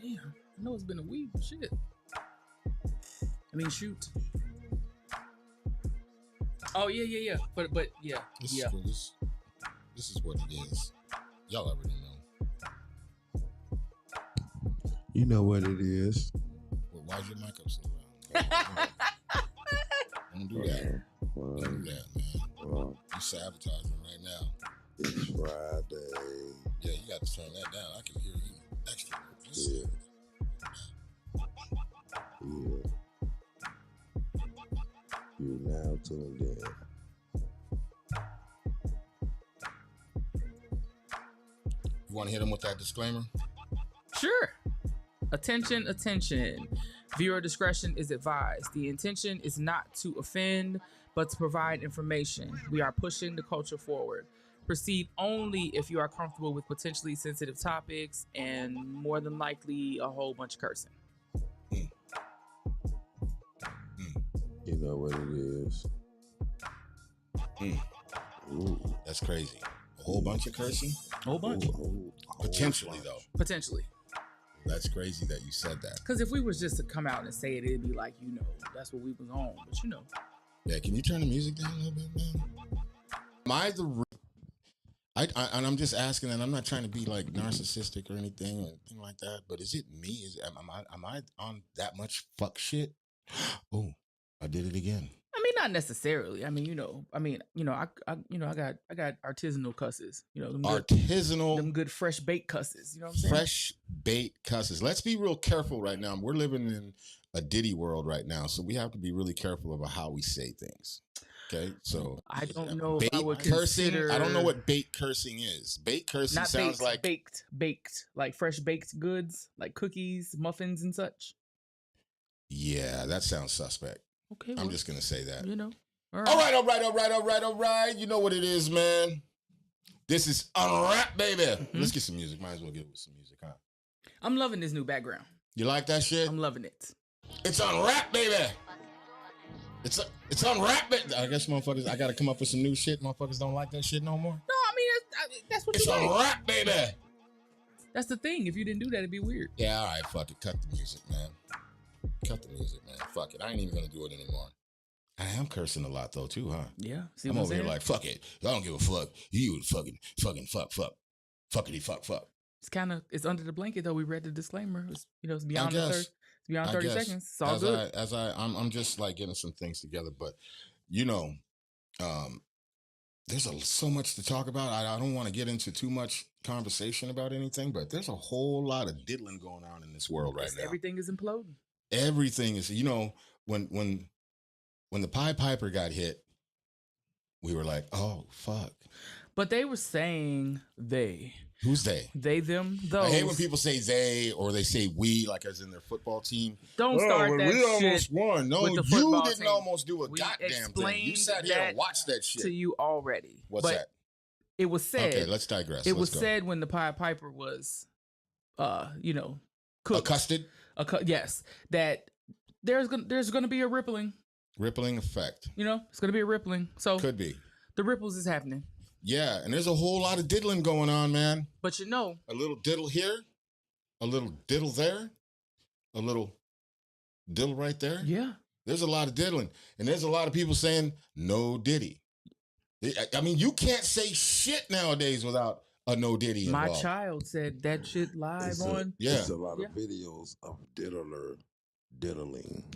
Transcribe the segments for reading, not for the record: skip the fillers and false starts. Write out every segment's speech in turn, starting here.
Damn, I know it's been a week, but shit. I mean, shoot. Oh yeah. But yeah, This yeah. is cool. This is what it is. Y'all already know. You know what it is. Well, why's your mic up so loud? Don't do that. Don't do that, man. You sabotaging right now. It's Friday. Yeah, you got to turn that down. I can hear you extra. Yeah. You're now tuned in. You want to hit him with that disclaimer? Sure. Attention. Viewer discretion is advised. The intention is not to offend, but to provide information. We are pushing the culture forward. Proceed only if you are comfortable with potentially sensitive topics and more than likely a whole bunch of cursing. You know what it is. Ooh, that's crazy. A whole bunch of cursing? A whole bunch. Potentially, though. Potentially. That's crazy that you said that. Because if we was just to come out and say it, it'd be like, that's what we was on. But Yeah, can you turn the music down a little bit, man? Am I the... and I'm just asking, and I'm not trying to be like narcissistic or anything like that, but is it me? Am I on that much fuck shit? Oh, I did it again. I mean, not necessarily. I mean, I got artisanal cusses. Them good fresh baked cusses. You know what I'm saying? Fresh baked cusses. Let's be real careful right now. We're living in a Diddy world right now, so we have to be really careful about how we say things. Okay, so I don't know if I would cursing. consider... I don't know what bait cursing is. Bait cursing not sounds baked, baked, like fresh baked goods, like cookies, muffins, and such. Yeah, that sounds suspect. Okay, I'm just gonna say that. All right. You know what it is, man. This is UNRAP, baby. Mm-hmm. Let's get some music. Might as well get it with some music, huh? I'm loving this new background. You like that shit? I'm loving it. It's UNRAP, baby. It's UNRAP, baby. I guess motherfuckers, I gotta come up with some new shit. Motherfuckers don't like that shit no more. No, I mean that's what it's you like. UNRAP, baby. That's the thing. If you didn't do that, it'd be weird. Yeah, all right, fuck it. Cut the music, man. Cut the music, man. Fuck it. I ain't even gonna do it anymore. I am cursing a lot though, too, huh? Yeah. See I'm what over saying? here like, fuck it. I don't give a fuck. You fucking fuck. Fuckity fuck. It's under the blanket though. We read the disclaimer. It's beyond it's beyond 30 seconds. It's all good. I'm just like getting some things together, but there's so much to talk about. I don't want to get into too much conversation about anything, but there's a whole lot of diddling going on in this world right now. Everything is imploding. Everything is, when the Pied Piper got hit, we were like, oh, fuck. But they were saying they. Who's they? They, them, those. I hate when people say they or they say we, like as in their football team. Don't start that we shit. almost won. No, you didn't team. almost do a goddamn thing. You sat here and watched that shit. To you already. What's that? It was said. Okay, let's digress. It was said when the Pied Piper was, cooked. Accosted? Yes. That there's gonna be a rippling effect. It's gonna be a rippling. So could be. The ripples is happening. Yeah, and there's a whole lot of diddling going on, man. But a little diddle here, a little diddle there, a little diddle right there. Yeah. There's a lot of diddling. And there's a lot of people saying no Diddy. I mean, you can't say shit nowadays without a no Diddy involved. My child said that shit live on. There's a lot of videos of diddling.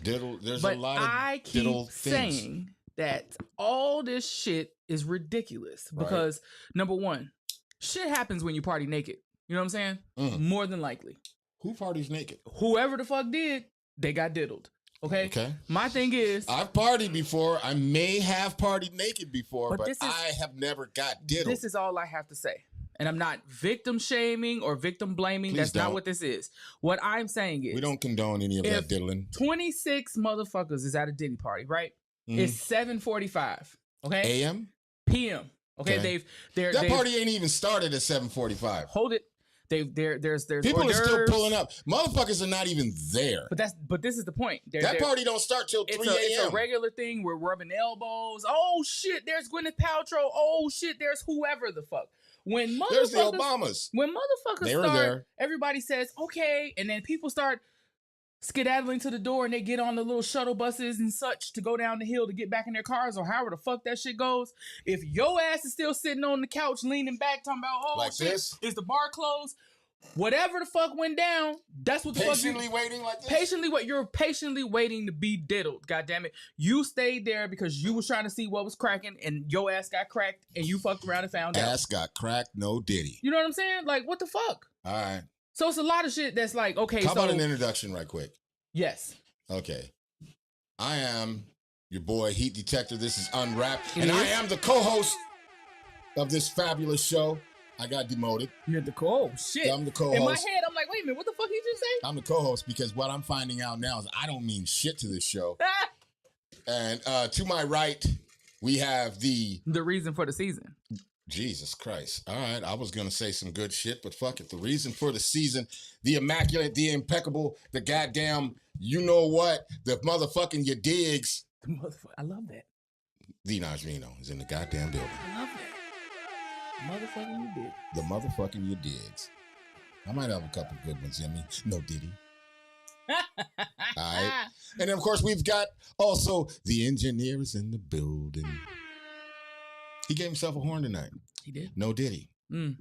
There's but a lot of I keep saying that all this shit is ridiculous because number one, shit happens when you party naked. You know what I'm saying? More than likely. Who parties naked? Whoever the fuck did, they got diddled. Okay. My thing is, I've partied before. I may have partied naked before, but I have never got diddled. This is all I have to say. And I'm not victim shaming or victim blaming. That's not what this is. What I'm saying is, we don't condone any of that diddling. 26 motherfuckers is at a Diddy party, right? It's 7:45. Okay. AM? PM. Okay. That party ain't even started at 7:45. Hold it. There's people are still pulling up. Motherfuckers are not even there. But this is the point. That party don't start till 3 a.m. It's a regular thing. We're rubbing elbows. Oh shit, there's Gwyneth Paltrow. Oh shit, there's whoever the fuck. when There's the motherfuckers, Obamas. when motherfuckers They were start, there. everybody says okay, and then people start skedaddling to the door, and they get on the little shuttle buses and such to go down the hill to get back in their cars or however the fuck that shit goes. If your ass is still sitting on the couch leaning back talking about, oh Like shit, this? is the bar closed? Whatever the fuck went down, that's what the Patiently fuck waiting like this? patiently what you're patiently waiting to be diddled. God damn it. You stayed there because you was trying to see what was cracking and your ass got cracked and you fucked around and found out. Ass got cracked, no diddy. You know what I'm saying? Like, what the fuck? All right. So it's a lot of shit that's like, okay, How so about an introduction right quick? yes. Okay. I am your boy Heat Detector. This is UNRAP. It And is? I am the co-host of this fabulous show. I got demoted. You're the oh shit. I'm the co-host. In my head, I'm like, wait a minute, what the fuck did you just say? I'm the co-host because what I'm finding out now is I don't mean shit to this show. And to my right, we have the reason for the season. Jesus Christ. All right, I was going to say some good shit, but fuck it. The reason for the season, the immaculate, the impeccable, the goddamn, you know what, the motherfucking you digs. The motherfucker, I love that. The Najmino is in the goddamn building. I love that. Motherfucking you did. The motherfucking you digs. I might have a couple good ones in me. No diddy. All right. And then, of course, we've got also the engineer is in the building. He gave himself a horn tonight. He did. No diddy. Mm.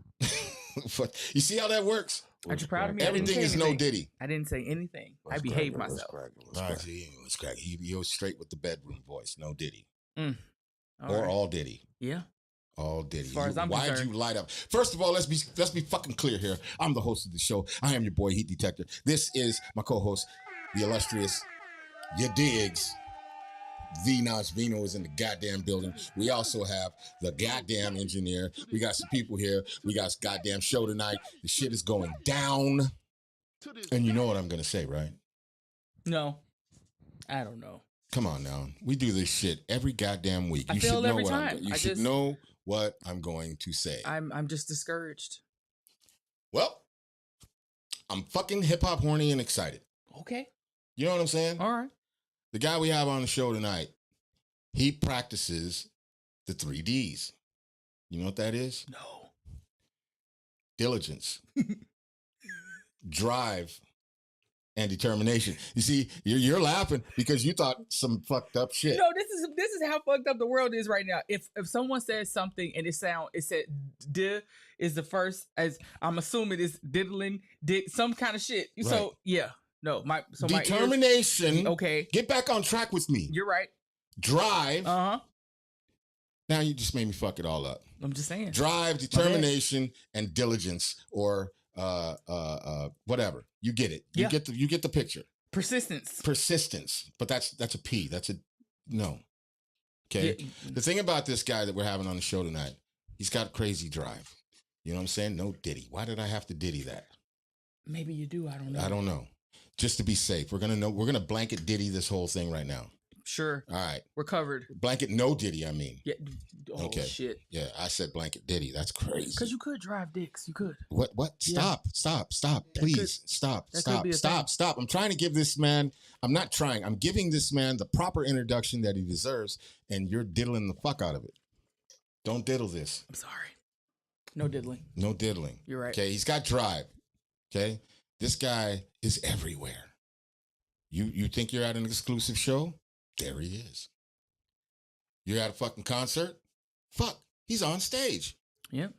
But you see how that works? Aren't you proud of me? I didn't Everything say is no anything. diddy. I didn't say anything. I Let's behaved crack it, myself. Let's All crack right, it. see, let's crack. He was straight with the bedroom voice. No diddy. All Or right. all diddy. Yeah. All diddy. As far as I'm Why'd concerned. you light up? First of all, let's be fucking clear here. I'm the host of the show. I am your boy Heat Detector. This is my co-host, the illustrious Ya Diggs. The Najmino is in the goddamn building. We also have the goddamn engineer. We got some people here. We got a goddamn show tonight. The shit is going down. And you know what I'm gonna say, right? No. I don't know. Come on now. We do this shit every goddamn week. I You fail should know every what time. You I should just- know what I'm going to say. I'm just discouraged. Well, I'm fucking hip hop horny and excited. Okay. You know what I'm saying? All right. The guy we have on the show tonight, he practices the 3 Ds. You know what that is? No. Diligence, drive, and determination. You see, you're laughing because you thought some fucked up shit. No, this is how fucked up the world is right now. If someone says something and it said "d" is the first, as I'm assuming it's diddling, did some kind of shit. Right. So yeah, no, my Determination. ears, okay, Get back on track with me. you're right. Drive. Uh huh. Now you just made me fuck it all up. I'm just saying. Drive, determination, and diligence, or whatever. You get it. You Yeah. get the picture. Persistence. Persistence, but that's a P. That's a no. Okay. Yeah. The thing about this guy that we're having on the show tonight, he's got crazy drive. You know what I'm saying? No diddy. Why did I have to diddy that? Maybe you do. I don't know. I don't know. Just to be safe, we're gonna blanket diddy this whole thing right now. Sure. All right. We're covered. Blanket no diddy, I mean. Yeah. Oh Okay. shit. Yeah, I said blanket diddy. That's crazy. Because you could drive dicks. You could. What? Yeah. Stop. That Please. could- Stop. that could be a thing. Stop. I'm trying to give this man, I'm not trying. I'm giving this man the proper introduction that he deserves, and you're diddling the fuck out of it. Don't diddle this. I'm sorry. No diddling. No diddling. You're right. Okay, he's got drive. Okay? This guy is everywhere. You think you're at an exclusive show? There he is. You're at a fucking concert? Fuck, he's on stage. Yep.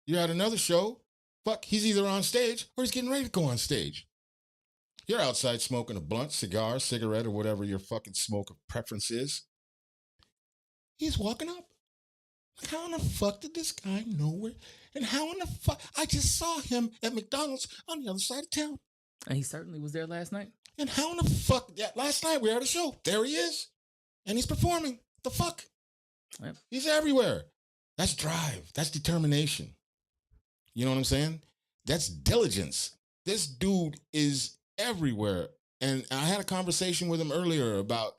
You're at another show? Fuck, he's either on stage or he's getting ready to go on stage. You're outside smoking a blunt, cigar, cigarette, or whatever your fucking smoke of preference is. He's walking up. How in the fuck did this guy know where? And how in the fuck? I just saw him at McDonald's on the other side of town. And he certainly was there last night. And how in the fuck? Yeah, last night we were at a show. There he is. And he's performing. The fuck? Yep. He's everywhere. That's drive. That's determination. You know what I'm saying? That's diligence. This dude is everywhere. And I had a conversation with him earlier about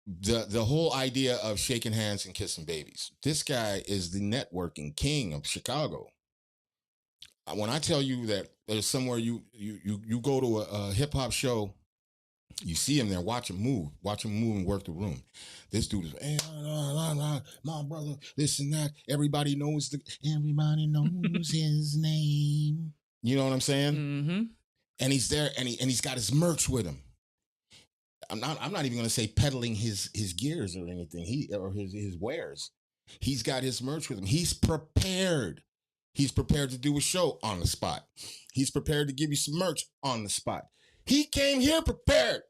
the whole idea of shaking hands and kissing babies. This guy is the networking king of Chicago. When I tell you that there's somewhere you go to a hip hop show You see him there, watch him move and work the room. This dude is, hey, my brother, this and that. Everybody knows his name. You know what I'm saying? Mm-hmm. And he's there, and he's got his merch with him. I'm not even gonna say peddling his gears or anything. His wares. He's got his merch with him. He's prepared. He's prepared to do a show on the spot. He's prepared to give you some merch on the spot. He came here prepared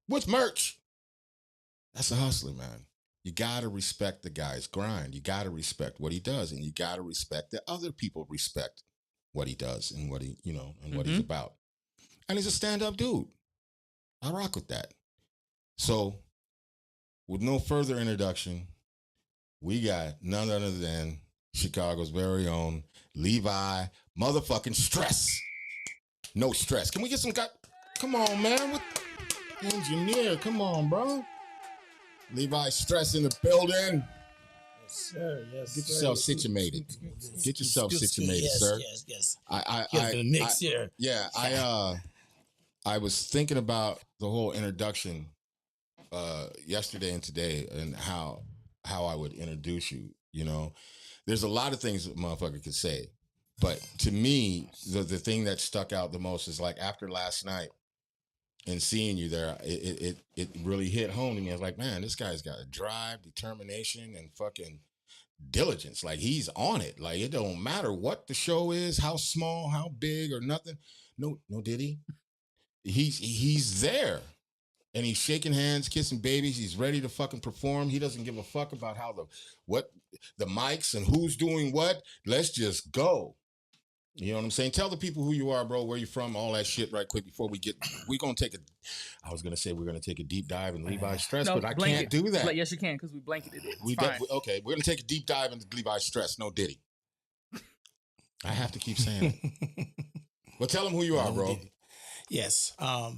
with merch. That's a hustler, man. You gotta respect the guy's grind. You gotta respect what he does, and you gotta respect that other people respect what he does and what he, what he's about. And he's a stand-up dude. I rock with that. So, with no further introduction, we got none other than Chicago's very own Levi motherfucking Stress. No Stress. Can we get some guy? Come on, man. What? Engineer, come on, bro. Levi Stress in the building. Yes, sir. Yes, Get yourself situated. Get yourself situated, sir. Yes. I the mix here. Yeah, I was thinking about the whole introduction yesterday and today, and how I would introduce you. There's a lot of things that a motherfucker could say, but to me, the thing that stuck out the most is like after last night and seeing you there, it really hit home to me. I was like, man, this guy's got a drive, determination, and fucking diligence. Like, he's on it. Like, it don't matter what the show is, how small, how big, or nothing. No, did he? He's there. And he's shaking hands, kissing babies. He's ready to fucking perform. He doesn't give a fuck about how the mics and who's doing what. Let's just go. You know what I'm saying? Tell the people who you are, bro, where you from, all that shit right quick before we're going to take a deep dive in Levi Stress, but I can't do that. Yes, you can, because we blanketed it. We're going to take a deep dive into Levi Stress. No Diddy. I have to keep saying it. Well, tell them who you are, bro. Yes. I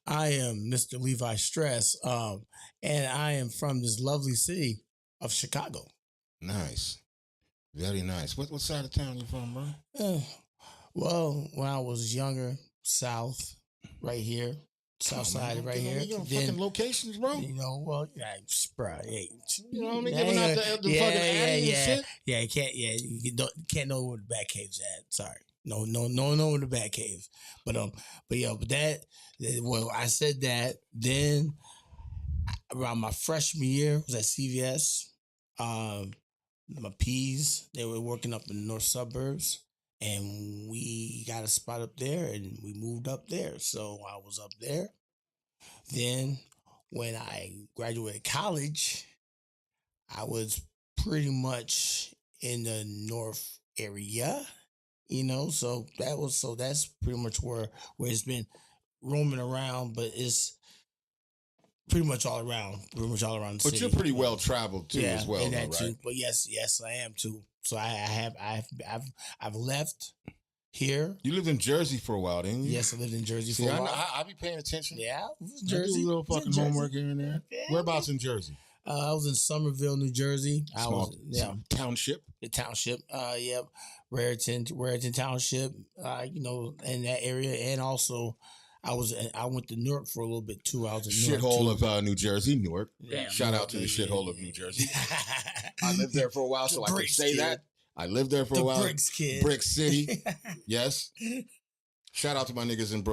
am Mr. Levi Stress, and I am from this lovely city of Chicago. Nice. Very nice. What side of town you from, bro? Well, when I was younger, south, right here, south side, right here. You know, fucking locations, bro. Bro, hey, you know what I mean? Giving out the fucking and shit. Yeah, you can't know where the Bat Cave's at. Sorry. No, where the Bat Cave. But I said that. Then around my freshman year, was at CVS. My P's, they were working up in the north suburbs, and we got a spot up there, and we moved up there. So I was up there. Then when I graduated college, I was pretty much in the north area. So that's pretty much where it's been roaming around, but it's pretty much all around the city. But you're pretty well traveled too, as well, though, right? Too. But yes, I am too. So I've left here. You lived in Jersey for a while, didn't you? Yes, I lived in Jersey for a while. I be paying attention. Yeah, Jersey. I do a little fucking homework here and there. Yeah. Whereabouts in Jersey? I was in Somerville, New Jersey. Township. The township. Raritan Township. In that area, and also I went to Newark for a little bit too. I was in shithole of New Jersey, Newark. Damn, Shout out to the shithole of New Jersey. I lived there for a while, so I can say that. I lived there for a while. Bricks kid. Brick City. Yes. Shout out to my niggas in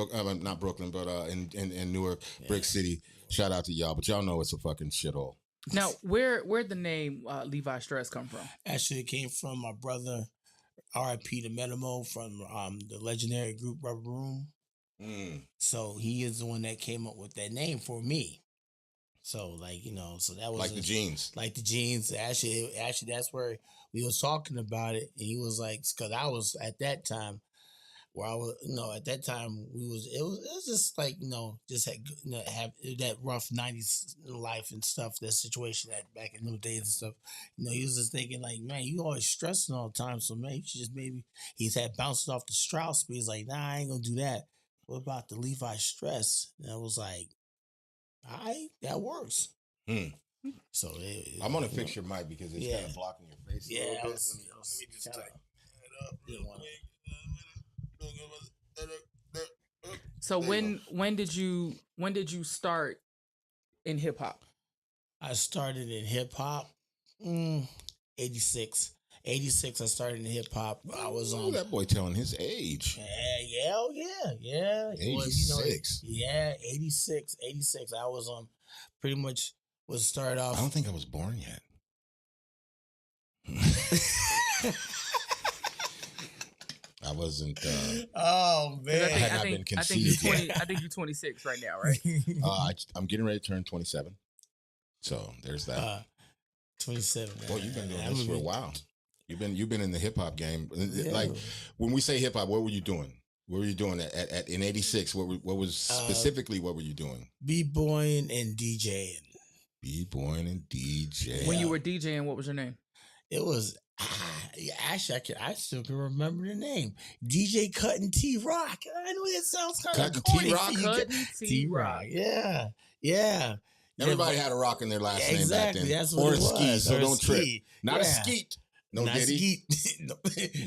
not Brooklyn, but in Newark, Brick City. Shout out to y'all, but y'all know it's a fucking shithole. Now, where'd the name Levi Stress come from? Actually, it came from my brother, R.I.P. to Metamo, from the legendary group Rubber Room. So he is the one that came up with that name for me. So so that was like the jeans. Like the jeans. Actually, that's where we was talking about it, and he was like, because I was at that time where I was, at that time it was just like, just have that rough 90s life and stuff, that situation that back in those days and stuff. He was just thinking like, man, you always stressing all the time, so man, you should just maybe, he's had bounced off the Strauss, but he's like, nah, I ain't gonna do that. What about the Levi Stress? And I was like, all right, that works. So I'm gonna fix your mic because it's kind of blocking your face. Yeah, a little bit. let me just tighten it up. So when did you When did you start in hip hop? I started in hip hop. 86. 86, I started in hip hop. I was on. That boy telling his age. Yeah. 86. Yeah, 86. I was pretty much was started off. I don't think I was born yet. I wasn't. Oh man, I had not been conceived yet. I think you're 26 right now, right? I'm getting ready to turn 27. So there's that. 27. Well, you've been doing this for a while. You've been in the hip hop game. Yeah. Like when we say hip hop, what were you doing? What were you doing at in '86? What was specifically what were you doing? B-boying and DJing. B-boying and DJing. When you were DJing, what was your name? It was actually I still can remember the name. DJ Cuttin' T-Rock. I know it sounds kind of corny. Cuttin' T-Rock. Yeah. Everybody had a rock in their last name back then. That's what it was. Ski, so don't trip. Not a skeet. No not Diddy.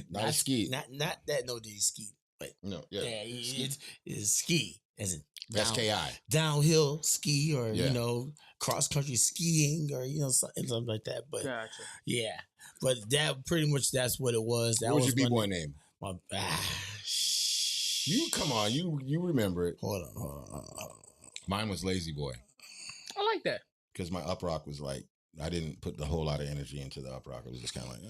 Not a skeet. Not that no Diddy skeet. But it's ski as in SKI. Downhill ski or cross country skiing or something like that. But gotcha. Yeah. But that pretty much that's what it was. That what was was your B-boy name? You come on, you remember it. Hold on. Mine was Lazy Boy. I like that. Because my up rock was like, I didn't put a whole lot of energy into the up rock. It was just kind of like,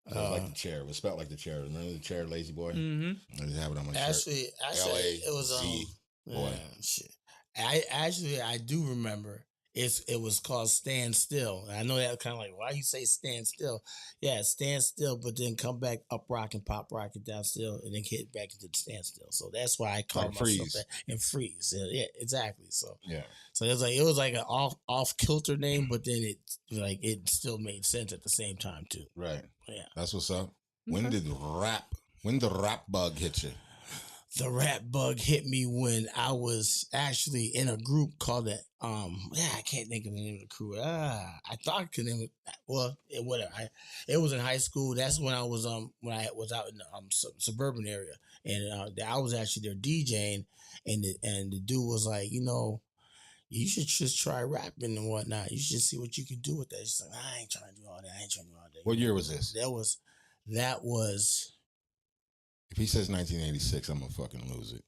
it was like the chair. It was spelled like the chair. Remember the chair, Lazy Boy? Mm-hmm. I just have it on my Actually, shirt. it was boy. Shit. I do remember. It was called Stand Still. I know that kind of like, why you say Stand Still? Yeah, Stand Still, but then come back up rock and pop rock and down still, and then get back into the standstill. So that's why I call myself freeze. that. And freeze. Yeah, exactly. So yeah. So it was like an off kilter name, but then it still made sense at the same time too. Right. Yeah. That's what's up. When the rap bug hit you? The rap bug hit me when I was actually in a group called I can't think of the name of the crew. I thought I could name it. Well, whatever. It was in high school. That's when I was out in the suburban area, and I was actually there DJing, and the dude was like, you should just try rapping and whatnot. You should see what you can do with that. She's like, I ain't trying to do all that. What year was this? That was. If he says 1986, I'm gonna fucking lose it.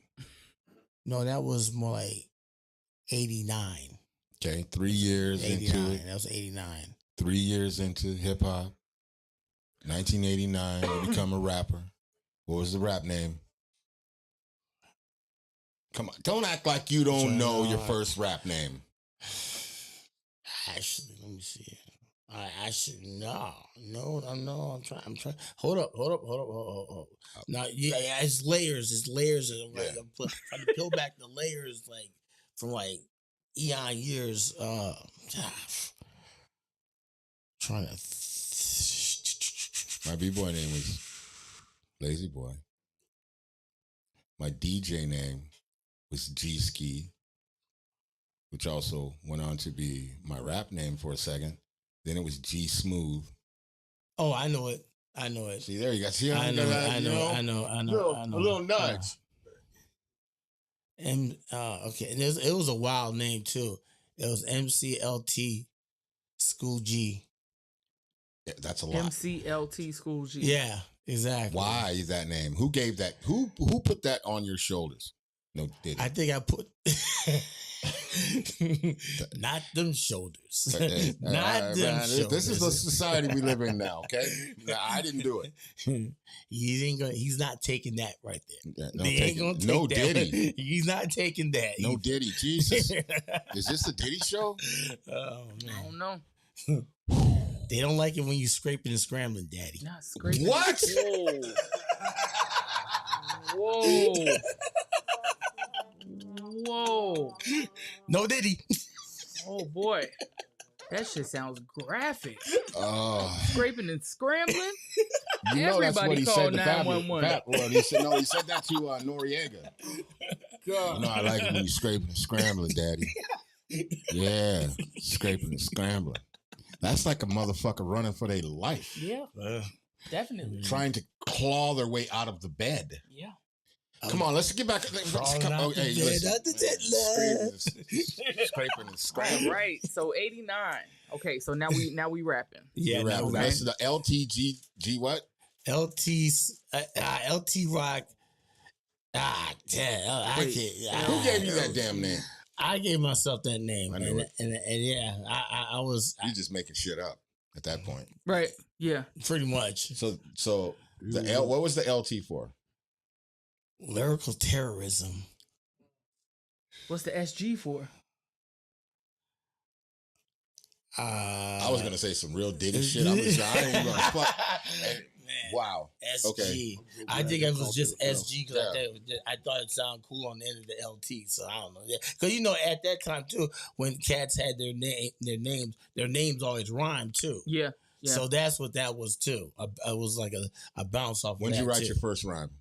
No, that was more like 89. Okay, 3 years into it. That was 89. 3 years into hip hop. 1989, you become a rapper. What was the rap name? Come on, don't act like you don't know your first rap name. Actually, let me see. No. I'm trying. Hold up. No, yeah, it's layers. Right? I'm trying to peel back the layers, like from like eon years. Trying to. My b-boy name was Lazy Boy. My DJ name was G Ski, which also went on to be my rap name for a second. Then it was G Smooth. Oh, I know it. See, there you go. See, I know. A little nudge. Okay, and it was a wild name too. It was MCLT School G. Yeah, that's a lot. MCLT School G. Yeah, exactly. Why is that name? Who gave that? Who put that on your shoulders? No, did I think I put not them shoulders. Not them shoulders. This is the society we live in now, okay? I didn't do it. He's not taking that right there. No, they ain't gonna take no that. Diddy. He's not taking that. No Diddy. Jesus. Is this the Diddy show? Oh man. I don't know. They don't like it when you scraping and scrambling, Daddy. Not scraping. What? Whoa. Whoa. No Diddy. Oh boy. That shit sounds graphic. Oh. Scraping and scrambling. You know that's what he said to 911. Well, he said that to Noriega. God. You know I like it when you scraping and scrambling, Daddy. Yeah, scraping and scrambling. That's like a motherfucker running for their life. Yeah, definitely. Trying to claw their way out of the bed. Yeah. Come on, let's get back. Hey, scraping and scraping. All right, so 89. Okay, so now we rapping. Yeah, now this is the LTG what? LT Rock. Damn, I Wait, can't. Who gave you that damn name? I gave myself that name. I knew it. And yeah, I was You just making shit up at that point. Right. Yeah. pretty much So the L. What was the LT for? lyrical terrorism. What's the SG for? I was gonna say some real Diddy shit. I ain't even gonna fuck. Wow. SG. Okay. I think it was just SG because I thought it sounded cool on the end of the LT. So I don't know. Because at that time too, when cats had their names always rhymed too. Yeah. So that's what that was too. It was like a bounce off. When did you write your first rhyme?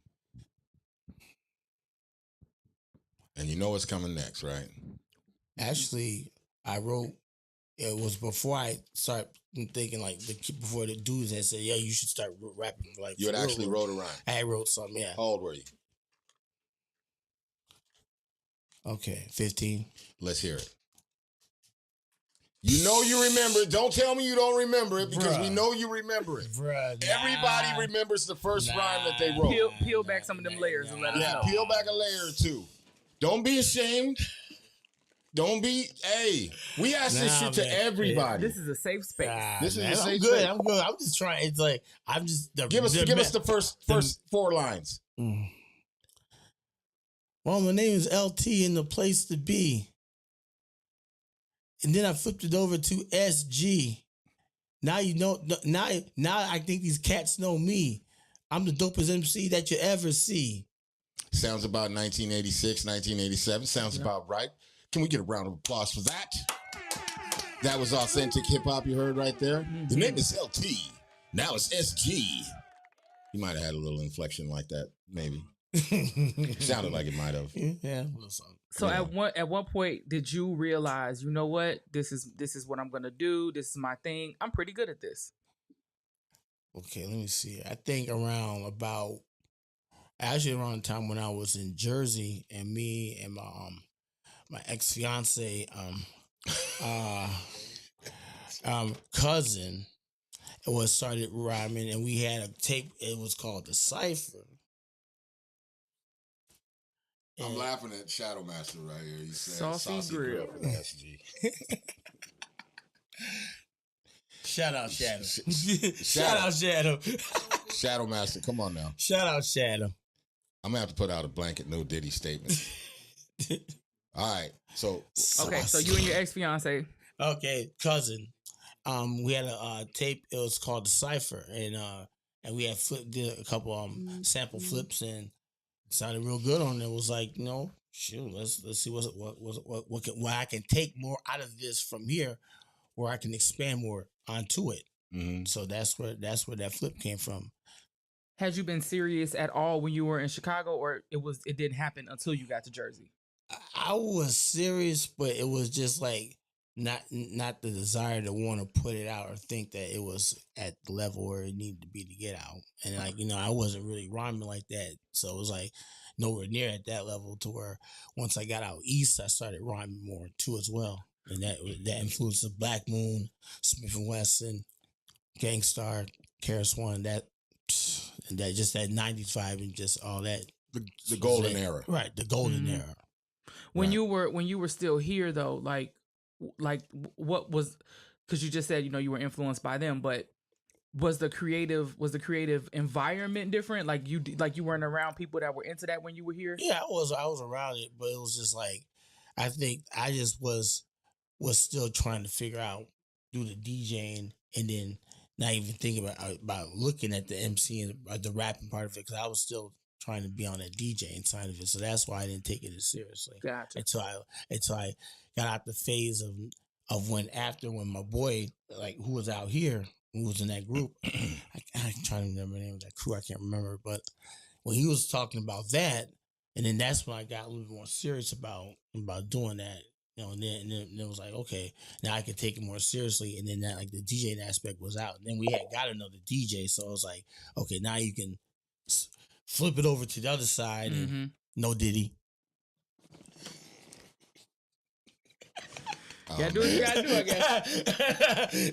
And you know what's coming next, right? Actually, I wrote. It was before I started thinking before the dudes had said, "Yeah, you should start rapping." Like You had actually wrote a rhyme. I wrote something. Yeah. How old were you? Okay, 15. Let's hear it. You know you remember it. Don't tell me you don't remember it because we know you remember it. Everybody remembers the first rhyme that they wrote. Peel back some of them layers and let us know. Peel back a layer or two. Don't be ashamed. Don't be. Hey, we ask this shit to everybody. This is a safe space. This is a safe I'm good. space. I'm good. I'm just trying. It's like I'm just Give us the first 4 lines. Well, my name is LT and the place to be. And then I flipped it over to SG. Now you know. Now I think these cats know me. I'm the dopest MC that you ever see. Sounds about 1986, 1987. Sounds about right. Can we get a round of applause for that? That was authentic hip hop you heard right there. Mm-hmm. The name is LT. Now it's SG. You might have had a little inflection like that, maybe. Sounded like it might have. Yeah. So at what point did you realize, you know what, this is what I'm gonna do. This is my thing. I'm pretty good at this. Okay, let me see. I think around the time when I was in Jersey, and me and my ex-fiance cousin started rhyming, and we had a tape. It was called The Cipher. I'm laughing at Shadow Master right here. You said Saucy Grill. SG. Shout out Shadow. Shout out Shadow. Shadow Master, come on now. Shout out Shadow. I'm gonna have to put out a blanket no Diddy statement. All right. So you and your ex-fiance. Okay, cousin. We had a tape. It was called The Cipher, and we had did a couple sample flips, and it sounded real good on it. It was like, shoot, let's see what I can take more out of this from here, where I can expand more onto it. Mm-hmm. So that's where that flip came from. Had you been serious at all when you were in Chicago, or it didn't happen until you got to Jersey? I was serious, but it was just like not the desire to want to put it out or think that it was at the level where it needed to be to get out. And I wasn't really rhyming like that, so it was like nowhere near at that level to where once I got out east, I started rhyming more too as well. And that influence of Black Moon, Smith and Wesson, Gangstar, Karis One, that just that 90s vibe and just all that. The golden era. Right, the golden era. When you were still here though, like what was, because you just said you were influenced by them, but was the creative environment different? Like you weren't around people that were into that when you were here? Yeah, I was around it, but it was just like I think I just was still trying to figure out do the DJing and then not even thinking about looking at the MC and the rapping part of it, because I was still trying to be on that DJing side of it. So that's why I didn't take it as seriously. Gotcha. Until I got out the phase of when my boy, like, who was out here, who was in that group, I'm trying to remember the name of that crew, I can't remember, but when he was talking about that, and then that's when I got a little bit more serious about doing that. And then it was like, okay, now I can take it more seriously. And then that, like, the DJing aspect was out. And then we had got another DJ, so I was like, okay, now you can flip it over to the other side and no Diddy. Yeah, do what you gotta do, I guess.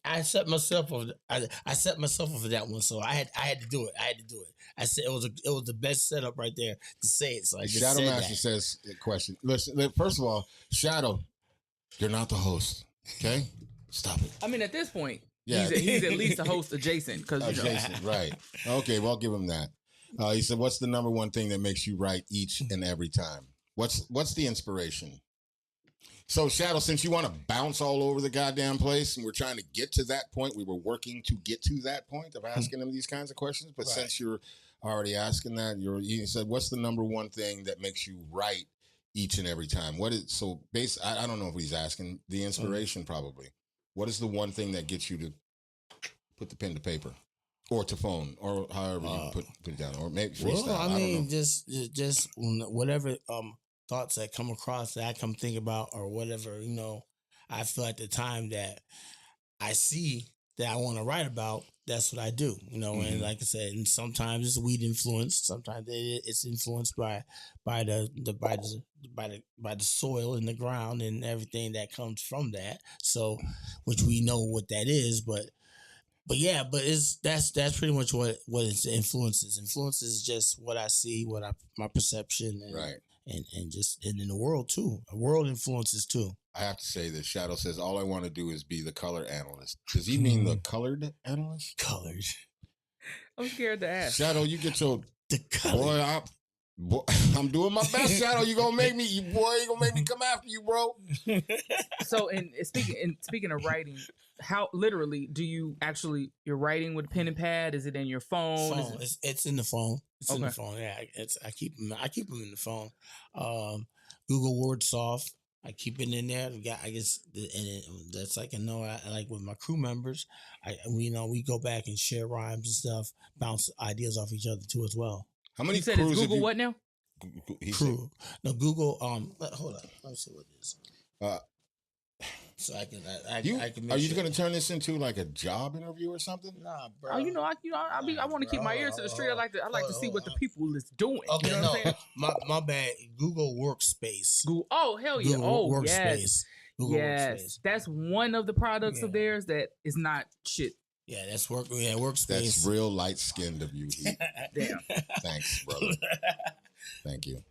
I set myself up. I set myself up for that one, so I had to do it. I said it was the best setup right there to say it. So I just Shadow said Master that. says, question. Listen, first of all, Shadow, you're not the host. Okay, stop it. I mean, at this point, Yeah. he's at least a host adjacent because Adjacent, right? Okay, well, I'll give him that. He said, "What's the number one thing that makes you write each and every time? What's the inspiration?" So, Shadow, since you want to bounce all over the goddamn place, and we're trying to get to that point, we were working to get to that point of asking him these kinds of questions. But since you're already asking that, you said, "What's the number one thing that makes you write each and every time?" What is so? I don't know if he's asking the inspiration. Probably. What is the one thing that gets you to put the pen to paper, or to phone, or however you put it down, or maybe freestyle? Well, I mean, don't know. just whatever thoughts that come across that I come think about, or whatever, I feel at the time that I see that I want to write about. That's what I do, And like I said, and sometimes it's weed influenced. Sometimes it's influenced by the soil in the ground and everything that comes from that. So, which we know what that is, but yeah, but that's pretty much what its influences. Influence is just what I see, my perception, and, Right. and just and in the world too. The world influences too. I have to say that Shadow says, all I want to do is be the color analyst. Does he mean the colored analyst? Colored. I'm scared to ask. Shadow, you get your The color. boy, I'm doing my best, Shadow. You gonna make me, you gonna make me come after you, bro. So, speaking of writing, how literally do you you're writing with pen and pad? Is it in your phone? It's in the phone. It's in the phone. Yeah, I keep them in the phone. Google Word Soft. I keep it in there. That's like I like with my crew members. We go back and share rhymes and stuff, bounce ideas off each other too as well. How many you said it's Google what now? Crew. No, Google. Hold on. Let me see what it is. So I can. Are you going to turn this into like a job interview or something? Nah, bro. I want to keep my ears to the street. I like to see what the people is doing. Okay, you know what I'm saying? my bad. Google Workspace. Oh hell yeah! Google Workspace. Yes. Google Workspace. That's one of the products of theirs that is not shit. Yeah, that's Workspace. That's real light skinned of you. Damn. Thanks, brother. Thank you.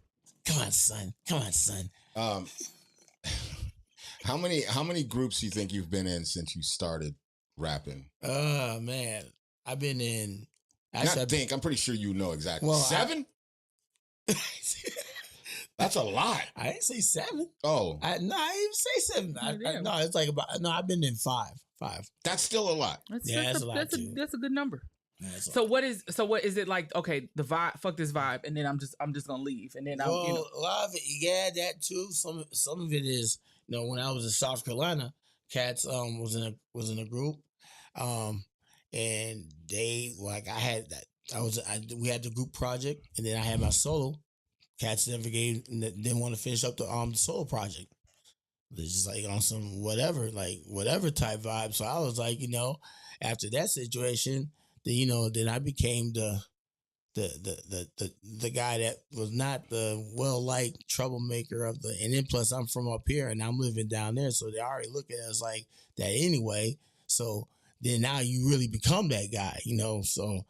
Come on, son. How many groups do you think you've been in since you started rapping? Oh man, I've been in. I'm pretty sure you know exactly. Well, 7? That's a lot. I didn't say 7. Oh, I didn't say 7. No, it's like I've been in 5. That's still a lot. That's a lot too. That's a good number. So what is it like? Okay, the vibe. Fuck this vibe, and then I'm just gonna leave, and then a lot of it, that too. Some of it is, when I was in South Carolina, cats was in a group, and they we had the group project, and then I had my solo. Cats didn't want to finish up the solo project. It's just like on some whatever type vibe. So I was like, after that situation, then I became the guy that was not the well-liked troublemaker of the, and then plus I'm from up here and I'm living down there, so they already look at us like that anyway. So then now you really become that guy, So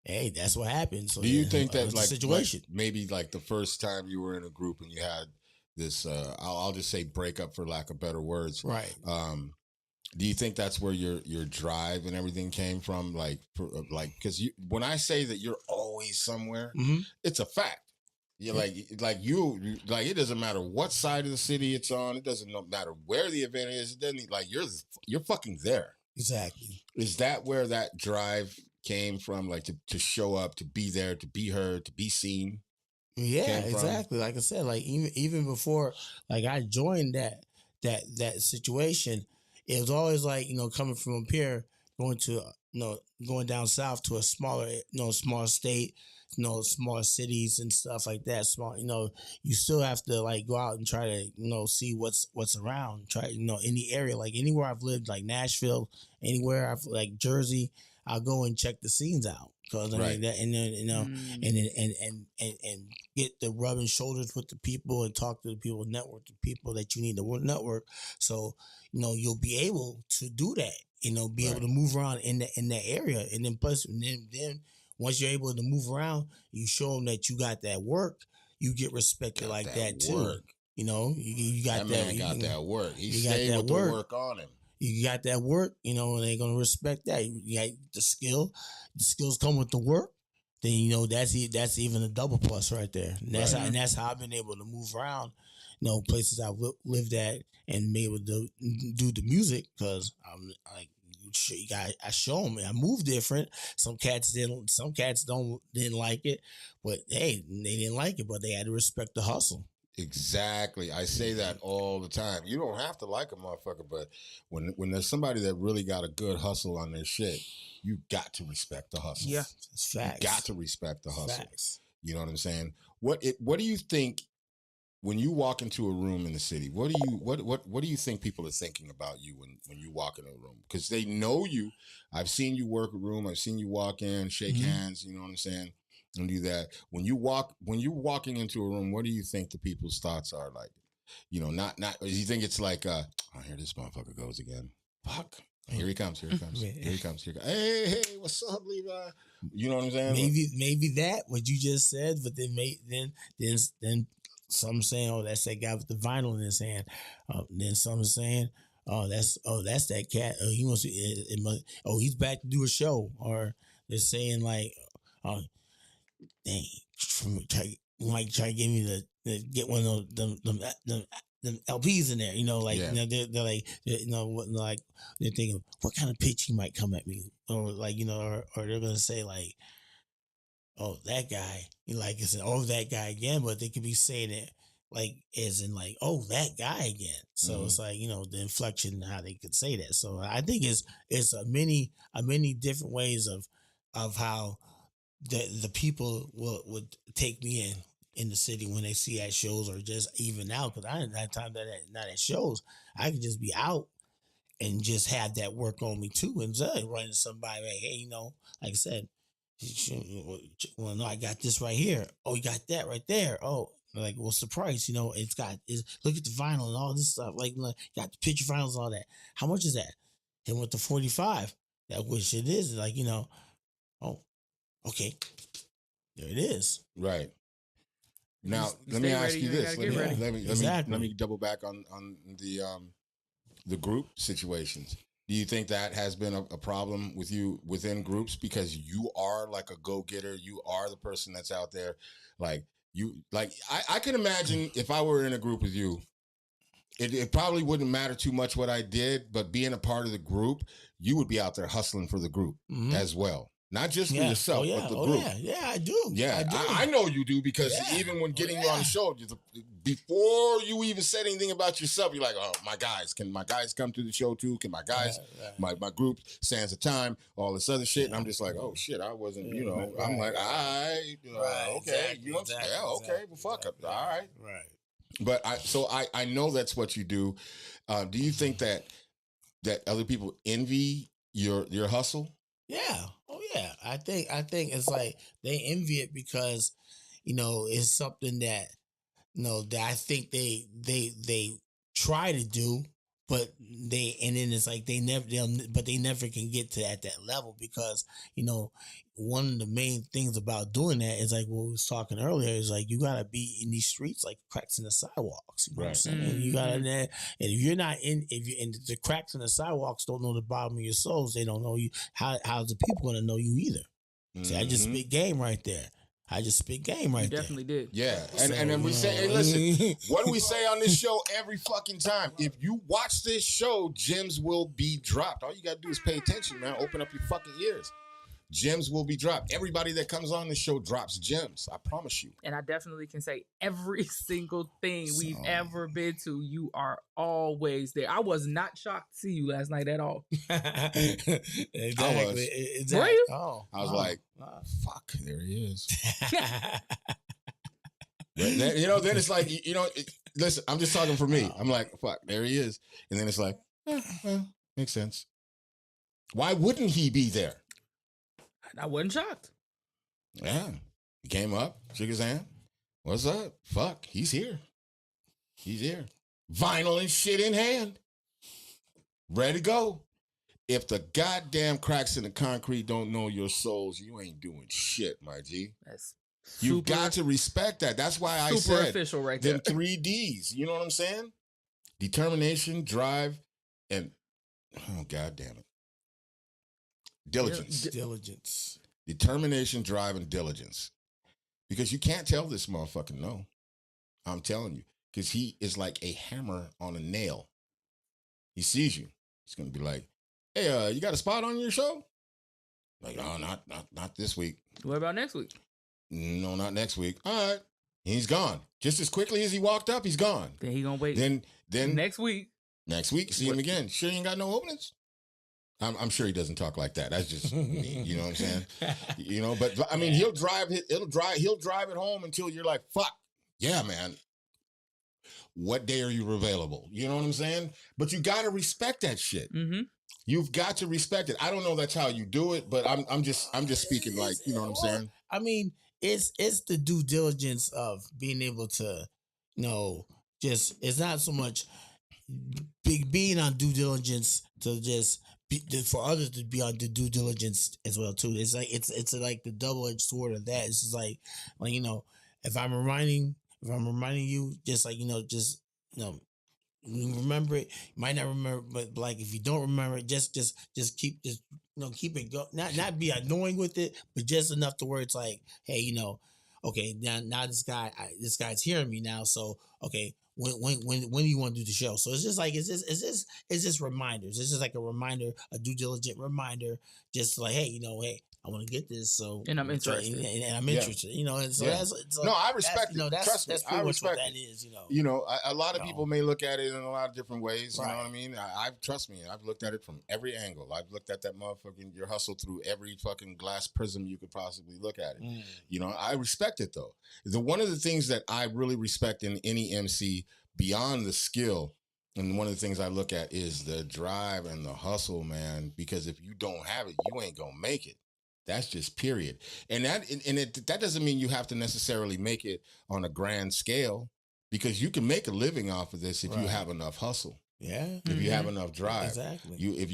hey, that's what happened. So do you think that like situation, maybe like the first time you were in a group and you had this, I'll just say breakup for lack of better words, right? Do you think that's where your drive and everything came from? Like, because when I say that you're always somewhere, it's a fact. You're like it doesn't matter what side of the city it's on. It doesn't matter where the event is. It doesn't you're fucking there. Exactly. Is that where that drive came from? Like to show up, to be there, to be heard, to be seen. Yeah, exactly. Like I said, like even before, like I joined that situation. It was always like, coming from up here, going down south to a smaller, small state, smaller cities and stuff like that. Small, you still have to like go out and try to, see what's around. Try, any area, like anywhere I've lived, like Nashville, anywhere I've like Jersey, I'll go and check the scenes out because I mean that, and then and get the rubbing shoulders with the people and talk to the people, network to people that you need to network. So you'll be able to do that. Be able to move around in that area, and then plus, then once you're able to move around, you show them that you got that work. You get respected like that too. You got that. Man got that work. He got stayed that with work. the work on him. You got that work, and they're gonna respect that. You got the skill. The skills come with the work. Then that's even a double plus right there. And that's how I've been able to move around. Places I've lived at and been able to do the music because I'm like. I show them. I move different. Some cats didn't. Some cats didn't like it, but hey, they didn't like it. But they had to respect the hustle. Exactly. I say that all the time. You don't have to like a motherfucker, but when there's somebody that really got a good hustle on their shit, you got to respect the hustle. Yeah, it's facts. You got to respect the hustle. Facts. You know what I'm saying? What do you think? When you walk into a room in the city, what do you think people are thinking about you when you walk in a room? Because they know you. I've seen you work a room. I've seen you walk in, shake hands. You know what I'm saying? And do that. When you're walking into a room, what do you think the people's thoughts are like? Not. You think it's like, oh, here this motherfucker goes again. Fuck. Here he comes. Here he comes. Here he comes. Here he comes. Hey, what's up, Levi? You know what I'm saying? Maybe that what you just said, but then. Some saying, "Oh, that's that guy with the vinyl in his hand." Then some saying, "Oh, that's that cat. He wants to. He's back to do a show." Or they're saying like, "Oh, dang, Mike try to give me get one of them LPs in there." They're like, they're thinking, what kind of pitch he might come at me, or or they're gonna say like. Oh, that guy. Like it's that guy again, but they could be saying it like as in like, oh, that guy again. So it's like, the inflection, how they could say that. So I think it's a many different ways of how the people would take me in the city when they see at shows or just even out. Because I didn't have time not at shows. I could just be out and just have that work on me too. And running to somebody like, hey, like I said, well, no, I got this right here. Oh, you got that right there. Oh, like, what's the price? Look at the vinyl and all this stuff. Like got the picture vinyls, all that. How much is that? And with the 45, that which it is, like, oh, okay. There it is. Right. Now, let me ask you this. Let me double back on the group situations. Do you think that has been a problem with you within groups because you are like a go-getter? You are the person that's out there. I can imagine if I were in a group with you, it probably wouldn't matter too much what I did, but being a part of the group, you would be out there hustling for the group as well. Not just for yourself, but the group. Yeah, I do. Yeah, I know you do because even when getting you on the show, before you even said anything about yourself, you're like, oh, my guys, can my guys come to the show too? Can my guys, my group, Sands of Time, all this other shit. And I'm just like, oh, shit, I wasn't, I'm like, all right, okay. Exactly, you know what I'm saying? Yeah, okay, well, fuck it. All right. Right. But I know that's what you do. Do you think that other people envy your hustle? Yeah. Oh yeah. I think it's like they envy it because, it's something that, that I think they try to do, but then it's like they never can get to at that level because, one of the main things about doing that is like what we was talking earlier is like you gotta be in these streets like cracks in the sidewalks. You know what I'm saying? You gotta, and if you're not in, the cracks in the sidewalks don't know the bottom of your souls, they don't know you. How's the people gonna know you either? See, I just spit game right there. You definitely did. Yeah. And then we say, hey, listen, what do we say on this show every fucking time? If you watch this show, gems will be dropped. All you got to do is pay attention, man. Open up your fucking ears. Gems will be dropped. Everybody that comes on the show drops gems. I promise you. And I definitely can say every single thing we've ever been to, you are always there. I was not shocked to see you last night at all. Exactly. Were you? Oh, I was like, fuck, there he is. Then it's like, listen, I'm just talking for me. I'm like, fuck, there he is. And then it's like, well, makes sense. Why wouldn't he be there? I wasn't shocked. Yeah. He came up, shook his hand. What's up? Fuck, he's here. He's here. Vinyl and shit in hand. Ready to go. If the goddamn cracks in the concrete don't know your souls, you ain't doing shit, my G. That's You got to respect that. That's why I super said official right them there. 3 Ds. You know what I'm saying? Determination, drive, and oh god damn it. Diligence. Diligence. Determination, drive, and diligence. Because you can't tell this motherfucker no. I'm telling you. Because he is like a hammer on a nail. He sees you. He's gonna be like, hey, you got a spot on your show? Like, oh, not this week. What about next week? No, not next week. All right. He's gone. Just as quickly as he walked up, he's gone. Then he gonna wait. Then next week. Next week, see him again. Sure, you ain't got no openings. I'm sure he doesn't talk like that. That's just me. You know what I'm saying? You know, but I mean, he'll drive it home until you're like, fuck, yeah, man. What day are you available? You know what I'm saying? But you got to respect that shit. Mm-hmm. You've got to respect it. I don't know that's how you do it, but I'm just speaking like, you know what I'm saying? I mean, it's the due diligence of being able to, just it's not so much being on due diligence to just for others to be on the due diligence as well too. It's like it's like the double-edged sword of that. It's just like if I'm reminding you, just like you remember it. You might not remember, but like if you don't remember it, just keep keep it go. Not be annoying with it, but just enough to where it's like, hey, okay, now this guy's hearing me now. So okay, when do you want to do the show? So it's just reminders. It's just like a reminder, a due diligent reminder, just like, hey, hey, I want to get this. So and I'm interested. And I'm interested. And so that's no, I respect it. That's Trust me, pretty I much what respect that is. A lot of people may look at it in a lot of different ways. You Right. know what I mean? Trust me, I've looked at it from every angle. I've looked at that motherfucking your hustle through every fucking glass prism you could possibly look at it. I respect it though. One of the things that I really respect in any MC beyond the skill, and one of the things I look at is the drive and the hustle, man. Because if you don't have it, you ain't gonna make it. That's just period. And that doesn't mean you have to necessarily make it on a grand scale, because you can make a living off of this if you have enough hustle. Yeah. If you have enough drive. Exactly. If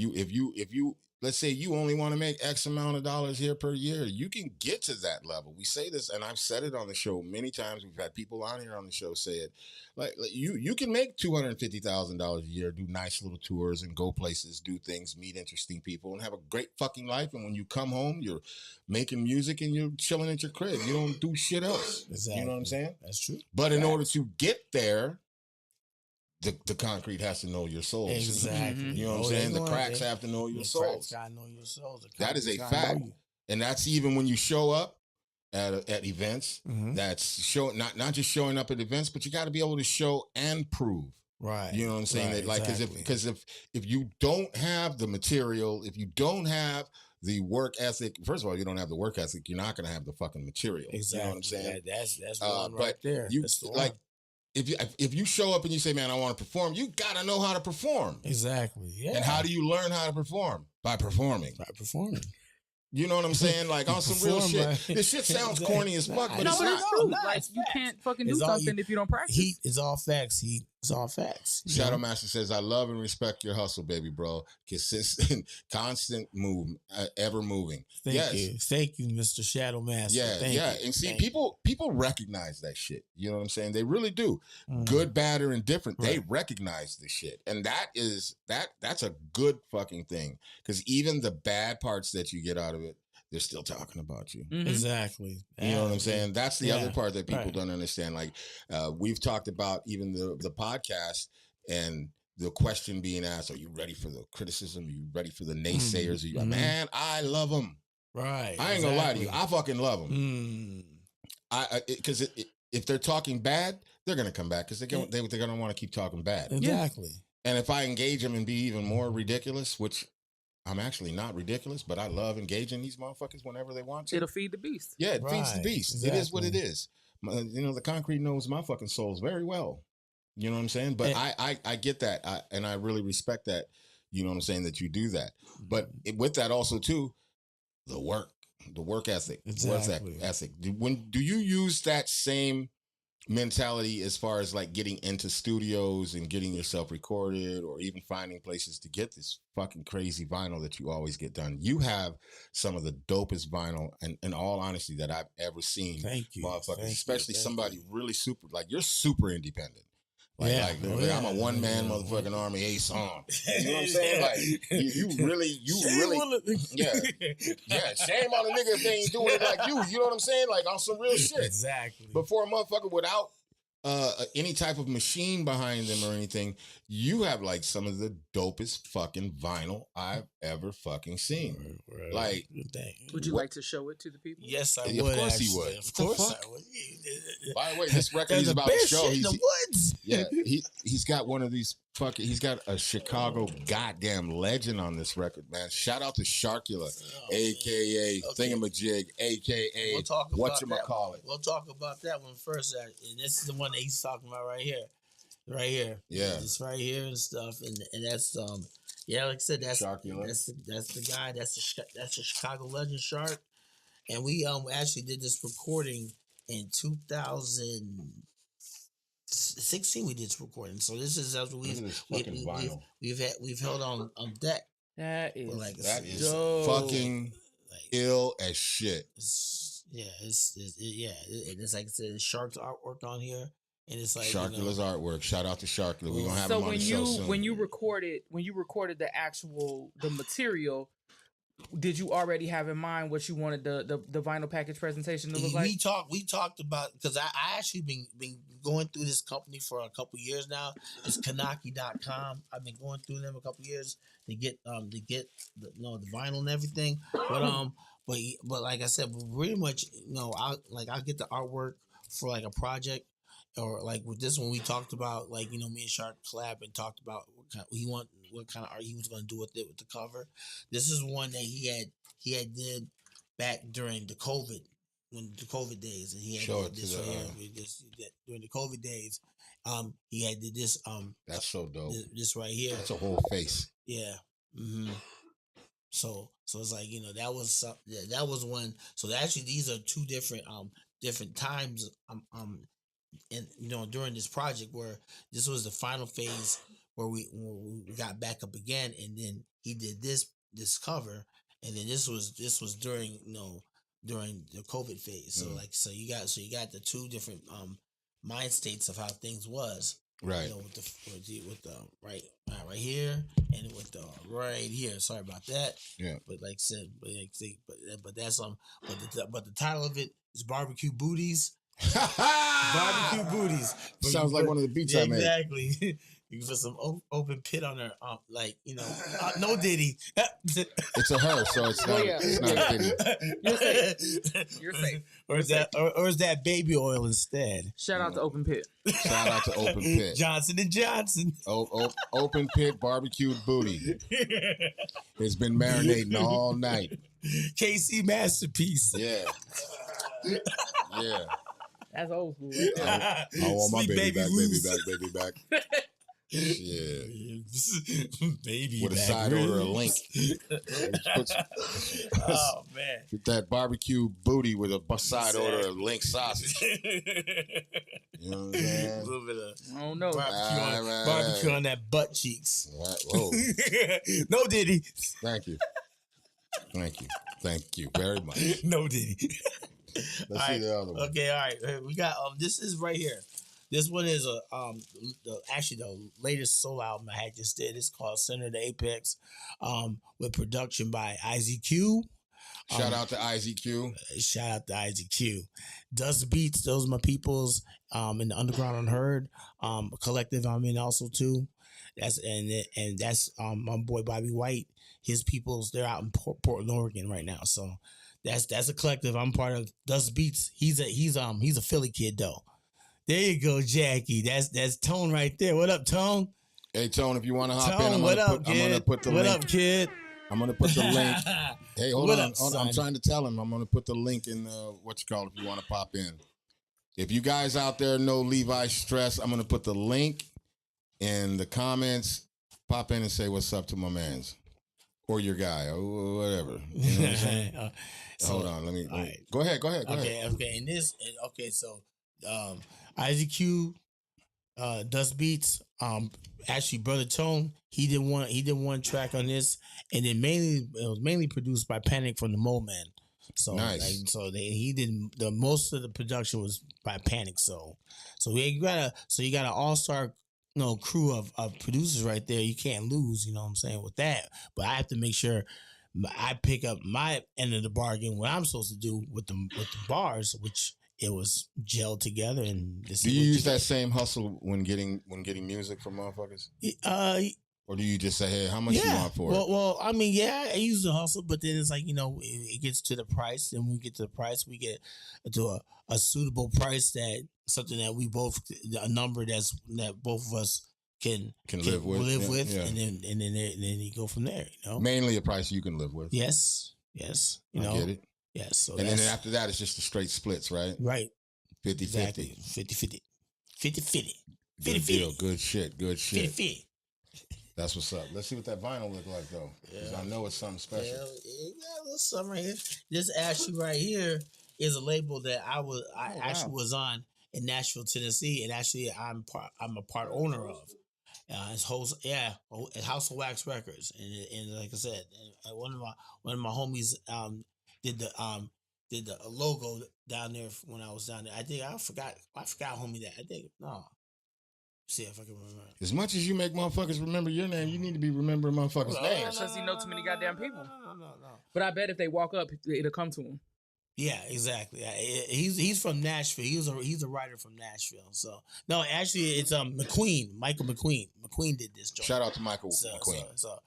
you let's say you only want to make X amount of dollars here per year, you can get to that level. We say this, and I've said it on the show many times. We've had people on here on the show say it. Like you can make $250,000 a year, do nice little tours and go places, do things, meet interesting people, and have a great fucking life. And when you come home, you're making music and you're chilling at your crib. You don't do shit else. Exactly. You know what I'm saying? That's true. But in order to get there, the concrete has to know your souls. Exactly. You know what I'm saying? The cracks have to know your souls. Gotta know your souls. That is a fact. And that's even when you show up at events. That's not just showing up at events, but you got to be able to show and prove. Right. You know what I'm saying? Right, That like because if you don't have the material, if you don't have the work ethic, first of all, you don't have the work ethic, you're not going to have the fucking material. Exactly. You know what I'm saying? That's one right there. That's the one. If you show up and you say, man, I want to perform, you got to know how to perform. Exactly. Yeah. And how do you learn how to perform? By performing. You know what I'm saying? Like on some real shit. This shit sounds corny as fuck, but it's not. True. Like you can't fucking do something if you don't practice. Heat is all facts. It's all facts. Shadow Master says, I love and respect your hustle, baby bro. Consistent, constant move, ever moving. Thank you, Mr. Shadow Master. Yeah. And see, people recognize that shit. You know what I'm saying? They really do. Good, bad, or indifferent. Right. They recognize the shit. And that's a good fucking thing. Because even the bad parts that you get out of it, they're still talking about you. Exactly. You know what I'm saying? That's the other part that people don't understand. Like we've talked about even the podcast and the question being asked, are you ready for the criticism? Are you ready for the naysayers? Are you, man, I love them. Right. I ain't gonna lie to you. I fucking love them. Because if they're talking bad, they're going to come back because they're going to want to keep talking bad. Exactly. And if I engage them and be even more ridiculous, which I'm actually not ridiculous, but I love engaging these motherfuckers whenever they want to. It'll feed the beast. Yeah, it feeds the beast. Exactly. It is what it is. The concrete knows my fucking souls very well. You know what I'm saying? But I get that. And I really respect that. You know what I'm saying? That you do that. But with that also too, the work. The work ethic. Exactly. Work ethic. Do you use that same mentality as far as like getting into studios and getting yourself recorded, or even finding places to get this fucking crazy vinyl that you always get done? You have some of the dopest vinyl, and in all honesty, that I've ever seen. Thank you. Motherfuckers, especially Thank somebody you. really super, like you're super independent. Like, Yeah. I'm a one man motherfucking army, a song. You know what I'm saying? Like, you really, yeah. Shame on the nigga if they ain't doing it like you. You know what I'm saying? Like, on some real shit. Exactly. But for a motherfucker without any type of machine behind them or anything, you have like some of the dopest fucking vinyl I've ever fucking seen. Right. Like, would you like to show it to the people? Yes, I would. Of course actually. he would. Of course I would. By the way, this record he's about to show, he's got one of these fucking, he's got a Chicago goddamn legend on this record, man. Shout out to Sharkula, aka Thingamajig, aka whatchamacallit. We'll talk about that one first. And this is the one that he's talking about right here. Right here. Yeah. It's right here and stuff. And that's yeah, like I said, that's Sharkula. That's the guy, that's the Chicago legend Shark. And we actually did this recording in 2016. We did this recording. So this is as we've held on deck. That is dope. Fucking ill as shit. It's like I said, it's Shark's artwork on here. And it's like Sharkula's artwork. Shout out to Sharkula. We're gonna have him on the show soon. When you recorded the material, did you already have in mind what you wanted the vinyl package presentation to look like? We talked about, because I actually been going through this company for a couple years now. It's Kanaki.com. I've been going through them a couple years to get the vinyl and everything. But like I said, pretty much I'll get the artwork for like a project. Or like with this one, we talked about me and Shark collab and talked about what kind of art he was going to do with it, with the cover. This is one that he had did back during the COVID days, and he had did this during the COVID days. He had did this. That's so dope. This right here. That's a whole face. Yeah. Mm-hmm. So it's like that was one. So actually, these are two different times. And during this project, where this was the final phase where we got back up again, and then he did this cover, and then this was during during the COVID phase. So you got the two different mind states of how things was, right? With the right here and with the right here. Sorry about that. Yeah. But like I said, but that's but the title of it is Barbecue Booties. Barbecue Booties. Sounds like one of the beats I made. Exactly. You can put some open pit on there, no Diddy. It's a her, so it's not. It's not a Diddy. You're safe. Or is that baby oil instead? Shout out to Open Pit. Shout out to Open Pit. Johnson and Johnson. Open Pit barbecued booty. It's been marinating all night. KC masterpiece. Yeah. Yeah. That's old school. I want my baby back. Yeah. Baby with a back side order of link. Oh man. Get that barbecue booty with a side order of link sausage. You know what I'm saying? A little bit of I don't know. Barbecue on that butt cheeks. Whoa. No Diddy. Thank you very much. No Diddy. Let's see the other one. Okay, all right. We got this is right here. This one is the latest solo album I had just did. It's called Center to Apex, with production by IZQ. Shout out to IZQ. Shout out to IZQ. Dust Beats, those are my peoples. In the Underground Unheard collective I'm in also too. That's my boy Bobby White. His peoples, they're out in Portland, Oregon right now. So that's a collective I'm part of. Dust Beats. He's a Philly kid though. There you go, Jackie. That's Tone right there. What up, Tone? Hey, Tone, if you want to hop in, I'm gonna put the link. What up, kid? I'm going to put the link. Hey, hold on. I'm trying to tell him. I'm going to put the link in if you want to pop in. If you guys out there know Levi Stress, I'm going to put the link in the comments. Pop in and say what's up to my mans. or your guy or whatever. You know what I'm saying? Hold on, let me right. go ahead. Okay, and this so IZQ Dust Beats, actually Brother Tone, he did one track on this, and it was mainly produced by Panic from the Mole Man. So nice. He did the most of the production was by Panic. So you got an all-star crew of producers right there. You can't lose, you know what I'm saying, with that. But I have to make sure I pick up my end of the bargain, what I'm supposed to do with the bars, which it was gelled together. And do you use that same hustle when getting music from motherfuckers? Or do you just say, hey, how much you want for it? Well, I mean, I use the hustle, but then it's like, it gets to the price. And when we get to the price, we get to a suitable price, that something that we both, a number that both of us can live with. Yeah. And then you go from there, Mainly a price you can live with. Yes. I get it. Yes. So and then after that, it's just the straight splits, right? Right. 50-50. Exactly. 50-50. 50-50. Good deal. Good shit. 50-50. That's what's up. Let's see what that vinyl look like, though. Because I know it's something special. Yeah, it got a little something right here. This actually right here is a label that I was on in Nashville, Tennessee, and actually I'm a part owner of. It's House of Wax Records, and like I said, one of my homies did the logo down there when I was down there. I forgot homie that. See if I can remember. As much as you make motherfuckers remember your name, you need to be remembering motherfuckers' names. Because you know too many goddamn people. No. But I bet if they walk up, it'll come to him. Yeah, exactly. He's from Nashville. He's a writer from Nashville. So no, actually, it's McQueen, Michael McQueen. McQueen did this joint. Shout out to Michael McQueen. So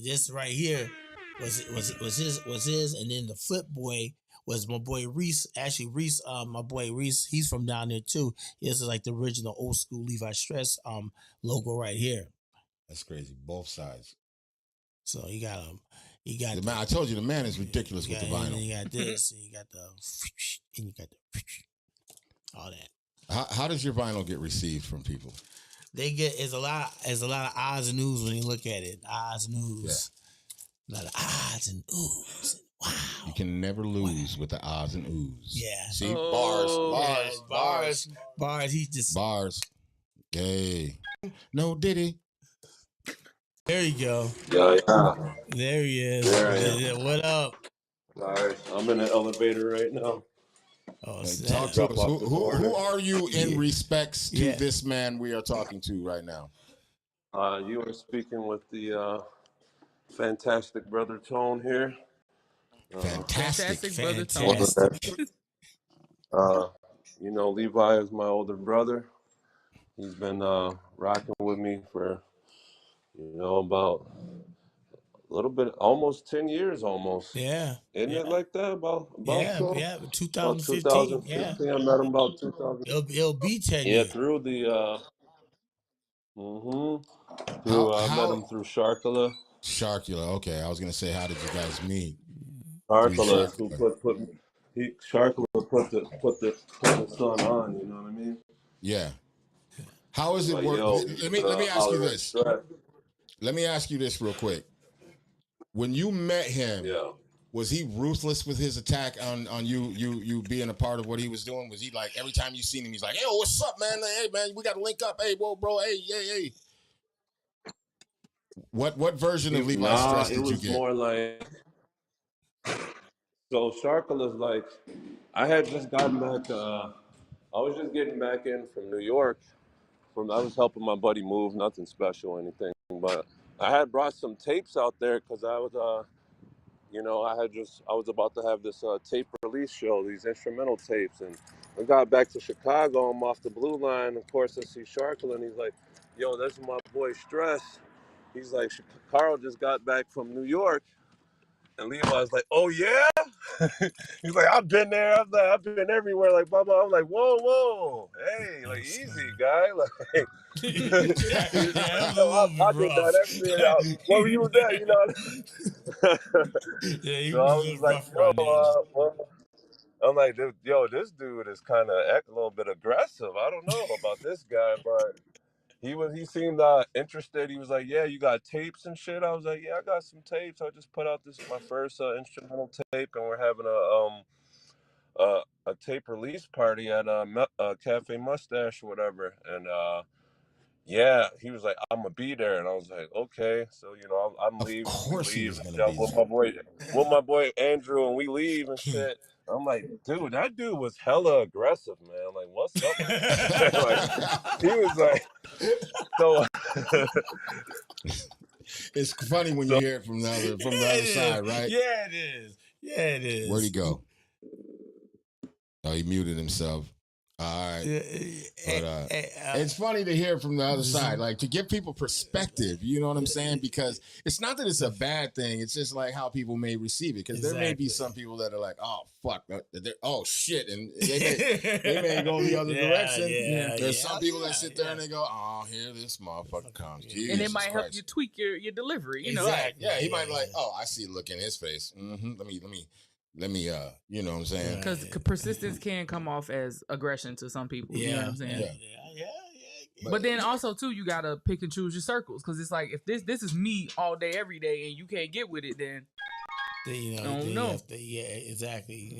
this right here was his, and then the Flip Boy was my boy Reese. Actually, Reese, my boy Reese, he's from down there too. This is like the original old school Levi Stress logo right here. That's crazy. Both sides. So you got the man. I told you the man is ridiculous with the vinyl. And you got this, and you got all that. How does your vinyl get received from people? They get a lot of odds and oohs when you look at it. Odds and oohs. Yeah. A lot of odds and oohs. Wow. You can never lose with the odds and oohs. Yeah. See? Bars. He just bars. Hey. No Diddy. There you go. Yeah. There he is. There what up? All right. I'm in the elevator right now. Oh, talk to us. Who are you in respects to this man we are talking to right now? You are speaking with the fantastic brother Tone here. Fantastic brother Tone. Levi is my older brother. He's been rocking with me for about a little bit, almost 10 years almost. Yeah. Isn't it like that? About 2015. 2015. Yeah. I met him about 2000. It'll be 10 years. Yeah, through the I met him through Sharkula. Okay. I was gonna say, how did you guys meet? Sharkula put the sun on, you know what I mean? Yeah. How is it work? Let me ask you this. Let me ask you this real quick. When you met him, was he ruthless with his attack on you being a part of what he was doing? Was he like, every time you seen him, he's like, hey, what's up, man? Hey, man, we got to link up. Hey, whoa, bro. Hey. What version of Levi Stress did you get? It was more like, so Sharkula's like, I had just gotten back, I was just getting back in from New York. I was helping my buddy move, nothing special or anything, but I had brought some tapes out there because I was, I was about to have this tape release show, these instrumental tapes, and I got back to Chicago. I'm off the Blue Line. Of course, I see Sharkula, and he's like, "Yo, that's my boy Stress." He's like, "Carl just got back from New York," and Levi's like, "Oh yeah." He's like, "I've been there. I've been everywhere." Like, blah blah. I'm like, "Whoa, hey, like easy guy, like." I did that everything. What were you there? You know. So I was like, I'm like, this dude is kind of a little bit aggressive. I don't know about this guy, but he seemed interested. He was like, "Yeah, you got tapes and shit." I was like, "Yeah, I got some tapes. I just put out my first instrumental tape, and we're having a tape release party at Cafe Mustache or whatever." And yeah, he was like, "I'm gonna be there," and I was like, "Okay." So I'm Of leaving. We course he leave was and gonna stuff be with there. my boy Andrew, and we leave and shit. I'm like, dude, that dude was hella aggressive, man. Like, what's up with that? Like, he was like, so. It's funny when you hear it from the other side, right? Yeah, it is. Yeah, it is. Where'd he go? Oh, he muted himself. All right. But it's funny to hear from the other side, like to give people perspective, you know what I'm saying? Because it's not that it's a bad thing, it's just like how people may receive it. Because there may be some people that are like, oh fuck, oh shit, and they may go the other direction. There's some people that sit there and they go, oh, here this motherfucker comes. Jesus and it might help Christ. you tweak your delivery, you know. Exactly. Yeah, he might be like, oh, I see a look in his face. Let me you know what I'm saying? Because persistence can come off as aggression to some people. You know what I'm saying? Yeah. But then also too, you gotta pick and choose your circles, because it's like if this is me all day every day and you can't get with it, then I don't know. Exactly.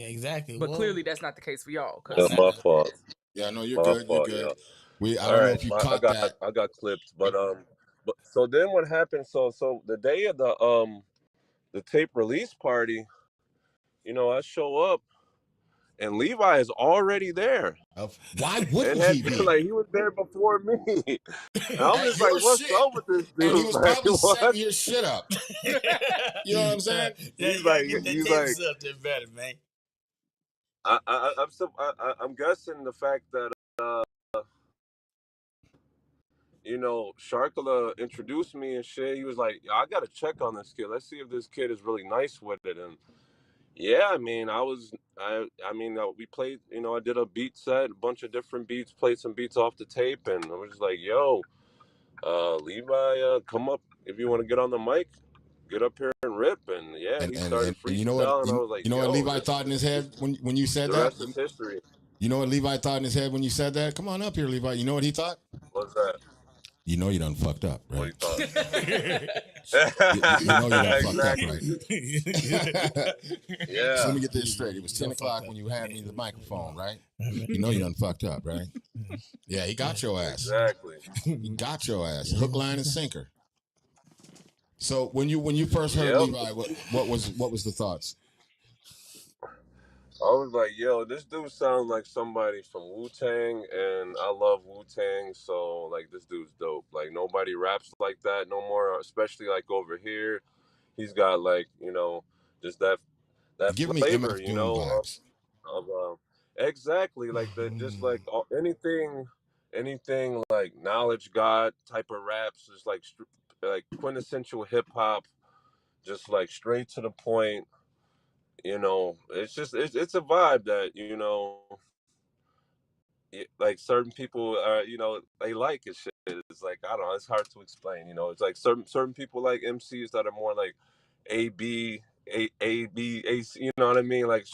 But clearly that's not the case for y'all. That's my fault. Yeah, no, you're My good. fault, You're good. yeah. I don't know if you caught that. I got clipped, but so then what happened? So the day of the tape release party, I show up and Levi is already there. Why wouldn't and he be? Like, he was there before me. And I'm just like, what's up with this dude? And he was like, probably setting your shit up. You know what I'm saying? He's like, better, man. I'm guessing the fact that Sharkala introduced me and shit. He was like, I gotta check on this kid. Let's see if this kid is really nice with it. And yeah, I mean, we played. I did a beat set, a bunch of different beats, played some beats off the tape, and I was just like, yo, Levi, come up if you want to get on the mic. Get up here and rip, and yeah, he started freestyling. You know what? I was like, you know what Levi thought in his head when you said the that? rest is history. You know what Levi thought in his head when you said that? Come on up here, Levi. You know what he thought? What's that? You know you done fucked up, right? What he thought? you know you done fucked up, right? Yeah. So let me get this straight. It was 10 o'clock when you had me the microphone, right? You know you done fucked up, right? Yeah, he got your ass. Exactly. He got your ass. Hook, line, and sinker. So when you first heard Levi, what was the thoughts? I was like, yo, this dude sounds like somebody from Wu-Tang, and I love Wu-Tang, so, like, this dude's dope. Like, nobody raps like that no more, especially, like, over here. He's got, like, just that Give flavor, me MF Doom vibes. Exactly, like, just, like, anything, like, knowledge God type of raps, just, like quintessential hip-hop, just, like, straight to the point. It's just it's a vibe that like certain people they like it. Shit, it's like, I don't know, it's hard to explain. It's like certain people like MCs that are more like A B A C. You know what I mean? Like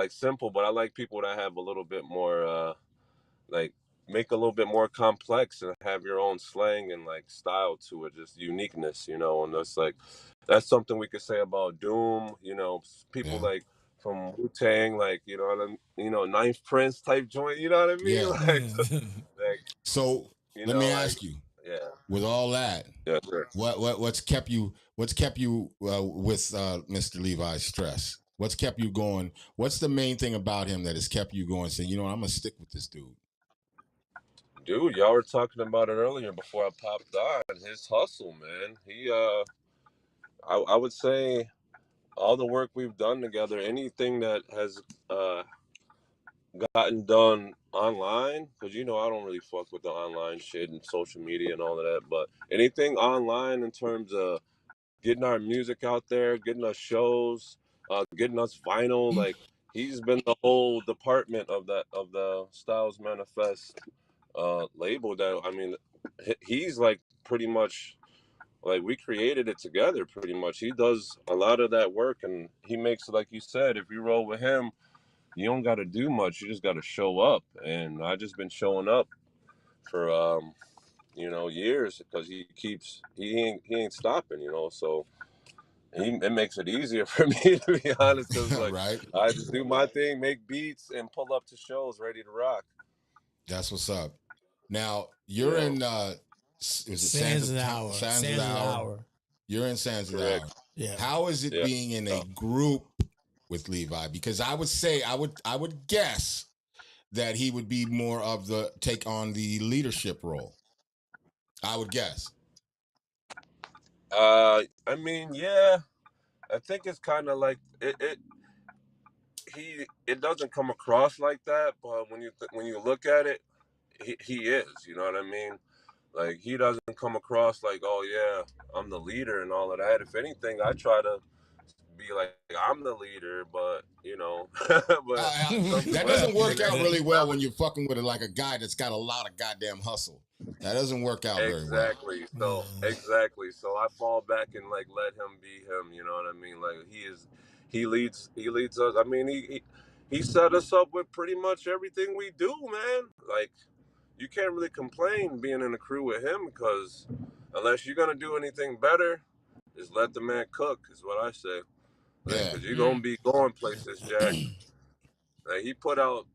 simple, but I like people that have a little bit more like make a little bit more complex and have your own slang and like style to it, just uniqueness. And that's something we could say about Doom. People like from Wu-Tang, like Ninth Prince type joint. You know what I mean? Yeah. like so let me ask you. Yeah. With all that, sure. what's kept you with Mr. Levi's Stress? What's kept you going? What's the main thing about him that has kept you going? Saying, I'm gonna stick with this dude. Dude, y'all were talking about it earlier before I popped on. His hustle, man. He I would say all the work we've done together, anything that has gotten done online, because I don't really fuck with the online shit and social media and all of that, but anything online in terms of getting our music out there, getting us shows, getting us vinyl, like he's been the whole department of the Styles Manifest label. That, I mean, he's like pretty much like we created it together. Pretty much, he does a lot of that work, and he makes, like you said, if you roll with him, you don't got to do much. You just got to show up. And I just been showing up for years, because he ain't stopping, so it makes it easier for me, to be honest, because like Right. I just do my thing, make beats, and pull up to shows ready to rock. That's what's up. Now you're Yeah, in is it Sands of the Hour. Sands of the Sands of the Hour? Hour. You're in Sands of the correct. Hour. Yeah. How is it Yeah. being in a group with Levi? Because I would say I would guess that he would be more of the take on the leadership role. I would guess. I mean, yeah, I think it's kind of like it doesn't come across like that, but when you look at it, he is. You know what I mean? Like, he doesn't come across like, oh yeah, I'm the leader and all of that. If anything, I try to be like, I'm the leader, but but That but doesn't at the work out really well when same you're fucking with like a guy that's got a lot of goddamn hustle. That doesn't work out very well. exactly. So exactly. So I fall back and like let him be him. You know what I mean? Like, he leads us. I mean, he set us up with pretty much everything we do, man. Like, you can't really complain being in a crew with him, because unless you're gonna do anything better, just let the man cook. Is what I say. Like, Yeah. cause you're gonna be going places, Jack. Like, he put out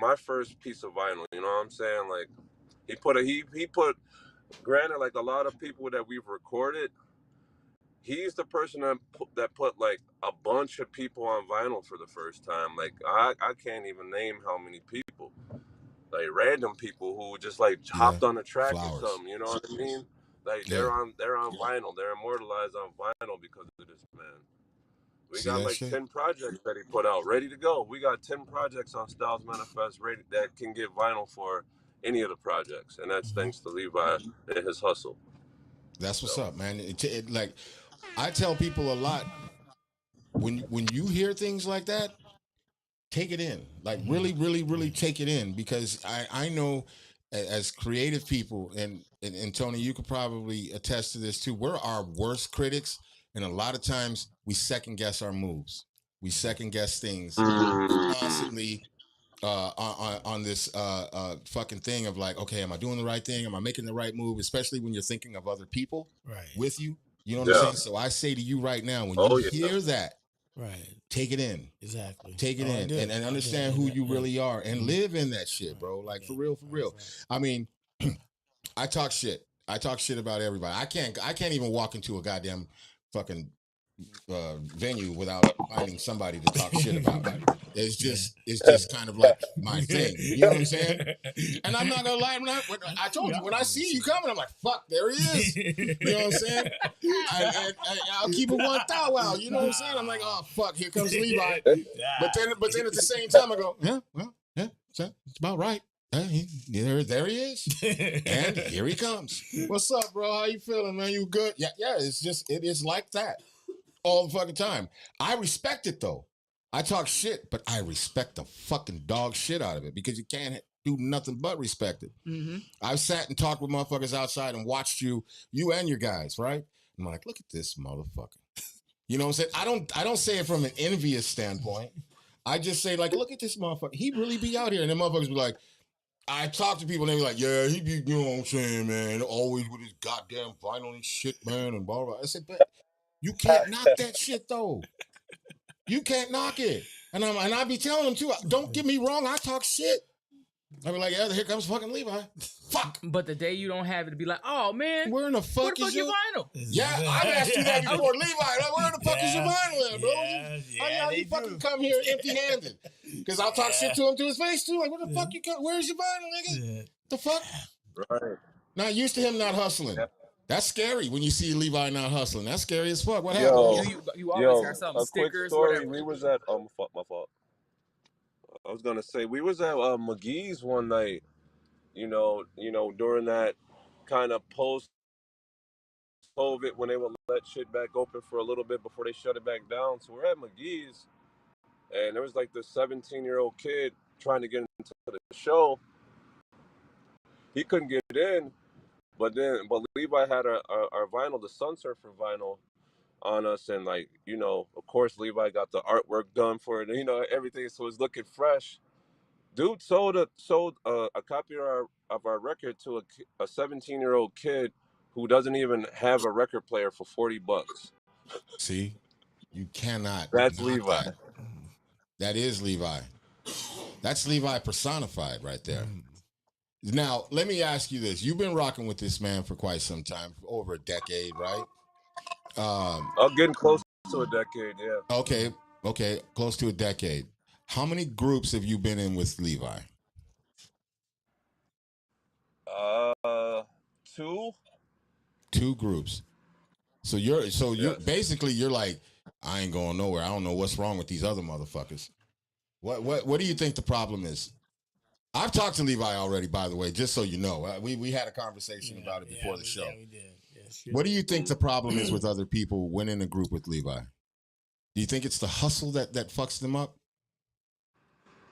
my first piece of vinyl. You know what I'm saying? Like, he put. Granted, like a lot of people that we've recorded, he's the person that put like a bunch of people on vinyl for the first time. Like, I can't even name how many people. Like, random people who just like Yeah. hopped on a track or Flowers. something. You know what I mean? Like, Yeah. they're on vinyl. They're immortalized on vinyl because of this man. We See got that like shit? 10 projects that he put out ready to go. We got 10 projects on Styles Manifest ready that can get vinyl for any of the projects, and that's thanks to Levi and his hustle. That's what's So up, man. Like I tell people a lot, when you hear things like that, take it in. Like really, really, really take it in, because I know as creative people, and Tony, you could probably attest to this too. We're our worst critics, and a lot of times we second guess our moves. We second guess things constantly on this fucking thing of like, okay, am I doing the right thing? Am I making the right move? Especially when you're thinking of other people with you. You know what I'm yeah. saying? So I say to you right now, when you Oh yeah. hear that, Right. take it in. Exactly. Take it in and understand who you really are and live in that shit, bro. Like for real, for real. I mean, I talk shit. I talk shit about everybody. I can't even walk into a goddamn fucking venue without finding somebody to talk shit about. It's just kind of like my thing. You know what I'm saying? And I'm not gonna lie, I told you when I see you coming, I'm like, fuck, there he is. You know what I'm saying? I'll keep it 1,000. You know what I'm saying? I'm like, oh fuck, here comes Levi. But then at the same time, I go, yeah, well, yeah, it's about right. There he is, and here he comes. What's up, bro? How you feeling, man? You good? Yeah. It is like that all the fucking time. I respect it though. I talk shit, but I respect the fucking dog shit out of it, because you can't do nothing but respect it. Mm-hmm. I've sat and talked with motherfuckers outside and watched you and your guys, right? I'm like, look at this motherfucker. You know what I'm saying? I don't say it from an envious standpoint. I just say, like, look at this motherfucker. He really be out here. And then motherfuckers be like, I talk to people and they be like, yeah, he be, you know what I'm saying, man, always with his goddamn vinyl and shit, man, and blah, blah. I said, but you can't knock that shit, though. You can't knock it. And I be telling them, too, don't get me wrong, I talk shit. I be like, yeah, here comes fucking Levi. Fuck. But the day you don't have it, to be like, oh man, Where in the fuck is your your vinyl? Yeah, I've asked you that before, Levi. Like, where the fuck is your vinyl at, bro? How you fucking come here empty-handed? Because I'll talk shit to him to his face too. Like, where the fuck you come? Where's your vinyl, nigga? The fuck? Right. Not used to him not hustling. Yep. That's scary when you see Levi not hustling. That's scary as fuck. What happened? You always have something, a quick stickers, story. whatever. We was at my fault. I was gonna say we was at McGee's one night. During that kind of post COVID, when they would let shit back open for a little bit before they shut it back down. So we're at McGee's, and there was like this 17-year-old kid trying to get into the show. He couldn't get in, but Levi had our vinyl, the Sun Surfer vinyl, on us, and like, of course Levi got the artwork done for it, everything, so it's looking fresh. Dude sold a copy of our record to a 17-year-old kid who doesn't even have a record player for $40. See, you cannot That's knock Levi. that. That is Levi. That's Levi personified right there. Now, let me ask you this. You've been rocking with this man for quite some time, for over a decade, right? I'm getting close to a decade, yeah. Okay, close to a decade. How many groups have you been in with Levi? Two? 2 groups. So you're Yes. basically you're like, I ain't going nowhere. I don't know what's wrong with these other motherfuckers. What do you think the problem is? I've talked to Levi already, by the way, just so you know. We had a conversation about it before the show. Yeah, we did. Yeah, What do you think the problem is with other people when in a group with Levi? Do you think it's the hustle that fucks them up?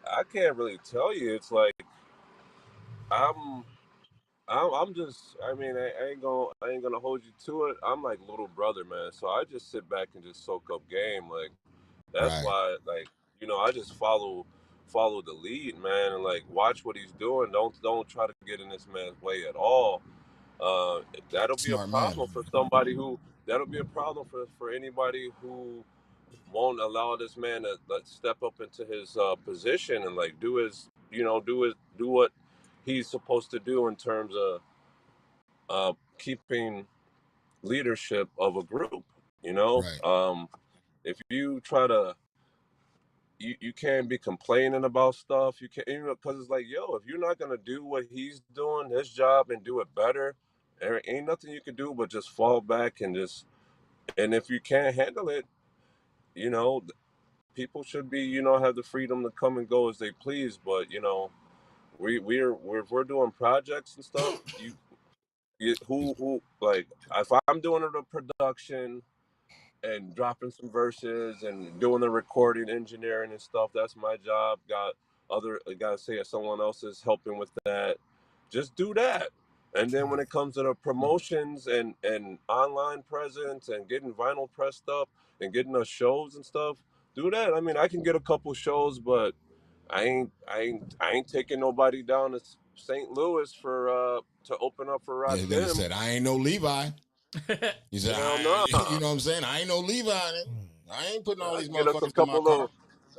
I can't really tell you. It's like I'm I'm just. I mean, I ain't gonna hold you to it. I'm like little brother, man. So I just sit back and just soak up game. Like that's Right. why, like I just follow the lead, man, and like watch what he's doing. Don't try to get in this man's way at all. Uh, that'll be a Smart man. problem for somebody who. That'll be a problem for anybody who won't allow this man to like, step up into his position and like do what he's supposed to do in terms of keeping leadership of a group. You know, Right. if you try to, you can't be complaining about stuff. You can't, because it's like, yo, if you're not gonna do what he's doing, his job, and do it better, there ain't nothing you can do but just fall back and just. And if you can't handle it, you know, people should be, have the freedom to come and go as they please. But we're doing projects and stuff. Who like if I'm doing the production and dropping some verses and doing the recording engineering and stuff, that's my job. Gotta say if someone else is helping with that, just do that. And then when it comes to the promotions and online presence and getting vinyl pressed up and getting us shows and stuff, do that. I mean, I can get a couple shows, but I ain't taking nobody down to St. Louis for to open up for Yeah, nigga Rakim. said, I ain't no Levi. He said, Hell no. you know what I'm saying? I ain't no Levi. I ain't putting all I these can get us a motherfuckers in my couple car. little.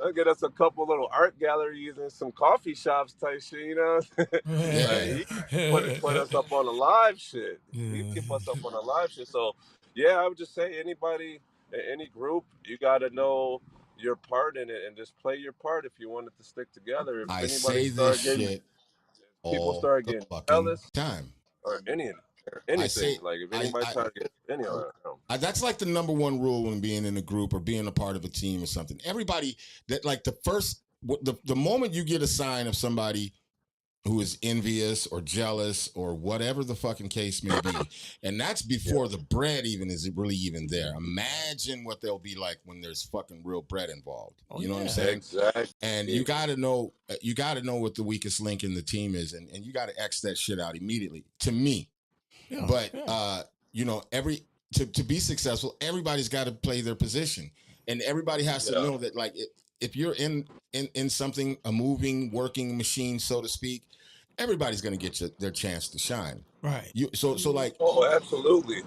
I'll get us a couple little art galleries and some coffee shops type shit, Like Yeah. he put us up on a live shit. He keep us up on a live shit. So yeah, I would just say anybody, any group, you got to know your part in it and just play your part if you want it to stick together. If I anybody say this start getting, shit people all start the getting fucking jealous time. or I anything, say, like if I, anybody I, trying to get any of that. that's like the number one rule when being in a group or being a part of a team or something. Everybody that like the moment you get a sign of somebody who is envious or jealous or whatever the fucking case may be, and that's before the bread even is really even there. Imagine what they'll be like when there's fucking real bread involved. You know what I'm saying? Exactly. And you got to know what the weakest link in the team is, and you got to X that shit out immediately. To me, but to be successful, everybody's got to play their position, and everybody has to know that like if you're in something, a moving, working machine, so to speak, everybody's going to get their chance to shine. Right. So like, Oh, absolutely.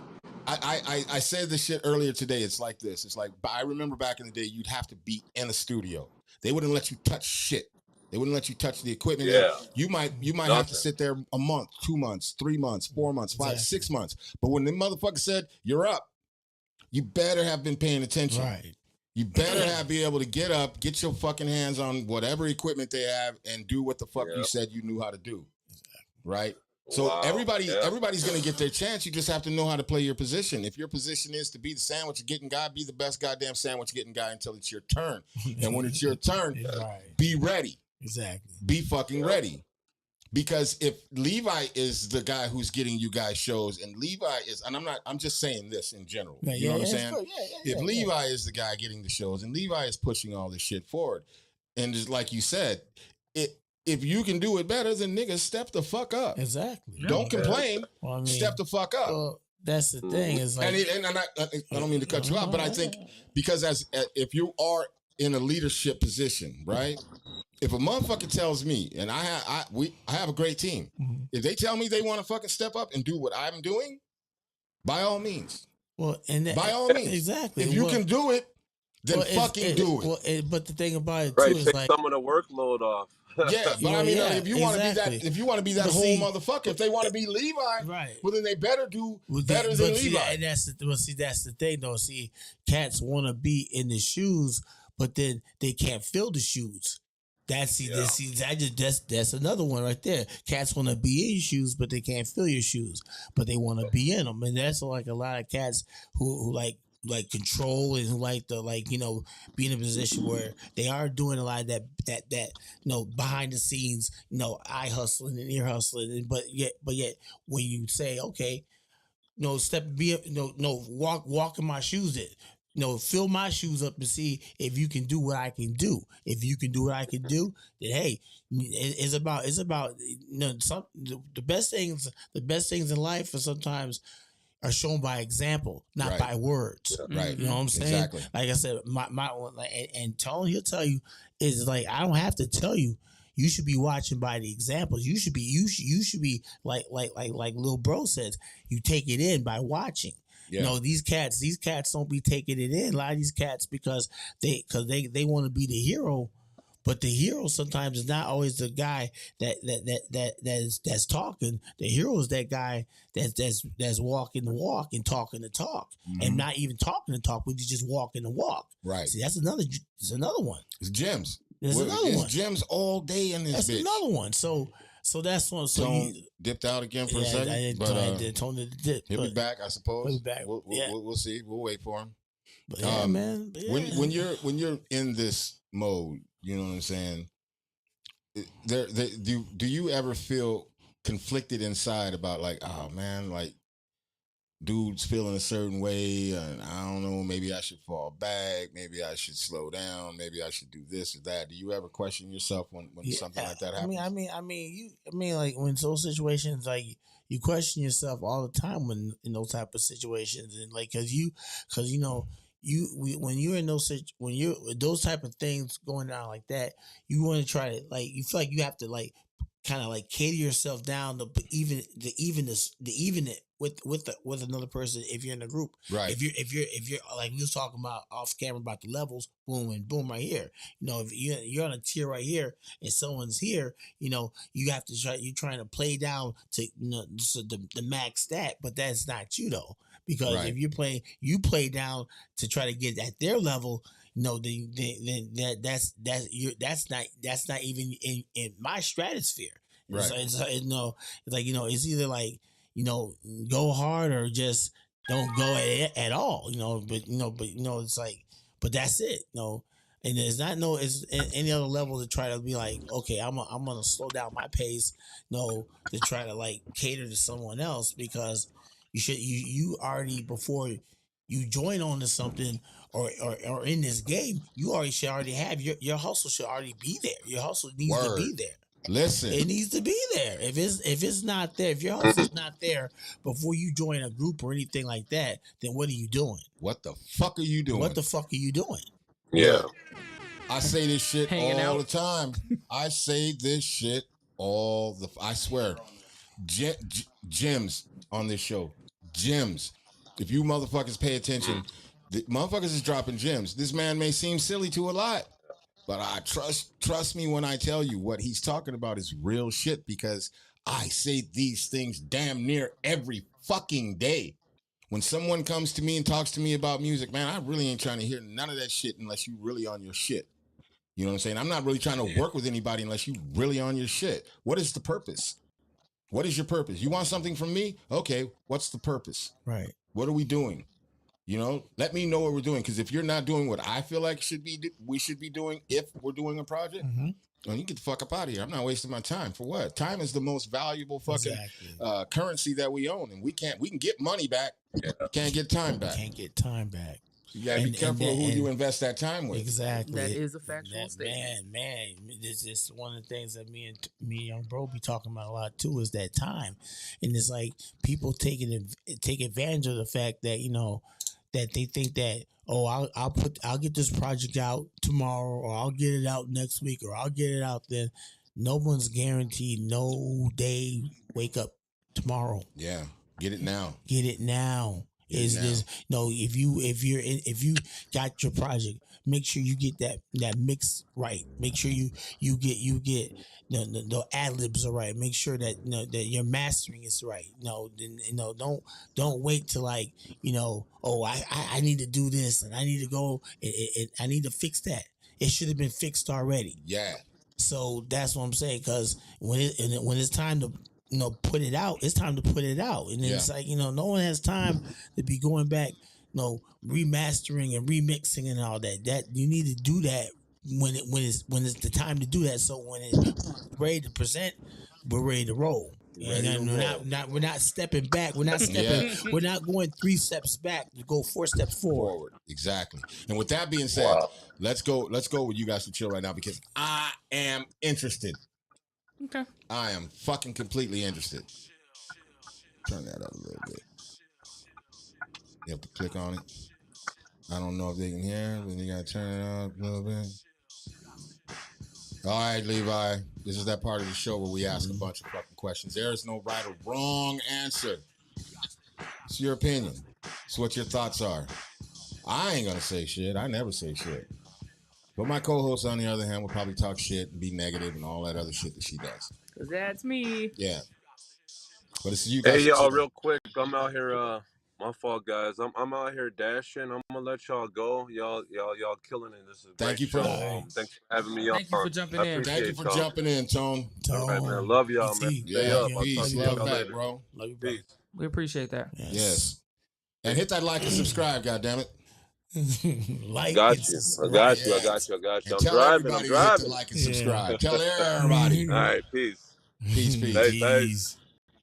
I said this shit earlier today. It's like this. It's like I remember back in the day, you'd have to be in a studio. They wouldn't let you touch shit. They wouldn't let you touch the equipment. Yeah. You might have to sit there a month, 2 months, 3 months, 4 months, 5, 6 months. But when the motherfucker said you're up, you better have been paying attention. Right. You better be able to get up, get your fucking hands on whatever equipment they have, and do what the fuck you said you knew how to do. Right. So everybody's gonna get their chance. You just have to know how to play your position. If your position is to be the sandwich getting guy, be the best goddamn sandwich getting guy until it's your turn. And when it's your turn, be ready. Exactly. Be fucking ready. Because if Levi is the guy who's getting you guys shows, and Levi is, and I'm just saying this in general. You know what I'm saying? If Levi is the guy getting the shows, and Levi is pushing all this shit forward, and just like you said, if you can do it better, then niggas step the fuck up. Exactly. Don't complain. Well, I mean, step the fuck up. Well, that's the thing. Is like, and I don't mean to cut you out, but I think because if you are in a leadership position, right? If a motherfucker tells me, and I have a great team, if they tell me they want to fucking step up and do what I'm doing, by all means. Well, and by all means, exactly. If you can do it, then fucking do it. Well, but the thing about it Right, too is take like some of the workload off. Yeah, but I mean, if you want to be that, if you want to be that But whole see, motherfucker, if they want to be Levi, right. well then they better do Well, better than see, Levi. and that's the thing though. See, cats want to be in the shoes, but then they can't fill the shoes. That's that's another one right there. Cats want to be in shoes, but they can't fill your shoes, but they want to be in them, and that's like a lot of cats who like control and who like to be in a position where they are doing a lot of that behind the scenes eye hustling and ear hustling, but yet when you say okay, walk in my shoes it. Fill my shoes up and see if you can do what I can do. If you can do what I can do, then hey, it's about the best things in life are sometimes are shown by example, not Right. by words. Right. You know what I'm saying? Exactly. Like I said, and Tone, he'll tell you is like I don't have to tell you. You should be watching by the examples. You should be like Lil Bro says. You take it in by watching. Yeah. These cats don't be taking it in. A lot of these cats because they want to be the hero, but the hero sometimes is not always the guy that's talking. The hero is that guy that's walking the walk and talking the talk, and not even talking the talk, but he's just walking the walk. Right. See, that's another one. It's gems. There's another one. Gems all day in this That's bitch. another one. So that's one. So Tone dipped out again for a second. Tone did the dip. He'll be back, I suppose. He'll be back. We'll see. We'll wait for him. But yeah, man. But yeah. When you're in this mode, you know what I'm saying. Do you ever feel conflicted inside about like, oh man, like dude's feeling a certain way, and I don't know, maybe I should fall back, maybe I should slow down, maybe I should do this or that. Do you ever question yourself when something like that happens? I mean, like when those situations, like you question yourself all the time when in those type of situations, and like when you're in those type of things going down like that, you want to try to like you feel like you have to like kind of like cater yourself down to even it with another person if you're in a group. Right. If you're like we was talking about off camera about the levels, boom and boom right here. If you're on a tier right here and someone's here, you have to try. You're trying to play down to the max stat, but that's not you though. Because Right. if you play down to try to get at their level, then that's not even in my stratosphere. Right. So it's like it's either like go hard or just don't go at all. But it's like, but that's it. And there's not it's any other level to try to be like, okay, I'm gonna slow down my pace. To try to like cater to someone else because you already before you join on to something or in this game, you should already have your hustle should already be there. Your hustle needs to be there. Listen, it needs to be there. If it's not there, if your hustle's not there before you join a group or anything like that, then what are you doing? What the fuck are you doing? What the fuck are you doing? Yeah. I say this shit Hanging all out. the time. I say this shit I swear. Gems on this show. Gems. If you motherfuckers pay attention, the motherfuckers is dropping gems. This man may seem silly to a lot, but I trust me when I tell you what he's talking about is real shit because I say these things damn near every fucking day. When someone comes to me and talks to me about music, man, I really ain't trying to hear none of that shit unless you really on your shit. You know what I'm saying? I'm not really trying to work with anybody unless you really on your shit. What is the purpose? What is your purpose? You want something from me? Okay, what's the purpose? Right. What are we doing? Let me know what we're doing. Because if you're not doing what I feel like we should be doing if we're doing a project, well, you get the fuck up out of here. I'm not wasting my time. For what? Time is the most valuable fucking currency that we own. And we can get money back. Can't get time back. Can't get time back. You gotta be careful of who you invest that time with. Exactly. That is a factual statement. Man, this is one of the things that me and young bro be talking about a lot too is that time, and it's like people take advantage of the fact that that they think that, oh, I'll get this project out tomorrow, or I'll get it out next week, or I'll get it out then. No one's guaranteed no day wake up tomorrow. Yeah. Get it now. Get it now. This no? If you got your project, make sure you get that mix right. Make sure you get the ad libs are right. Make sure that that your mastering is right. Don't wait till like oh I need to do this and I need to go and I need to fix that. It should have been fixed already. Yeah. So that's what I'm saying. Because when it's time to put it out, it's time to put it out. And then it's like, no one has time to be going back, remastering and remixing and all that. That you need to do that when it's the time to do that. So when it's ready to present, we're ready to roll. We're not stepping back. We're not stepping. We're not going 3 steps back to go 4 steps forward. Exactly. And with that being said, let's go with you guys to chill right now because I am interested. Okay. I am fucking completely interested. Turn that up a little bit. You have to click on it. I don't know if they can hear, but you gotta turn it up a little bit. All right, Levi. This is that part of the show where we ask a bunch of fucking questions. There is no right or wrong answer. It's your opinion. It's what your thoughts are. I ain't gonna say shit. I never say shit. But my co-host, on the other hand, will probably talk shit and be negative and all that other shit that she does. Because that's me. Yeah. But it's you guys. Hey, y'all, real quick. I'm out here. My fault, guys. I'm out here dashing. I'm gonna let y'all go. Y'all killing it. This is a Thank great you for show. Thanks for having me on. Thank you for jumping in. Thank you for jumping in, Tone. All right, man. Love y'all, man. Stay up. I'll Peace. talk to Love y'all back, later. bro. Love you, brother. Peace. We appreciate that. Yes. And hit that like and subscribe, goddammit. Like Got you. I got you. And I'm tell driving. everybody I'm to hit driving. the like and subscribe. Tell everybody. All right. Peace. Peace. Peace.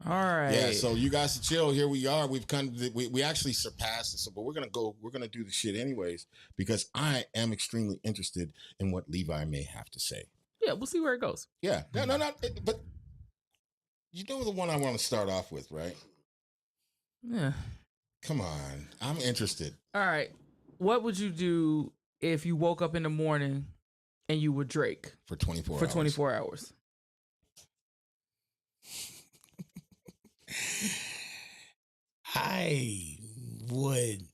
All right. Yeah, so you guys to chill. Here we are. We've we actually surpassed this, but we're gonna do the shit anyways because I am extremely interested in what Levi may have to say. Yeah, we'll see where it goes. Yeah. No, but you know the one I want to start off with, right? Yeah. Come on. I'm interested. All right. What would you do if you woke up in the morning and you were Drake For 24 for hours. 24 hours? I would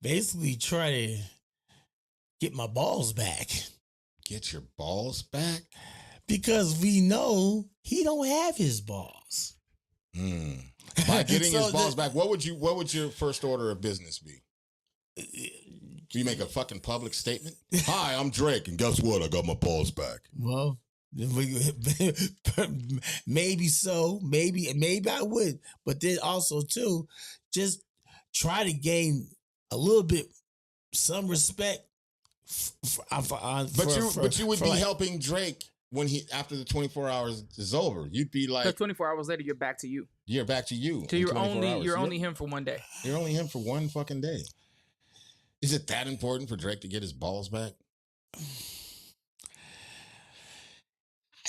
basically try to get my balls back Get your balls back? because we know he don't have his balls. By getting his balls back, what would your first order of business be? Do you make a fucking public statement? Hi, I'm Drake, and guess what? I got my balls back. Well, maybe so. Maybe I would. But then also too, just try to gain a little bit some respect. But you would be helping Drake when after the 24 hours is over. You'd be Because like 24 hours later, you're back to you. you're back to you. So in you're 24 hours. only him for one day. You're only him for one fucking day. Is it that important for Drake to get his balls back?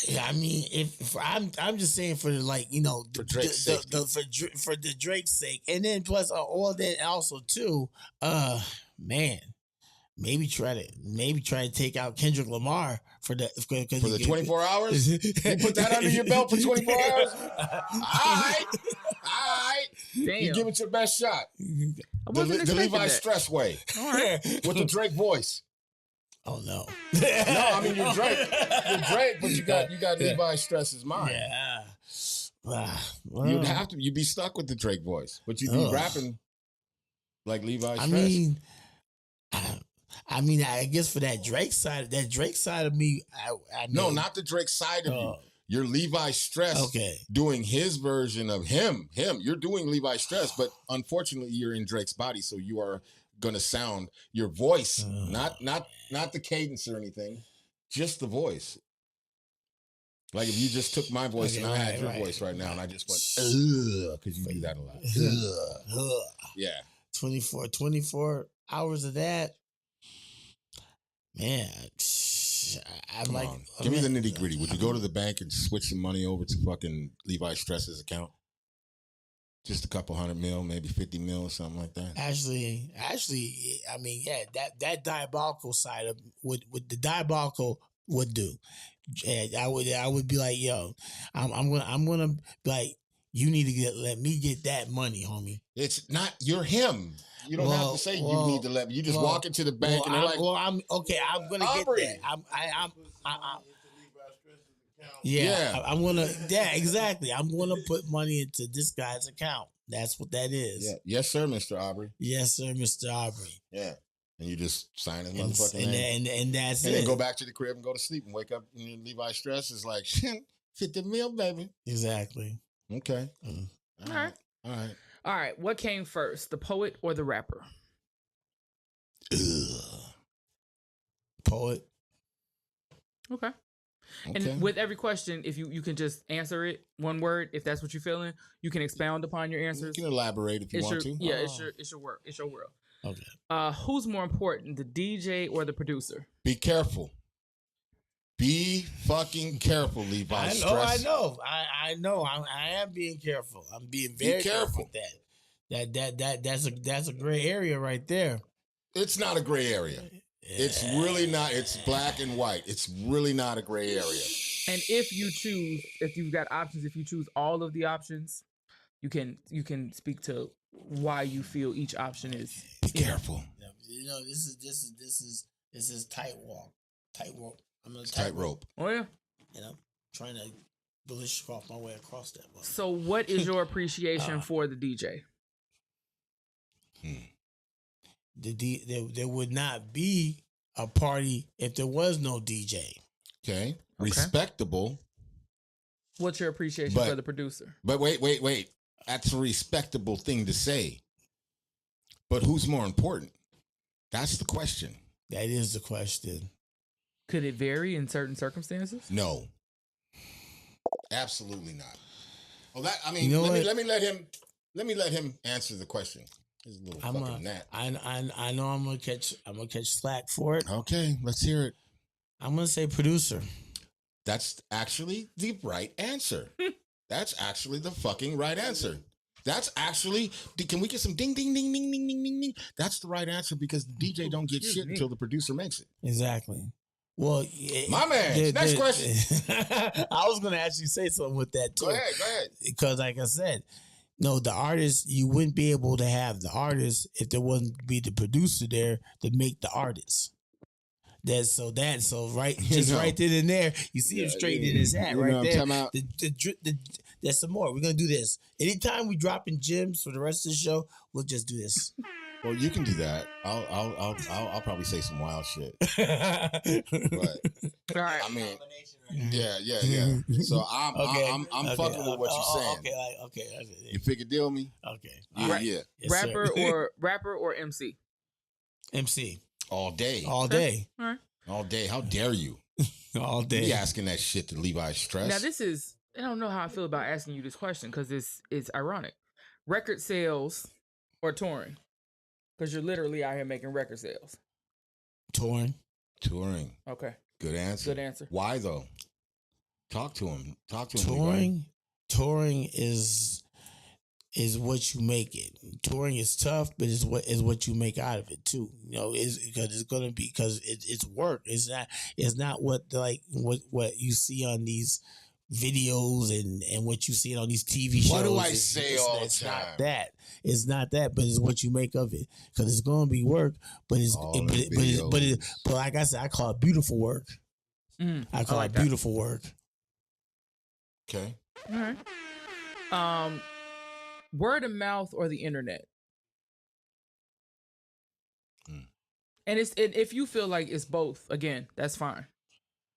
Yeah, I mean, if I'm just saying for For Drake's sake. for the Drake's sake, and then plus all that also too, man, maybe try to take out Kendrick Lamar for the 24 hours. You put that under your belt for 24 hours. All right. Damn. You give it your best shot. I wasn't The expecting Levi that. Stress way All right. with the Drake voice. Oh no! No, I mean you're Drake. You're Drake, but you got Levi Stress's mind. Yeah. You'd be stuck with the Drake voice, but you'd be rapping like Levi Stress. I mean, I guess for that Drake side of me, No, not the Drake side of you. You're Levi Stress doing his version of him. You're doing Levi Stress, but unfortunately you're in Drake's body, so you are gonna sound your voice, not the cadence or anything, just the voice. Like if you just took my voice and I had your voice right now and I just went, because you do that a lot. Yeah. 24 hours of that. Man, I'm like, give me the nitty gritty. Would you go to the bank and switch some money over to fucking Levi Stress's account? Just a couple $100 million, maybe 50 million, or something like that. Actually, I mean, yeah, that diabolical side of what the diabolical would do. And I would be like, yo, I'm gonna be like, you need to let me get that money, homie. It's not, you're him. You don't have to say you need to let me. You just walk into the bank and they're like, I'm okay. I'm gonna Aubrey. get that. I'm gonna. Yeah, exactly. I'm gonna put money into this guy's account. That's what that is. Yeah. Yes, sir, Mr. Aubrey. Yes, sir, Mr. Aubrey. Yeah. And you just sign his motherfucking name. And that's and it. then go back to the crib and go to sleep and wake up and Levi Stress is like, 50 mil, baby. Exactly. Okay. All right. All right. What came first, the poet or the rapper? Poet. Okay. And with every question, if you can just answer it one word, if that's what you're feeling, you can expound upon your answers. You can elaborate if you want to. Yeah, it's your work. It's your world. Okay. Who's more important, the DJ or the producer? Be careful. Be fucking careful, Levi. I know. I am being careful. I'm being very careful with that. That's a gray area right there. It's not a gray area. It's really not. It's black and white. It's really not a gray area. And if you've got options, if you choose all of the options, you can speak to why you feel each option is. Be careful. You know, this is tightrope. I'm a tightrope. Oh yeah. You know, trying to bullshit my way across that one. So, what is your appreciation for the DJ? There would not be a party if there was no DJ. Okay. Respectable. What's your appreciation for the producer? But wait. That's a respectable thing to say. But who's more important? That's the question. That is the question. Could it vary in certain circumstances? No. Absolutely not. Well, let me let him answer the question. He's a little fucking gnat. I know I'm gonna catch slack for it. Okay, let's hear it. I'm gonna say producer. That's actually the right answer. That's actually the fucking right answer. That's actually, can we get some ding, ding, ding, ding, ding, ding, ding, ding? That's the right answer because the DJ don't get shit until the producer makes it. Exactly. Well, my man, next question. I was going to actually say something with that too. Go ahead. Because like I said, no, the artist, you wouldn't be able to have the artist if there wasn't be the producer there to make the artist. Right then and there, you see him straight in his hat right there. There's some more. We're gonna do this. Anytime we drop in gems for the rest of the show, we'll just do this. Well, you can do that. I'll probably say some wild shit. But all right. I mean, yeah. So I'm fucking with what you're saying. Okay. You figure deal me? Okay. Yeah. Yes, rapper or MC? MC. All day. All day. All right. All day. How dare you? All day. Be asking that shit to Levi Stress. Now this is, I don't know how I feel about asking you this question because it's ironic. Record sales or touring? Because you're literally out here making record sales. Touring. Okay. Good answer. Why though? Talk to him. Touring is what you make it. Touring is tough, but is what you make out of it too. You know, because it's work. It's not what you see on these videos and what you see on these TV shows. What do I say all the time? It's not that, but it's what you make of it. Because it's going to be work, but but like I said, I call it beautiful work. I call it beautiful work. Okay. All right. Word of mouth or the internet? And if you feel like it's both, again, that's fine.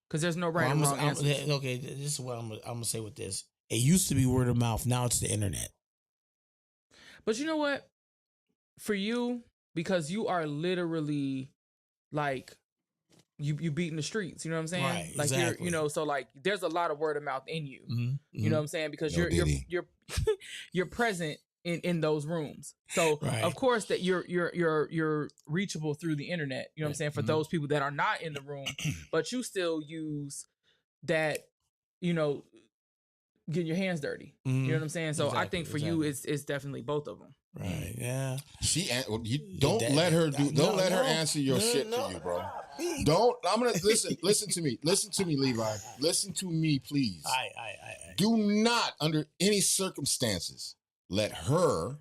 Because there's no right or wrong answer. Okay, this is what I'm gonna say with this. It used to be word of mouth. Now it's the internet. But you know what? For you, because you are literally like you beating the streets. You know what I'm saying? Right, like exactly. you're, so like there's a lot of word of mouth in you. Mm-hmm. You know what I'm saying? Because you're present in those rooms. So of course that you're reachable through the internet. You know what I'm saying? For those people that are not in the room, but you still use that, getting your hands dirty. You know what I'm saying? So I Exactly, think for you, it's definitely both of them. Right. Yeah. You don't let her do. Don't let her answer your shit for you, bro. Don't. I'm gonna listen. Listen to me. Listen to me, Levi. Listen to me, please. Do not, under any circumstances, let her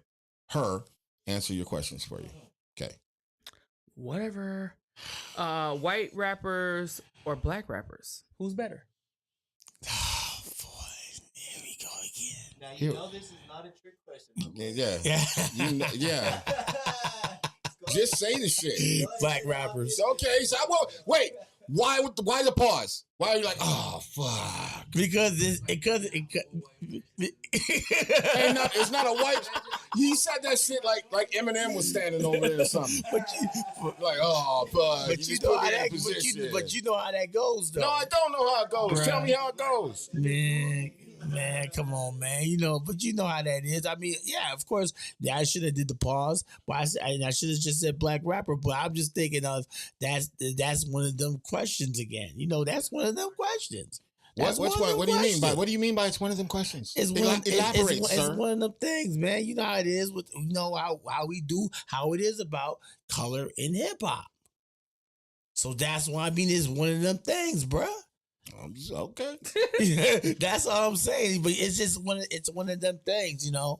answer your questions for you. Okay. Whatever. White rappers or black rappers? Who's better? Oh boy, here we go again. Now you know this is not a trick question. Yeah. Just say the shit. Black rappers. Okay, so I won't wait. Why the pause? Why are you like, oh fuck? Because It's not a white. He said that shit like Eminem was standing over there or something. Like, oh fuck. But you know how that. But you know how that goes, though. No, I don't know how it goes. Bruh. Tell me how it goes. Man, come on, man. But you know how that is. I mean, yeah, of course, I should have did the pause, but I should have just said black rapper. But I'm just thinking of that's one of them questions again. That's one of them questions. What do you mean by? What do you mean by it's one of them questions? Elaborate, sir. It's one of them things, man. You know how it is with how we do how it is about color in hip hop. So that's why it's one of them things, bruh. Okay. That's all I'm saying. But it's just one of them things, I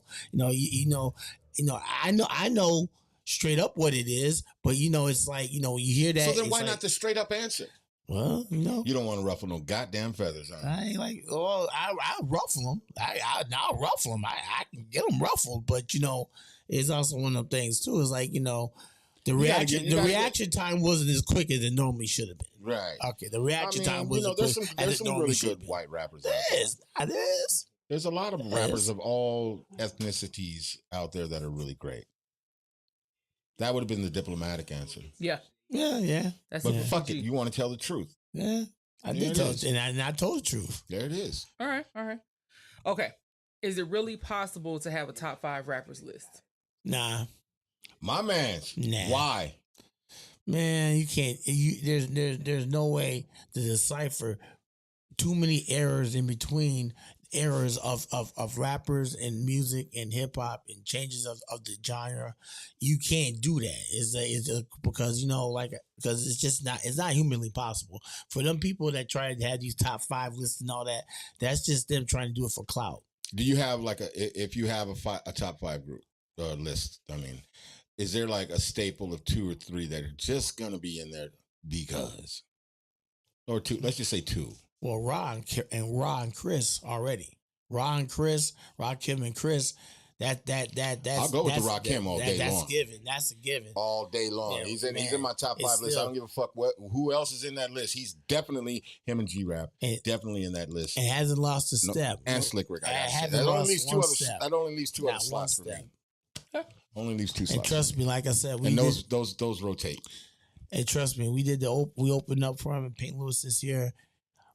know straight up what it is, but it's like, you hear that. So then why not the straight up answer? Well, you don't want to ruffle no goddamn feathers, huh? I ain't like, I ruffle them. I'll ruffle them. I can get them ruffled, but it's also one of them things too. It's like, the reaction time wasn't as quick as it normally should have been. Right. Okay. The reaction time wasn't there's some really good white rappers out there. It is. There's a lot of rappers of all ethnicities out there that are really great. That would have been the diplomatic answer. Yeah. Yeah. But fuck it, you want to tell the truth. Yeah. I did tell it, and I told the truth. There it is. All right. Okay. Is it really possible to have a top 5 rappers list? Nah. My man. Nah. Why? Man, you can't. There's no way to decipher too many errors in between errors of rappers and music and hip hop and changes of the genre. You can't do that. Because because it's just not. It's not humanly possible for them people that try to have these top 5 lists and all that. That's just them trying to do it for clout. Do you have if you have a top 5 group list? I mean. Is there like a staple of 2 or 3 that are just gonna be in there because, or 2? Let's just say 2. Well, Ra and Chris already. Rakim and Chris. That's. I'll go with the Rakim all day long. That's a given. All day long. Yeah, he's in my top 5 list. I don't give a fuck who else is in that list. He's definitely him and G-Rap. Definitely in that list. And hasn't lost a step. And Slick Rick. That only leaves 2 other slots for me. Only leaves 2 slots. And trust me, like I said, those rotate. And trust me, we opened up for him in St. Louis this year.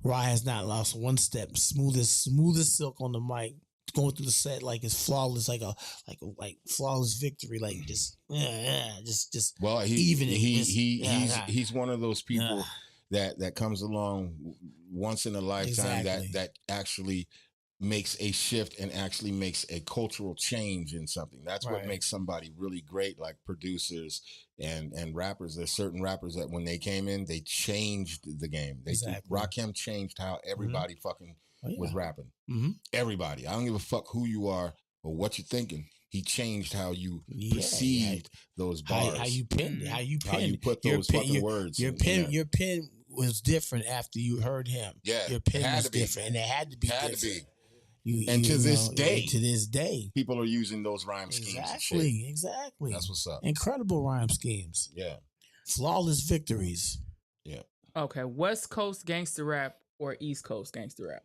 Ra has not lost 1 step. Smooth as silk on the mic. Going through the set like it's flawless, like flawless victory, like just. Well, he's one of those people that comes along once in a lifetime that actually makes a shift and actually makes a cultural change in something. That's what makes somebody really great, like producers and rappers. There's certain rappers that when they came in, they changed the game. Rakim changed how everybody fucking was rapping. Mm-hmm. Everybody. I don't give a fuck who you are or what you're thinking. He changed how you perceived those bars. How you penned it. How you put those fucking words. Your pen was different after you heard him. Yeah. Your pen was different. And it had to be different. To this day, people are using those rhyme schemes. Exactly. That's what's up. Incredible rhyme schemes. Yeah. Flawless victories. Yeah. Okay. West Coast gangster rap or East Coast gangster rap?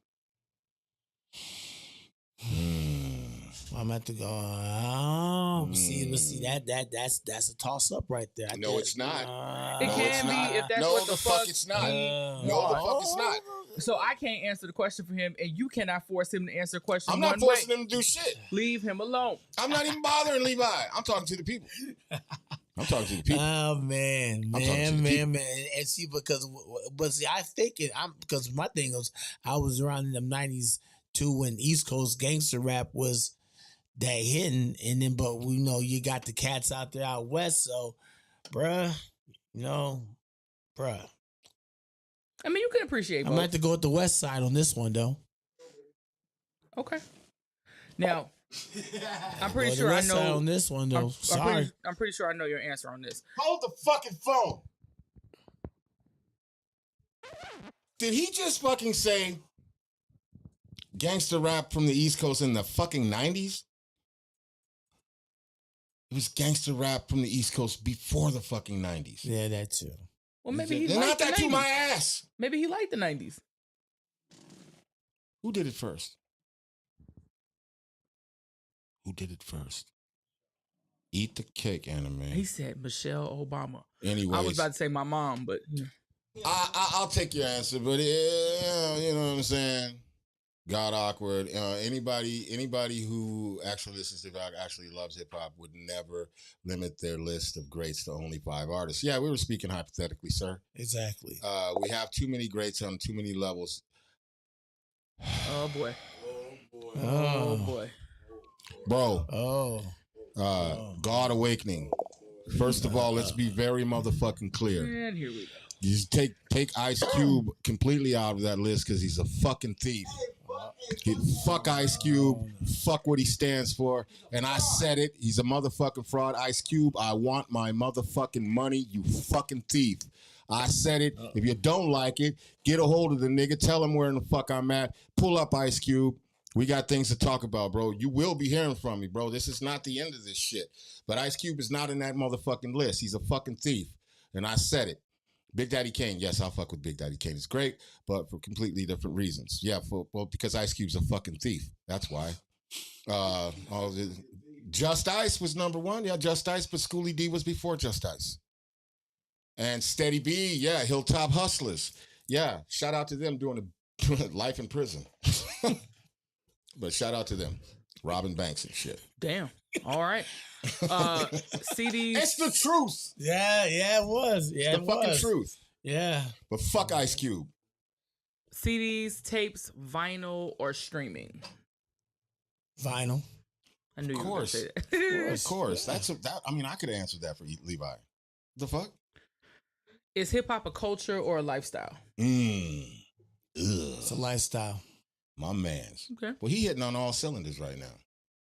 I'm at to go. See that's a toss up right there. No, it's not. It can be if that's what the fuck it's not. No, the fuck it's not. So I can't answer the question for him, and you cannot force him to answer a question. I'm not forcing him to do shit. Leave him alone. I'm not even bothering Levi. I'm talking to the people. Oh man. And see, because I think because my thing was I was around in the 90s too when East Coast gangster rap was that hidden, and then but we know you got the cats out there out west, so bruh, bruh. I mean, you can appreciate I'm both. gonna have to go with the west side on this one though. Okay. Now, I'm pretty Well, sure the I west side know. on this one though. Sorry. I'm pretty sure I know your answer on this. Hold the fucking phone. Did he just fucking say gangster rap from the East Coast in the fucking 90s? It was gangster rap from the East Coast before the fucking 90s. Yeah, that too. Well, maybe he They're liked not the that to 90s. my ass. Maybe he liked the 90s. Who did it first? Who did it first? Eat the cake, anime. He said Michelle Obama. Anyways, I was about to say my mom, but I'll take your answer, but you know what I'm saying? God awkward. Anybody who actually listens to hip hop, actually loves hip hop, would never limit their list of greats to only 5 artists. Yeah, we were speaking hypothetically, sir. Exactly. We have too many greats on too many levels. oh boy, Oh boy. Bro, God Awakening. First of all, let's be very motherfucking clear. And here we go. You just take Ice Cube completely out of that list because he's a fucking thief. Fuck Ice Cube. Fuck what he stands for. And I said it. He's a motherfucking fraud. Ice Cube, I want my motherfucking money, you fucking thief. I said it. If you don't like it, get a hold of the nigga. Tell him where in the fuck I'm at. Pull up Ice Cube. We got things to talk about, bro. You will be hearing from me, bro. This is not the end of this shit. But Ice Cube is not in that motherfucking list. He's a fucking thief. And I said it. Big Daddy Kane, yes, I'll fuck with Big Daddy Kane. It's great, but for completely different reasons. Yeah, because Ice Cube's a fucking thief. That's why. Just Ice was number 1. Yeah, Just Ice, but Schoolie D was before Just Ice. And Steady B, yeah, Hilltop Hustlers. Yeah, shout out to them doing a life in prison. But shout out to them. Robbing banks and shit. Damn. All right. CDs. It's the truth. Yeah, it was. Yeah, It's the fucking truth. Yeah. But fuck Ice Cube. CDs, tapes, vinyl, or streaming? Vinyl. I knew you were going to say Of that. course. I mean, I could answer that for Levi. The fuck? Is hip hop a culture or a lifestyle? It's a lifestyle. My man's. Okay. Well, he hitting on all cylinders right now.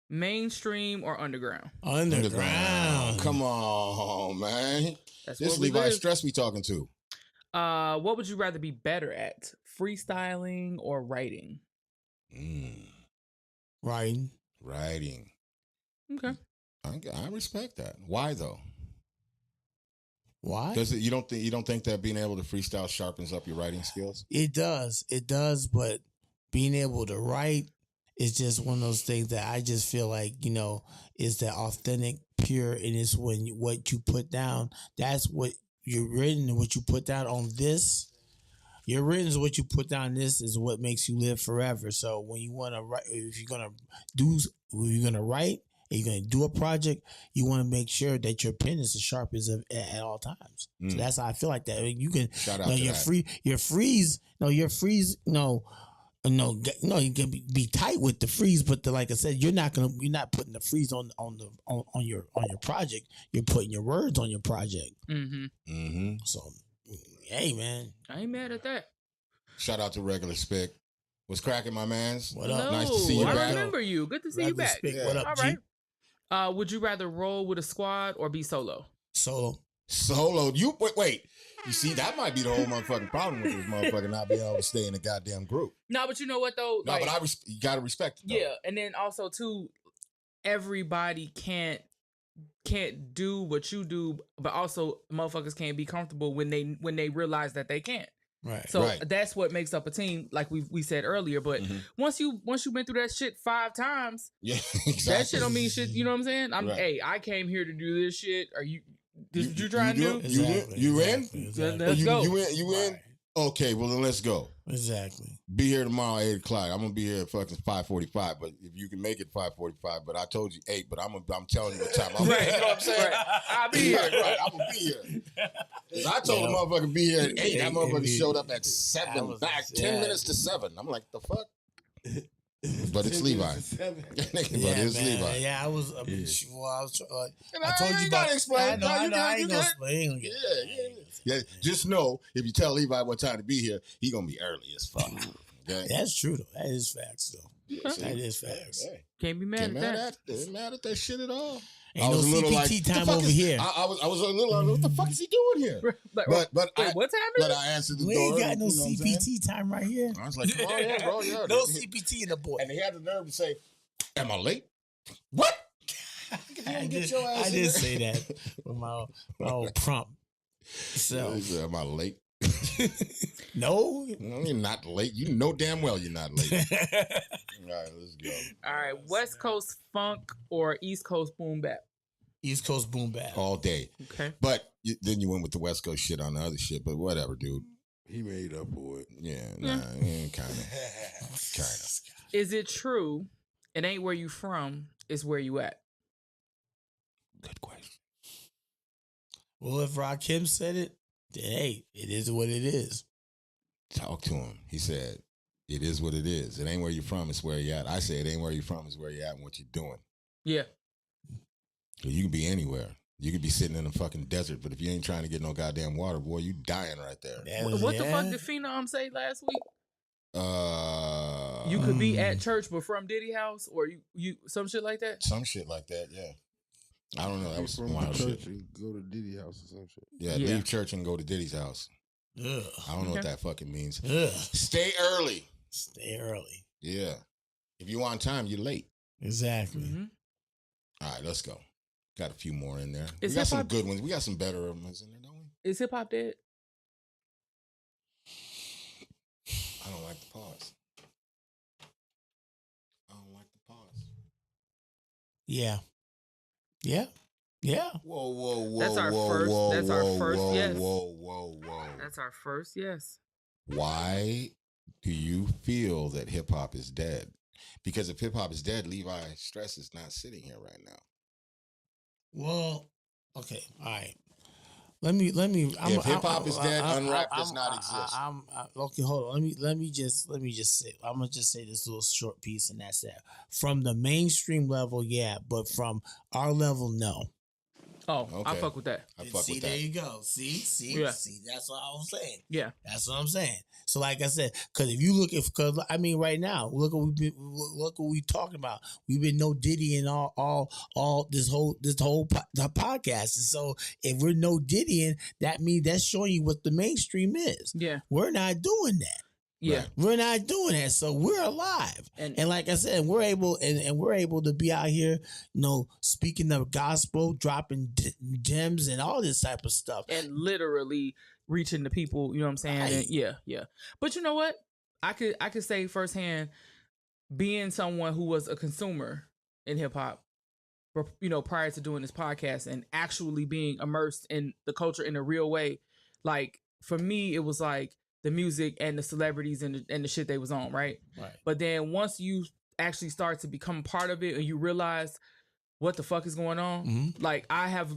Mainstream or underground? Underground. Come on, man. That's This what we Levi live. Stress we talking to. What would you rather be better at? Freestyling or writing? Writing. Writing. Okay. I respect that. Why though? Why? Does it? You don't think that being able to freestyle sharpens up your writing skills? It does, but being able to write is just one of those things that I just feel like, is that authentic, pure, and it's what you put down, that's what you're written, and what you put down on this. Your written is what you put down. This is what makes you live forever. So when you want to write, if you're gonna write and you're gonna do a project, you want to make sure that your pen is as sharp as at all times. So that's how I feel like that. You can Shout out to your that. freeze. You can be tight with the freeze, but like I said, you're not putting the freeze on your project. You're putting your words on your project. So, hey man, I ain't mad at that. Shout out to Regular Spick. What's cracking, my mans? What up? Nice to see you I back. remember you. Good to see you Regular back. Spick, Yeah. what up, All G? right. Would you rather roll with a squad or be solo? Solo. You wait. You see, that might be the whole motherfucking problem with this motherfucker not being able to stay in a goddamn group. No, but you know what though? No, but you gotta respect it. Though. Yeah, and then also too, everybody can't do what you do, but also motherfuckers can't be comfortable when they realize that they can't. Right. So Right. that's what makes up a team, like we said earlier. But once you've been through that shit 5 times, Yeah, exactly. that shit don't mean shit. You know what I'm saying? Right. Hey, I came here to do this shit. Are you? This what you trying to do? You in? Exactly. Let's go. You in? Right. Okay, well then let's go. Exactly. Be here tomorrow at 8 o'clock. I'm gonna be here at fucking 5:45. But if you can make it 5:45, but I told you 8. But I'm telling you what time. You know what I'm saying? Right. I'll be here. Right, I'm gonna be here. 'Cause I told the motherfucker to be here at 8. That motherfucker showed up at 7. Back 10 minutes to 7. I'm like, the fuck? But it's Levi. Yeah, It's man. Levi. Yeah, I was. I mean, well, I was. I I told you ain't about. gotta explain. I know. No, I you know. I good, ain't you gonna good. explain. Yeah. Just know if you tell Levi what time to be here, he gonna be early as fuck. Okay. That's true though. That is facts though. Yeah, see? That is facts. Hey, Can't be mad can't at that. ain't mad at that shit at all. Ain't no CPT time over here. I was a little like, what the fuck is he doing here? Like, But wait, what's happening? But I answered the We door. ain't got no you know what I'm saying? CPT time right here. I was like, come on in, bro. Yeah, No CPT in the boy. And he had the nerve to say, "Am I late?" What? I Get your ass in did there. say that with my old prompt. So He said, "Am I late?" no. No, you're not late. You know damn well you're not late. All right, let's go. All right, West Coast funk or East Coast boom bap? East Coast boom bap. All day. Okay. But then you went with the West Coast shit on the other shit. But whatever, dude. He made up for it. Yeah, nah, kind of. Is it true? It ain't where you from. It's where you at. Good question. Well, if Rakim said it, then hey, it is what it is. Talk to him. He said, "It is what it is. It ain't where you from. It's where you at." I say, "It ain't where you from. It's where you at and what you're doing." Yeah. So you can be anywhere. You could be sitting in a fucking desert, but if you ain't trying to get no goddamn water, boy, you dying right there. What the fuck did Phenom say last week? Uh, You could be at church but from Diddy house, or you some shit like that. some shit like that. Yeah, I don't know. That was some From wild the shit. church and go to Diddy house or some shit. Yeah, Yeah. leave church and go to Diddy's house. Ugh. I don't know what Okay. that fucking means. Ugh. Stay early. Stay early. Yeah. If you on time, you're late. Exactly. Mm-hmm. All right, let's go. Got a few more in there. Is we got some hip-hop- good ones. We got some better ones in there, don't we? Is hip hop dead? I don't like the pause. I don't like the pause. Yeah. Yeah. Yeah. Whoa. That's our whoa, first- Whoa, that's our whoa, first whoa, yes. Whoa. That's our first yes. Why do you feel that hip hop is dead? Because if hip hop is dead, Levi Stress is not sitting here right now. Well, okay. All right. Let me. If hip-hop is dead, UNRAP does not exist. Okay, hold on. Let me just say. I'm gonna just say this little short piece, and that's that. From the mainstream level, yeah, but from our level, no. Oh, I Okay. fuck with that. I fuck See, with there that. you go. See. Yeah. That's what I was saying. Yeah. That's what I'm saying. So, like I said, because if you look at, because I mean, right now, look what we talking about. We've been no Diddy and all this whole the podcast. And so, if we're no Diddying, that means that's showing you what the mainstream is. Yeah. We're not doing that. Yeah. Right. We're not doing that. So we're alive. And like I said, we're able to be out here, speaking the gospel, dropping gems and all this type of stuff. and literally reaching the people, you know what I'm saying? Right. And yeah. But you know what? I could say firsthand, being someone who was a consumer in hip hop, prior to doing this podcast and actually being immersed in the culture in a real way, like for me, it was like the music and the celebrities and the shit they was on, right? Right. But then once you actually start to become part of it and you realize what the fuck is going on, Mhm. like I have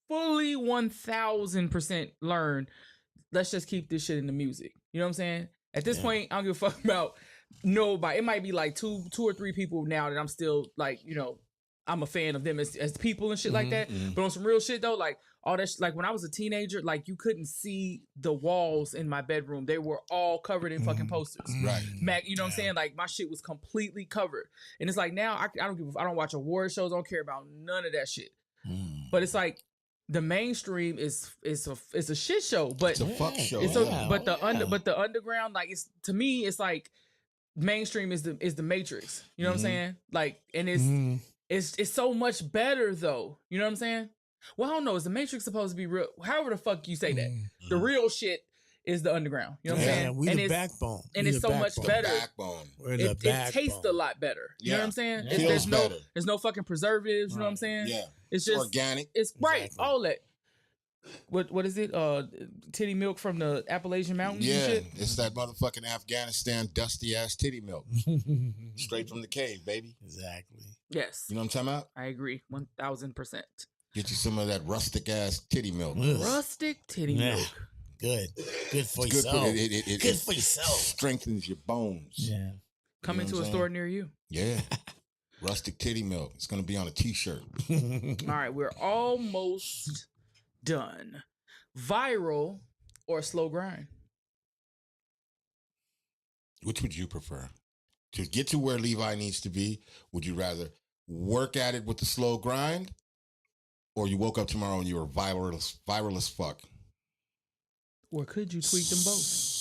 fully 1000% learned, let's just keep this shit in the music. You know what I'm saying? At this Yeah. point, I don't give a fuck about nobody. It might be like two or three people now that I'm still like, I'm a fan of them as people and shit like that. mhm. But on some real shit though, like all that, like when I was a teenager, like you couldn't see the walls in my bedroom. They were all covered in fucking posters. Right. Mac, you know what I'm saying? Like my shit was completely covered. And it's like now I don't watch award shows. I don't care about none of that shit. But it's like the mainstream is a shit show. But It's a fuck show. it's yeah. but the underground, like it's, to me, it's like mainstream is the Matrix. You know what I'm saying? Like, and it's so much better though. You know what I'm saying? Well, I don't know. Is the Matrix supposed to be real? However the fuck you say that, the real shit is the underground. You know what I'm saying? We and the it's backbone. and We it's the so much backbone. better. Backbone. We're the It backbone. tastes a lot better. You know Yeah. what I'm saying? Yeah. There's Feels better. there's no fucking preservatives. You know what I'm Right. saying? Yeah. It's just Organic. It's right. Exactly. All that. What is it? Titty milk from the Appalachian Mountains and Yeah. shit. It's that motherfucking Afghanistan dusty ass titty milk. Straight from the cave, baby. Exactly. Yes, You know what I'm talking about? I agree 1000%. Get you some of that rustic ass titty milk. Ugh. Rustic titty Yeah. milk. Good for It's good yourself. for it Good for yourself. strengthens your bones. Yeah. Coming know to what a I'm store saying? near you. Yeah. Rustic titty milk. It's gonna be on a t-shirt. All right, we're almost done. Viral or slow grind? Which would you prefer? To get to where Levi needs to be, would you rather work at it with the slow grind, or you woke up tomorrow and you were viral as fuck? Or could you tweak them both?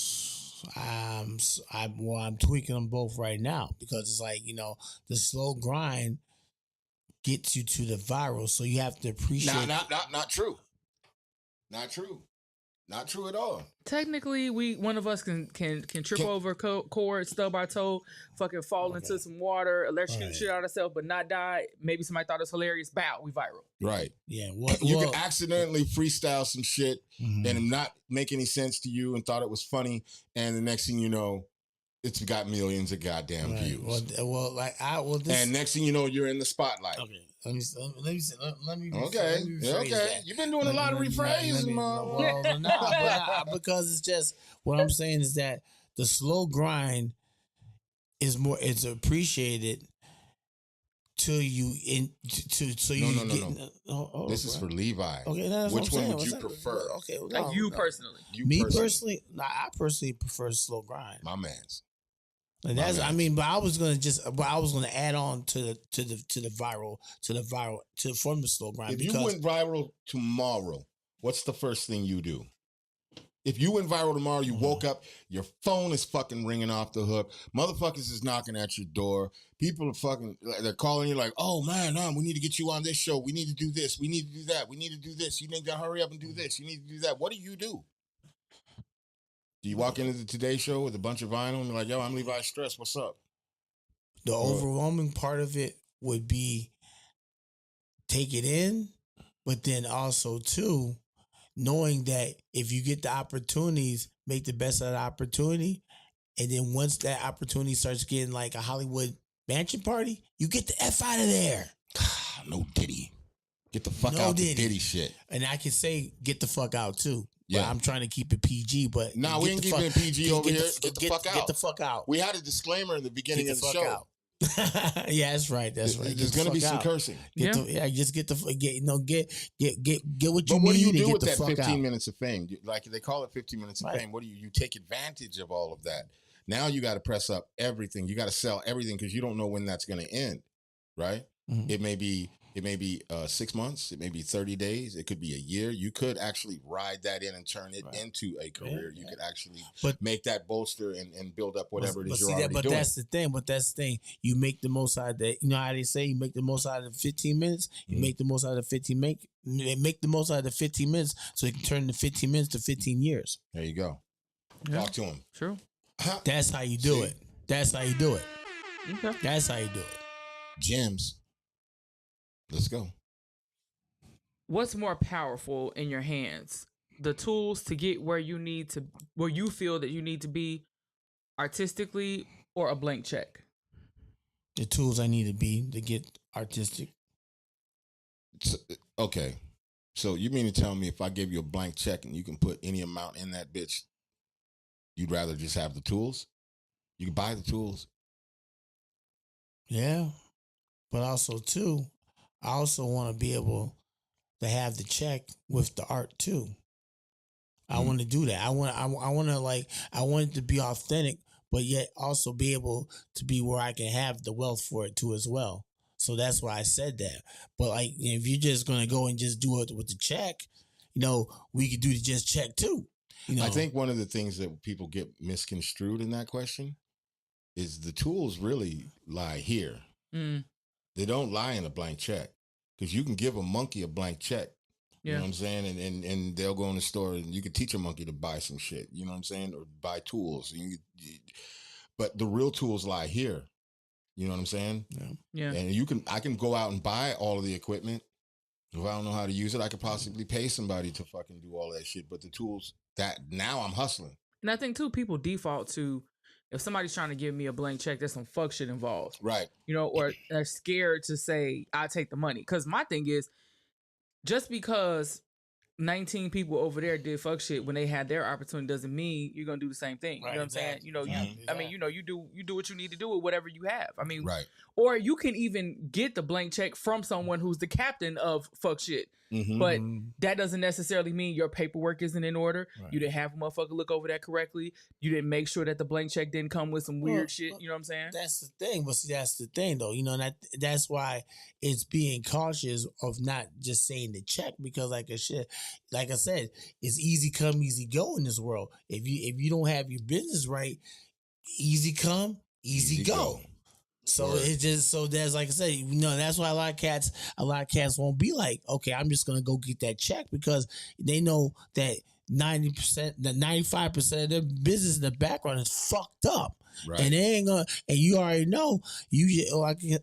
I'm tweaking them both right now because it's like, the slow grind gets you to the viral, so you have to appreciate. Not true. Not true. Not true at all. Technically, one of us can trip over cord, stub our toe, fucking fall into some water, electrocute shit out of ourselves, but not die. Maybe somebody thought it was hilarious. Bow, we viral. Right. Yeah. You could accidentally freestyle some shit Mhm. and not make any sense to you and thought it was funny, and the next thing you know, it's got millions of goddamn views. This. And next thing you know, you're in the spotlight. Okay. Let me Okay. rephrase that. You've been doing a lot of rephrasing, man. Because it's just what I'm saying is that the slow grind is more. It's appreciated till you No. This is for Levi. Okay, that's which what I'm one would saying. you prefer? Okay, Like you personally. Me personally, I personally prefer slow grind. My man's. And that's, I mean, but I was gonna add on to the from the slow grind. If you went viral tomorrow, what's the first thing you do? If you went viral tomorrow, you woke up, your phone is fucking ringing off the hook. Motherfuckers is knocking at your door. People are they're calling you like, oh man, we need to get you on this show. We need to do this. We need to do that. We need to do this. You need to hurry up and do this. You need to do that. What do? Do you walk into the Today Show with a bunch of vinyl and be like, yo, I'm Levi Stress. What's up? The overwhelming part of it would be take it in, but then also too, knowing that if you get the opportunities, make the best of the opportunity. And then once that opportunity starts getting like a Hollywood mansion party, you get the F out of there. No Diddy. Get the fuck out the Diddy shit. And I can say get the fuck out too. Yeah. But I'm trying to keep it PG, but no, we ain't keeping it PG over here. Get the fuck out. Get the fuck out. We had a disclaimer in the beginning of the show. Yeah, that's right. That's right. There's going to be some cursing. Just get what you need. But what do you do with that 15 minutes of fame? Like they call it 15 minutes of fame. What do you take advantage of all of that? Now you got to press up everything. You got to sell everything because you don't know when that's going to end, right? Mm-hmm. It may be 6 months. It may be 30 days. It could be a year. You could actually ride that in and turn it into a career. You could actually make that bolster and build up whatever it is you're already doing. But that's the thing. You make the most out of that. You know how they say you make the most out of the 15 minutes? You make the most out of the 15 make the most out of the 15 minutes so you can turn the 15 minutes to 15 years. There you go. Yeah. Talk to him. True. That's how you do it. That's how you do it. Okay. That's how you do it. Gems. Let's go. What's more powerful in your hands? The tools to get where you feel that you need to be artistically, or a blank check? The tools I need to get artistic. Okay. So you mean to tell me if I gave you a blank check and you can put any amount in that bitch, you'd rather just have the tools? You can buy the tools. Yeah. But also too, I also want to be able to have the check with the art too. I want to do that. I want it to be authentic, but yet also be able to be where I can have the wealth for it too as well. So that's why I said that. But like, if you're just going to go and just do it with the check, we could do the just check too. I think one of the things that people get misconstrued in that question is the tools really lie here. Mm. They don't lie in a blank check, because you can give a monkey a blank check. You know what I'm saying? And they'll go in the store and you can teach a monkey to buy some shit. You know what I'm saying? Or buy tools. But the real tools lie here. You know what I'm saying? Yeah. And I can go out and buy all of the equipment. If I don't know how to use it, I could possibly pay somebody to fucking do all that shit. But the tools that now I'm hustling. And I think too, people default to, if somebody's trying to give me a blank check, there's some fuck shit involved. Right. Or they're scared to say, I'll take the money. Because my thing is, just because 19 people over there did fuck shit when they had their opportunity doesn't mean you're gonna do the same thing. Right, You know what I'm saying? exactly, You know, exactly, I mean, you know, you do what you need to do with whatever you have. I mean, Right. or you can even get the blank check from someone who's the captain of fuck shit. Mm-hmm. But that doesn't necessarily mean your paperwork isn't in order. Right. You didn't have a motherfucker look over that correctly. You didn't make sure that the blank check didn't come with some weird shit. You know what I'm saying? That's the thing. But see, that's the thing, though. You know, and that's why it's being cautious of not just saying the check, because, like I said, it's easy come, easy go in this world. If you don't have your business right, easy come, easy go. So it's just, so there's, like I said, you know, that's why a lot of cats won't be like, okay, I'm just gonna go get that check, because they know that 90%, that 95% of their business in the background is fucked up. Right. And they ain't gonna, and you already know,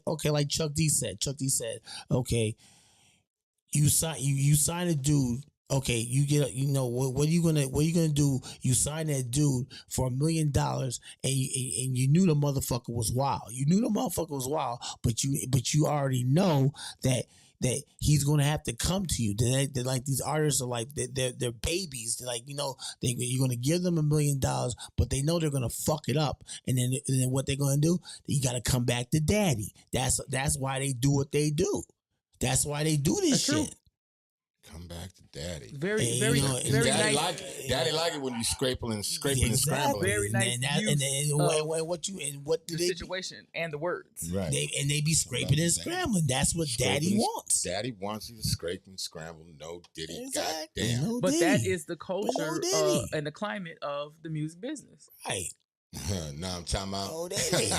okay, like Chuck D said, okay, you sign a dude. Okay, you get, you know, what are you gonna do? You sign that dude for $1 million, and you knew the motherfucker was wild. You knew the motherfucker was wild, but you already know that he's gonna have to come to you. They're like, these artists are like, they're babies. They're like, you know, you're gonna give them $1 million, but they know they're gonna fuck it up, and then what they're gonna do? You gotta come back to daddy. That's why they do what they do. That's why they do this shit. True. Come back to daddy. Very, And, very, you know, very Daddy nice. like it. Daddy like it when you scraping and Exactly. scrambling. Very nice what do the they do? situation and the words. Right. They be scraping and scrambling. That's what daddy wants. Daddy wants you to scrape and scramble. No diddy. Exactly. Goddamn. No But diddy. that is the culture Diddy. and the climate of the music business. Right. Now I'm talking about. No diddy.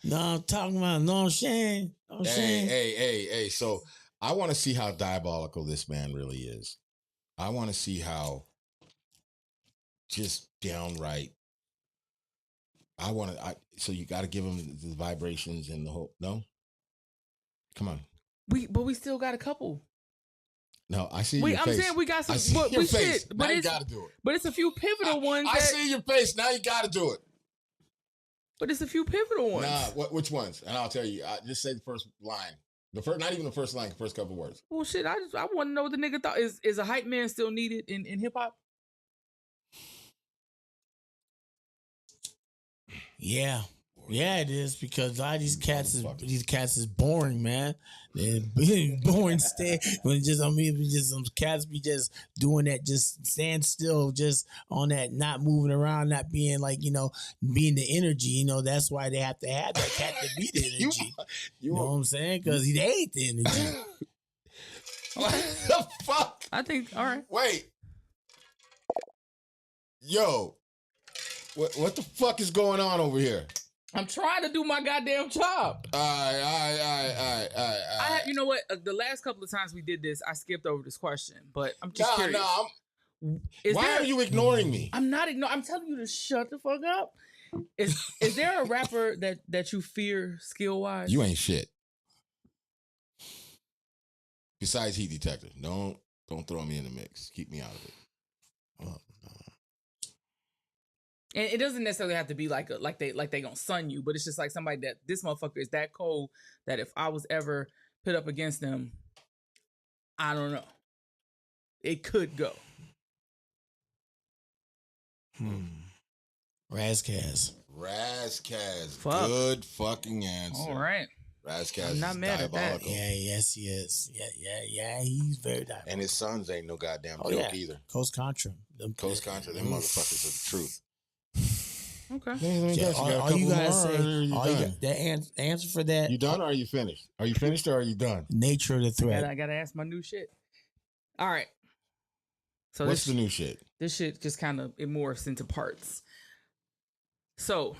No, I'm talking about. No, I'm saying. Hey. So I want to see how diabolical this man really is. I want to see how just downright. So you got to give him the vibrations and the whole. No, come on. But we still got a couple. No, I see your I'm face. saying we got some. I see But your we face. should. Now But you it's got to do it. but it's a few pivotal ones. I see your face. Now you got to do it. But it's a few pivotal ones. Nah, which ones? And I'll tell you. Just say the first line. Not even the first line. The first couple words. Well, shit. I want to know what the nigga thought. Is a hype man still needed in hip hop? Yeah. Yeah, it is, because a lot of these cats is boring, man. They're boring. Just some cats be just doing that, just stand still, just on that, not moving around, not being like, you know, being the energy. You know, that's why they have to have that cat to be the energy. You know what I'm saying? Because they ain't the energy. What the fuck? I think. All right. Wait. Yo. What the fuck is going on over here? I'm trying to do my goddamn job. All right. You know what? The last couple of times we did this, I skipped over this question, but I'm just curious. Why are you ignoring me? I'm not ignoring. I'm telling you to shut the fuck up. Is there a rapper that you fear skill wise? You ain't shit. Besides Heat Detector, don't throw me in the mix. Keep me out of it. And it doesn't necessarily have to be like they gonna sun you, but it's just like somebody that this motherfucker is that cold that if I was ever put up against them, I don't know, it could go. Razzcazz. Fuck. Good fucking answer. All right. Razzcazz I'm not is mad at that. diabolical. Yeah, yes, he is. Yeah, he's very diabolical. And his sons ain't no goddamn joke yeah. either. Coast Contra. Coast Contra, them motherfuckers are the truth. Okay. Yeah, all you guys say, the answer for that. You done or are you finished? Are you finished or are you done? Nature of the threat. I gotta ask my new shit. All right. So What's the new shit? This shit just kind of it morphs into parts. So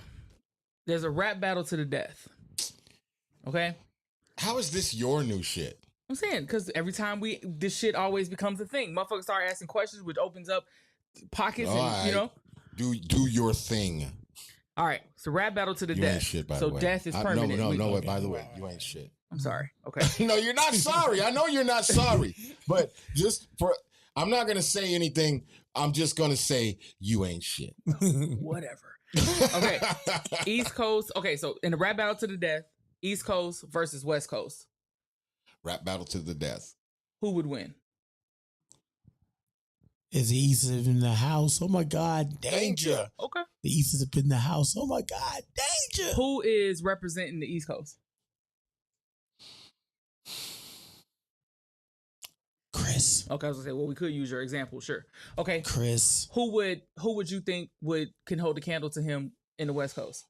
there's a rap battle to the death. Okay. How is this your new shit? I'm saying because every time this shit always becomes a thing. Motherfuckers start asking questions, which opens up pockets, All and right. you know. Do your thing. All right, so rap battle to the You death. ain't shit, by so the way. death is permanent. No. By the way, you ain't shit. I'm sorry. Okay. No, you're not sorry. I know you're not sorry. But I'm not gonna say anything. I'm just gonna say you ain't shit. Whatever. Okay. East Coast. Okay, so in the rap battle to the death, East Coast versus West Coast. Rap battle to the death. Who would win? Is the East is in the house? Oh my God, danger! Okay. The East is up in the house. Oh my God, danger! Who is representing the East Coast? Chris. Okay, I was gonna say, well, we could use your example, sure. Okay. Chris. Who would you think can hold the candle to him in the West Coast?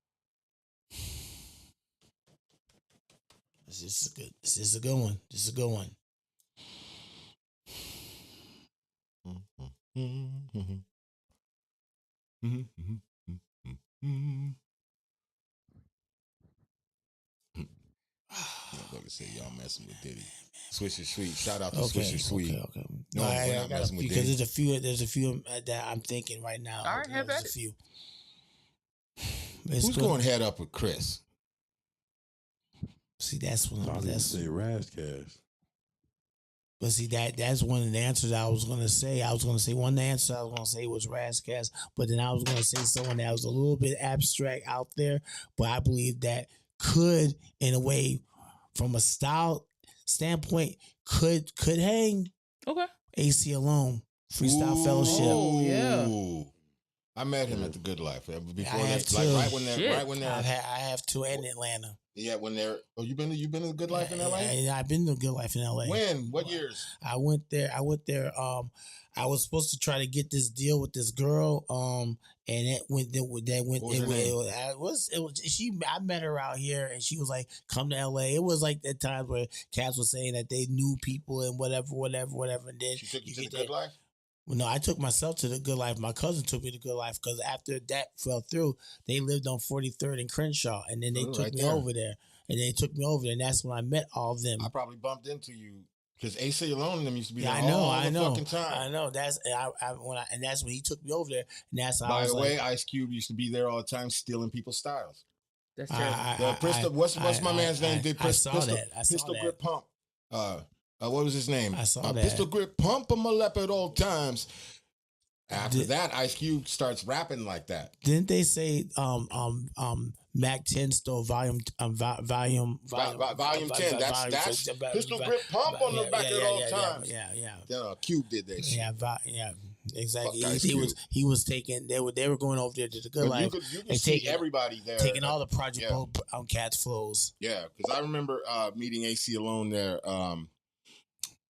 This is good. This is a good one. This is a good one. Motherfucker say y'all messing with Diddy. Swisher Sweet. Shout out to Swisher Sweet. Okay. No, we're not messing with because Diddy. there's a few that I'm thinking right now. All right, have there's at a few. Who's going head up with Chris? See, that's one. I was gonna say Razzcast. But see, that's one of the answers I was gonna say. I was gonna say one of the answers I was gonna say was Razzcast, but then I was gonna say someone that was a little bit abstract out there, but I believe that could, in a way, from a style standpoint, could hang. Okay. AC Alone, Freestyle Fellowship. Oh, yeah. I met him at the Good Life before I they, have like too. right when they're I have two in Atlanta. yeah, when they're you been to the Good Life in LA? Yeah, I've been to Good Life in LA. When? What years? I went there. I was supposed to try to get this deal with this girl. And it went. What was her name? I met her out here, and she was like, "Come to LA." It was like that time where cats was saying that they knew people and whatever. And then She took you to the Good Life? Well, no, I took myself to the Good Life. My cousin took me to Good Life because after that fell through, they lived on 43rd and Crenshaw, and then they took me over there. And that's when I met all of them. I probably bumped into you because AC Alone and them used to be Yeah, there all I the know. fucking time. I know. That's and that's when he took me over there. And that's how By I was the way, like, Ice Cube used to be there all the time, stealing people's styles. That's terrible. What's my man's name? Did Pistol that. Grip Pump? What was his name? I saw that. Pistol Grip Pump on my lap at all times. After that, Ice Cube starts rapping like that. Didn't they say Mac 10 stole volume 10? That's Pistol Grip Pump on the back at all times. Yeah. Cube did that shit. Yeah. Exactly. Fuck He was taking. They were going over there to the Good Life. You could see everybody there, taking all the Project Cats flows. Yeah, because I remember meeting AC Alone there.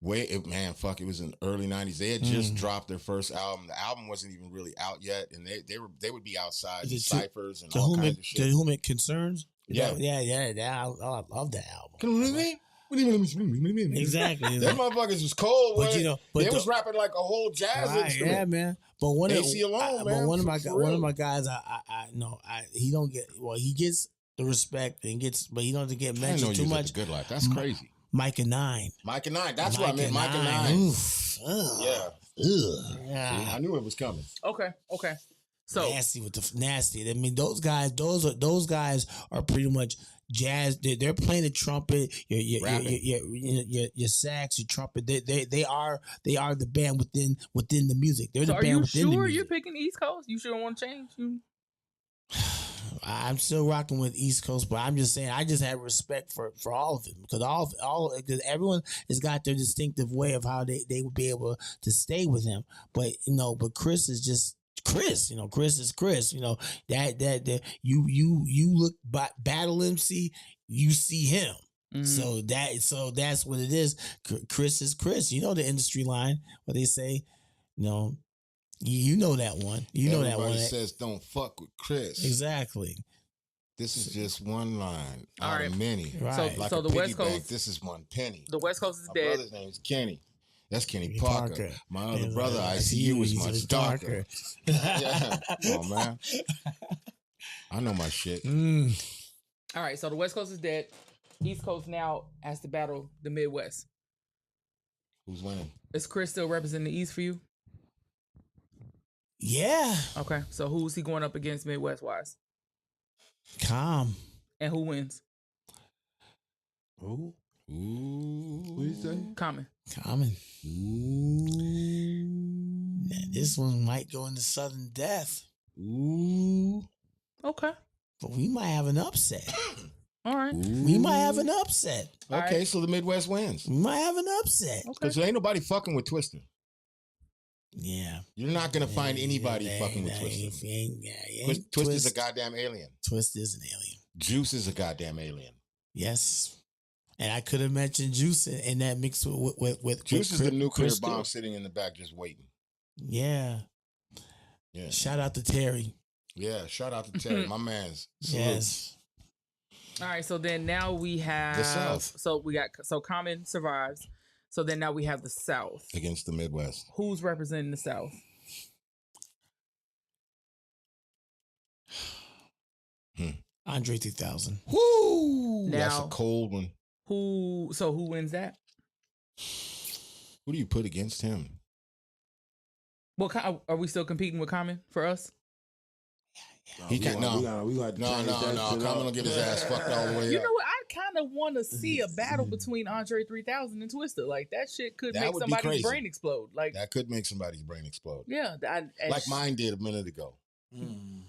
It was in the early 90s. They had just dropped their first album. The album wasn't even really out yet, and they would be outside in ciphers and all kinds of shit. To whom it concerns? Yeah. I love that album. Exactly. Them motherfuckers was cold. But they was rapping like a whole jazz instrument. Yeah, man. But one of one of my guys, I know he don't get. Well, he gets the respect and gets, but he don't get mentioned too much. Good Life. That's crazy. Mike and Nine. That's what I meant. Mike and Nine. Oof. Yeah. Yeah. See, I knew it was coming. Okay. So nasty with the nasty. I mean, those guys are pretty much jazz. They're playing the trumpet, your sax, your trumpet. They are the band within the music. They're the band within the music. Are you sure you're picking East Coast? You sure want to change? I'm still rocking with East Coast, but I'm just saying I just have respect for all of them because because everyone has got their distinctive way of how they would be able to stay with him. But but Chris is just Chris. Chris is Chris. That you look battle MC, you see him. Mm-hmm. So that's what it is. Chris is Chris. The industry line what they say. You know that one. Everybody says don't fuck with Chris. Exactly. This is just one line out of many. Right. Like so a the piggy West Coast. Bank, this is one penny. The West Coast is My dead. brother's name is Kenny. That's Kenny Parker. My other brother, ICU, is much darker. Yeah. Come on, man. I know my shit. All right. So the West Coast is dead. East Coast now has to battle the Midwest. Who's winning? Is Chris still representing the East for you? Yeah. Okay. So who's he going up against Midwest wise? Calm. And who wins? Ooh. What do you say? Common. Ooh. Now, this one might go into sudden death. Ooh. Okay. But we might have an upset. All right. Ooh. We might have an upset. Okay, so the Midwest wins. We might have an upset. Because there ain't nobody fucking with Twister. Yeah. You're not gonna find anybody fucking with Twister. Twister's a goddamn alien. Twist is an alien. Juice is a goddamn alien. Yes. And I could have mentioned Juice in that mix with Juice is the nuclear Chris bomb Gill. sitting in the back just waiting. Yeah. Yeah. Shout out to Terry. Yeah. Shout out to Terry, my man's. Yes. All right, so then now we have The South. So Common survives. So then now we have the South Against the Midwest. Who's representing the South? Andre 3000. Woo! That's a Now- cold one. Who wins that? Who do you put against him? Well, are we still competing with Common for us? He can't. No, we got no. Common will get his ass fucked all the way You up. know what? I kind of want to see a battle between Andre 3000 and Twister. Like that shit could That make would be somebody's crazy. brain explode. Like That could make somebody's brain explode. yeah, Like mine did a minute ago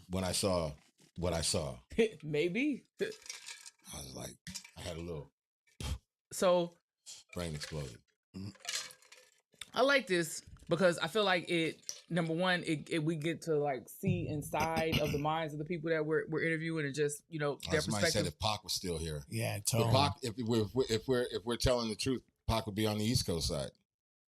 when I saw what I saw. maybe. I was like, I had a little So brain exploded. I like this because I feel like it. Number one, we get to like see inside of the minds of the people that we're interviewing and just their Somebody said perspective. if Pac was still here, Yeah, but totally. Pac, if we're telling the truth, Pac would be on the East Coast side.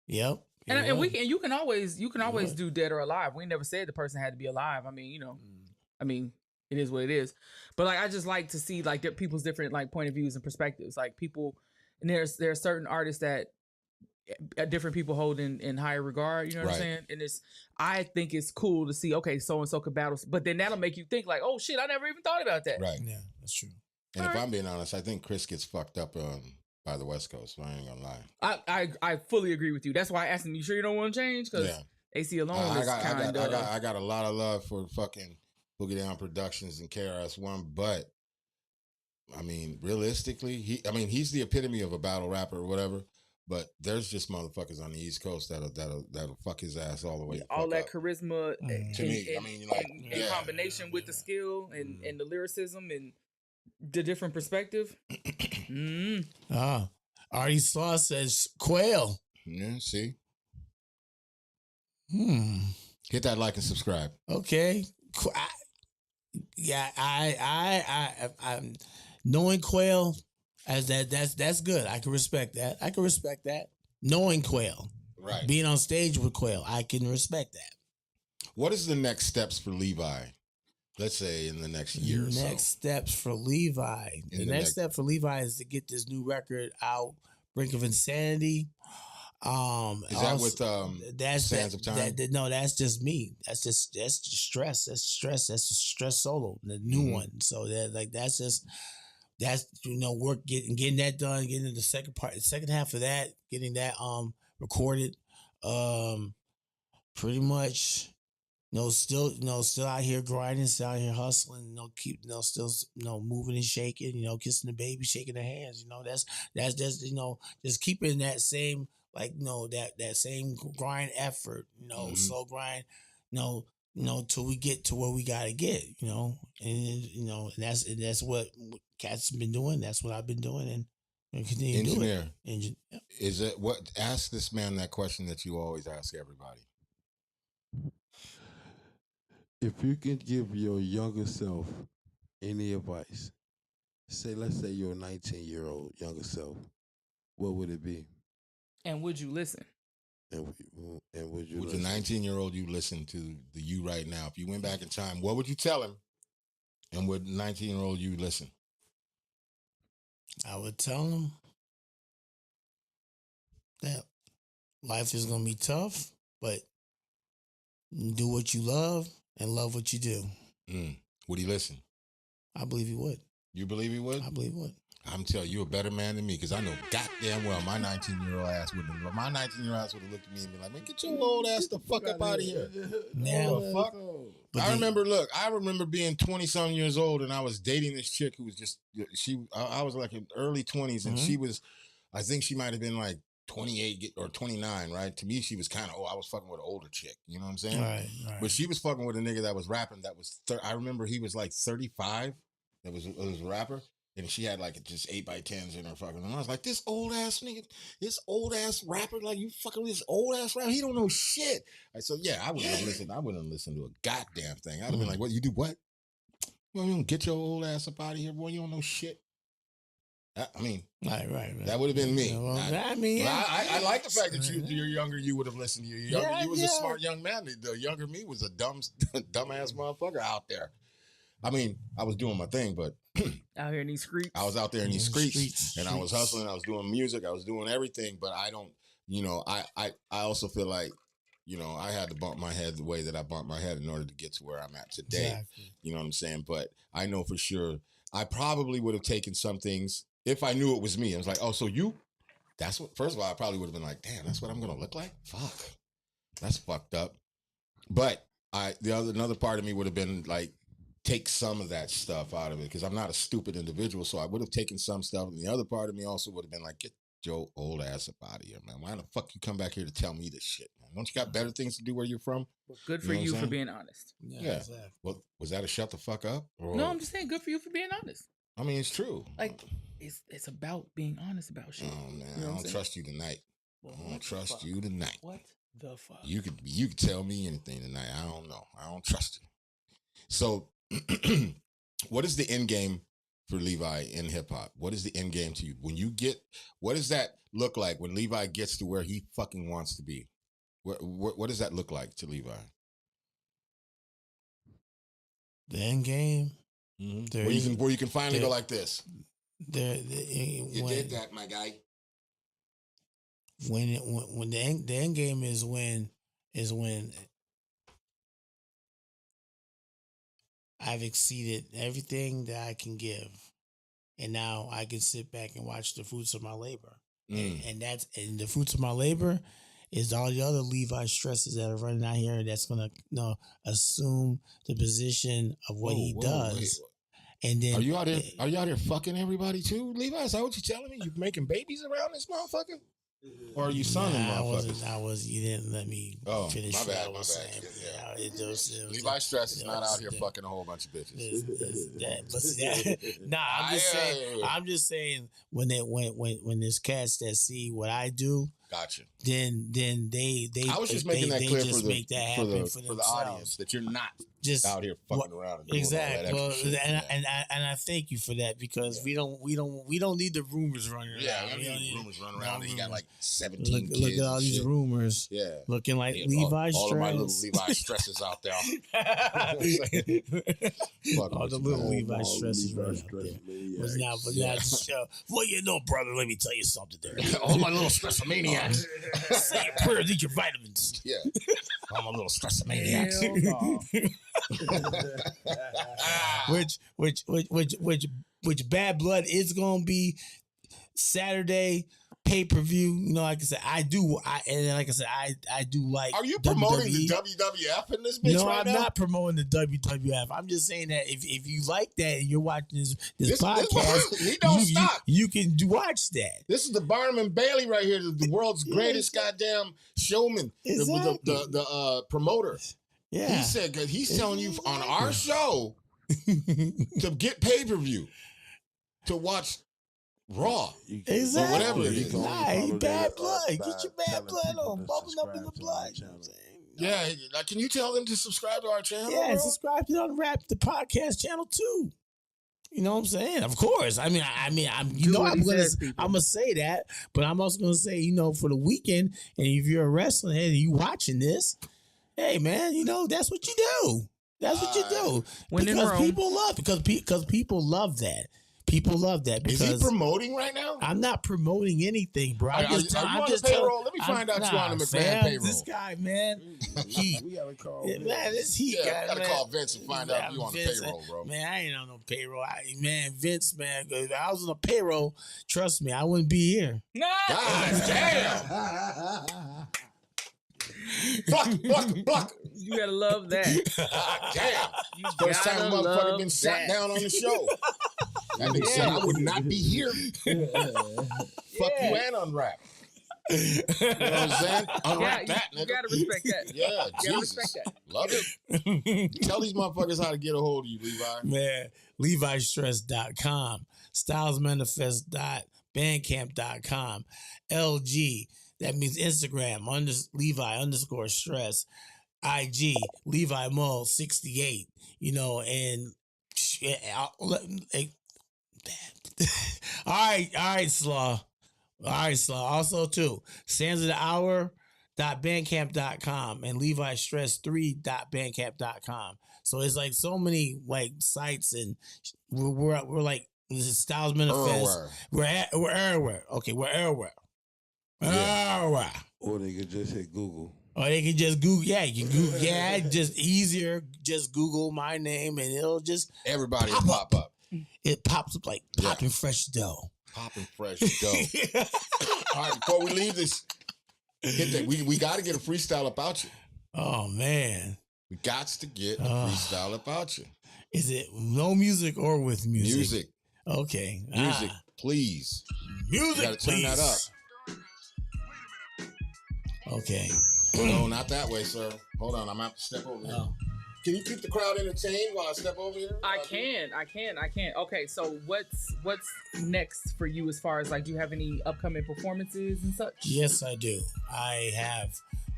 Yep. And you can always would. do dead or alive. We never said the person had to be alive. I mean, it is what it is. But like I just like to see like people's different like point of views and perspectives. Like people, and there are certain artists that different people hold in higher regard. You know what I'm saying? And I think it's cool to see. Okay, so and so could battle, but then that'll make you think like, oh shit, I never even thought about that. Right. Yeah, that's true. And if I'm being honest, I think Chris gets fucked up by the West Coast. I ain't gonna lie. I fully agree with you. That's why I asked him, you sure you don't want to change? Because Yeah. AC alone is kind of. I got a lot of love for fucking Boogie Down Productions and KRS-One, but I mean, realistically, he's the epitome of a battle rapper or whatever. But there's just motherfuckers on the East Coast that'll fuck his ass all the way. All that up. charisma To me, I mean, like, in combination with the skill and the lyricism and the different perspective. Artie Slaw says Quail. Yeah, see. Hit that like and subscribe. Okay. I'm knowing Quail as that's good. I can respect that. Knowing Quail. Right. Being on stage with Quail, I can respect that. What is the next steps for Levi? Let's say in the next year or so. Next steps for Levi. The next step for Levi is to get this new record out, Brink of Insanity. Is that with Sands of Time? No, that's just me. That's just stress. That's stress. That's a stress solo, the new one. So that's work getting that done, getting to the second half of that, getting that recorded. Pretty much, still out here grinding, still out here hustling, still moving and shaking, kissing the baby, shaking the hands, that's just just keeping that same that same grind effort, slow grind, till we get to where we gotta get, and that's what Cat's been doing. That's what I've been doing, and continue to do it. Engineer, is it what? Ask this man that question that you always ask everybody. If you could give your younger self any advice, let's say your 19-year-old younger self, what would it be? And would you listen? And would you Would the listen? 19-year-old you listen to the you right now? If you went back in time, what would you tell him? And would 19-year-old you listen? I would tell him that life is gonna be tough, but do what you love and love what you do. Would he listen? I believe he would. You believe he would? I believe he would. I'm telling you, you're a better man than me because I know goddamn well my 19-year-old ass would have. My 19-year-old ass would have looked at me and be like, "Man, get your old ass the fuck up out of here." Now, the fuck? I remember being 20-something years old and I was dating this chick who was just I was like in early 20s and she was, I think she might have been like 28 or 29, right? To me, she was kind of, I was fucking with an older chick. You know what I'm saying? right. But she was fucking with a nigga that was rapping. That was, I remember he was like 35. That was a rapper. And she had like just 8x10s in her fucking. And I was like, this old ass nigga, this old ass rapper, like you fucking with this old ass rapper, he don't know shit. So yeah, I wouldn't have listened. I wouldn't have listened to a goddamn thing. I'd have been like, what, you do what? Well, you don't get your old ass up out of here, boy. You don't know shit. I mean, right. That would have been me. Well, I like the fact that you're younger. You would have listened to you. You was a smart young man. The younger me was a dumbass motherfucker out there. I mean, I was doing my thing, but out here in these streets. I was out there in these streets, and I was hustling. I was doing music. I was doing everything, but I don't. I also feel like, I had to bump my head the way that I bumped my head in order to get to where I'm at today. Exactly. You know what I'm saying? But I know for sure I probably would have taken some things if I knew it was me. I was like, oh, so you? That's what. First of all, I probably would have been like, damn, that's what I'm gonna look like. Fuck, that's fucked up. But another part of me would have been like, take some of that stuff out of it, because I'm not a stupid individual. So I would have taken some stuff, and the other part of me also would have been like, get your old ass up out of here, man. Why the fuck you come back here to tell me this shit, man? Don't you got better things to do where you're from? Well, good for you for being honest. Yeah. Exactly. Well, was that a shut the fuck up? Or... No, I'm just saying good for you for being honest. I mean, it's true. Like, it's about being honest about shit. Oh man, I don't trust you tonight. Well, I don't trust you tonight. What the fuck? You could tell me anything tonight. I don't know. I don't trust you. So, what is the end game for Levi in hip hop? What is the end game to you? What does that look like when Levi gets to where he fucking wants to be? What does that look like to Levi? The end game. Mm-hmm. Where you can finally go like this. You did that, my guy. When the end game is when I've exceeded everything that I can give, and now I can sit back and watch the fruits of my labor. And the fruits of my labor is all the other Levi stresses that are running out here that's gonna assume the position of what he does. Wait. And then Are you out here fucking everybody too, Levi? Is that what you're telling me? You making babies around this motherfucker? Or are you sonning motherfuckers? You didn't let me finish what I was saying. Yeah. Levi Stress is not out here fucking a whole bunch of bitches. I'm just saying when there's cats that see what I do, gotcha. Then they I was just making that clear for the audience that you're not just out here fucking around and doing exactly. all that extra shit. And I thank you for that, because we don't need the rumors running around. Yeah, we don't need rumors running around. He got like 17 kids. Look at all these rumors. Yeah, looking like Levi Stress. All of my little Levi Stresses out there. All the little Levi Stresses right out there. Well, brother, let me tell you something there. All my little stress-a-maniacs. Say your prayers, eat your vitamins. Yeah. All my little stress-a-maniacs. Which Bad Blood is gonna be Saturday pay-per-view. Like I said, I do like. Are you promoting WWE. the WWF in this bitch? No, right I'm now? not promoting the WWF. I'm just saying that if you like that and you're watching this podcast, he don't stop. You can watch that. This is the Barnum and Bailey right here, the world's greatest goddamn showman, exactly. the promoter. Yeah, he said he's telling you on our show to get pay-per-view to watch Raw. Exactly. Or whatever it is. Bad blood. Get your bad blood on. Bubbling up in the blood. Yeah. Can you tell them to subscribe to our channel? Yeah, bro? subscribe to UNRAP, the podcast channel too. You know what I'm saying? Of course. I'm gonna say that, but I'm also gonna say, for the weekend, and if you're a wrestling head and you watching this, hey man, that's what you do. That's what you do. Because people love that. People love that. Because is he promoting right now? I'm not promoting anything, bro. Are you on the payroll? Let me find out you on the McMahon payroll. This guy, man, we gotta call. This Heat guy, gotta call Vince and find out you on the payroll, bro. Man, I ain't on no payroll. Vince, man, if I was on a payroll, trust me, I wouldn't be here. God damn. Block. You gotta love that. Damn. First time a motherfucker been sat down on the show. That nigga said I would not be here. Fuck you and UNRAP. You know what I'm saying? Unwrap that, you nigga. gotta respect that. Yeah, You gotta Jesus. respect that. Love it. Tell these motherfuckers how to get a hold of you, Levi. Man, LeviStress.com, StylesManifest.bandcamp.com, LG, that means Instagram, Levi_stress, IG, Levi Mo 68, and shit, all right, Slaw. Also, too, SansOfTheHour.bandcamp.com and LeviStress3.bandcamp.com. So it's like so many like sites, and we're like this is Styles Manifest. Everywhere. We're everywhere. Okay, we're everywhere. Yeah. Everywhere. Or they could just hit Google. Or they can just Google. Yeah, you can Google. Yeah, just easier. Just Google my name, and it'll just Everybody will pop up. It pops up like popping fresh dough. Popping fresh dough. All right, before we leave this, hit that. We got to get a freestyle about you. Oh man, we got to get a freestyle about you. Is it no music or with music? Music. Okay. Music, please. Music, you got to turn please. that up. Okay. No, not that way, sir. Hold on, I'm gonna have to step over here. Oh. Can you keep the crowd entertained while I step over here? I can. Okay, so what's next for you as far as like, do you have any upcoming performances and such? Yes, I do. I have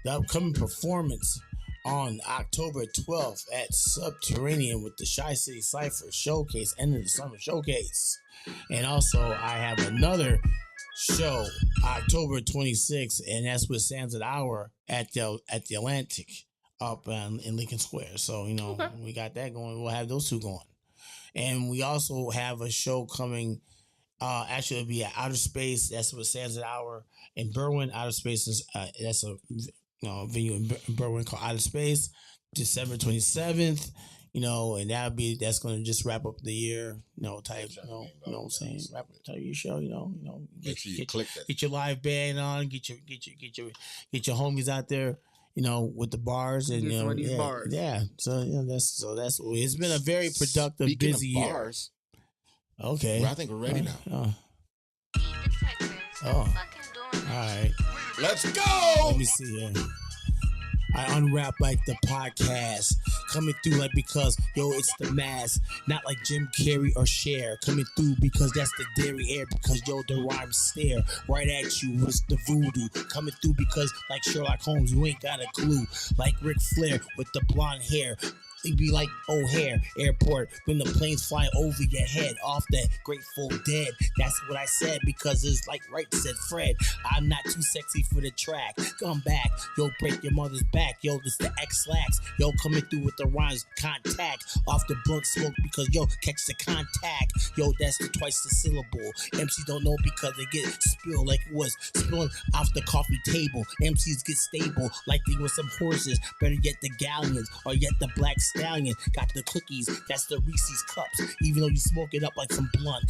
the upcoming performance on October 12th at Subterranean with the Shy City Cypher Showcase, end of the summer showcase. And also I have another show October 26th, and that's with Sands of the Hour at the Atlantic up in Lincoln Square. So, we got that going. We'll have those two going. And we also have a show coming, actually it'll be at Outer Space. That's with Sands of the Hour in Berwyn. Outer Space is, that's a venue in Berwyn called Outer Space, December 27th. And that's going to just wrap up the year, type, you know what I'm saying? Wrap up your show, Make sure you click that. Get your live band on, get your homies out there, with the bars and bars. Yeah. So that's it's been a very productive, Speaking busy of year. Bars, okay. I think we're ready now. All right. Let's go. Let me see here. I unwrap like the podcast, coming through like because, it's the mass, not like Jim Carrey or Cher, coming through because that's the dairy air, because, the rhymes stare right at you, it's the voodoo, coming through because like Sherlock Holmes, you ain't got a clue, like Ric Flair with the blonde hair. It'd be like O'Hare Airport when the planes fly over your head off that Grateful Dead. That's what I said because it's like right said Fred. I'm not too sexy for the track. Come back, break your mother's back. This the X-Lax. Coming through with the rhymes contact off the blunt smoke because catch the contact. That's the twice the syllable. MCs don't know because they get spilled like it was spilling off the coffee table. MCs get stable like they were some horses. Better yet the galleons or yet the black stallion. Got the cookies, that's the Reese's cups. Even though you smoke it up like some blunt.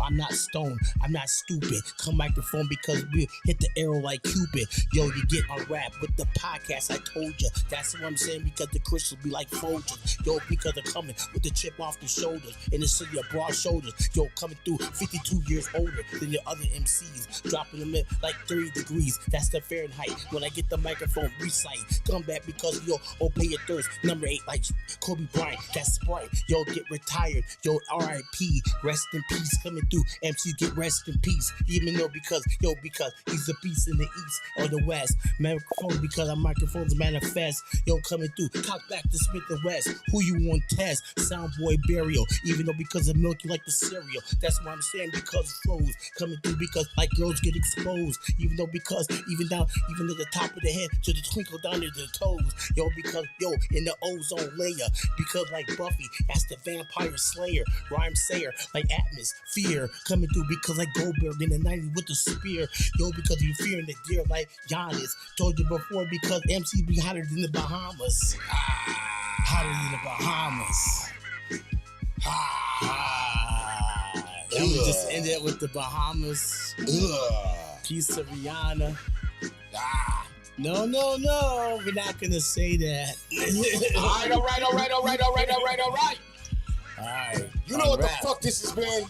I'm not stoned, I'm not stupid. Come microphone because we hit the arrow like Cupid. You get unwrapped with the podcast. I told you, that's what I'm saying because the crystals be like Folgers. Because they're coming with the chip off the shoulders in the city of broad shoulders. Coming through 52 years older than your other MCs. Dropping them in like 30 degrees. That's the Fahrenheit. When I get the microphone, recite. Come back because obey your thirst. Number 8 like Kobe Bryant, that's Sprite. Get retired. R.I.P. Rest in peace. Coming through, MCs get rest in peace. Even though because he's a beast in the east or the west. Microphone because our microphones manifest. Coming through, cock back to Smith and West. Who you want test? Soundboy burial. Even though because of milk you like the cereal. That's what I'm saying because it flows. Coming through because like girls get exposed. Even though because even at the top of the head to the twinkle down to the toes. Because in the ozone layer. Because like Buffy, that's the vampire slayer. Rhyme sayer, like atmosphere. Coming through because like Goldberg in the 90s with the spear. Because you fearing the deer like Giannis. Told you before because MC be hotter than the Bahamas. Hotter than the Bahamas. And we just ended with the Bahamas. Peace to Rihanna. No. We're not gonna say that. All right. All right. You know what the fuck this has been?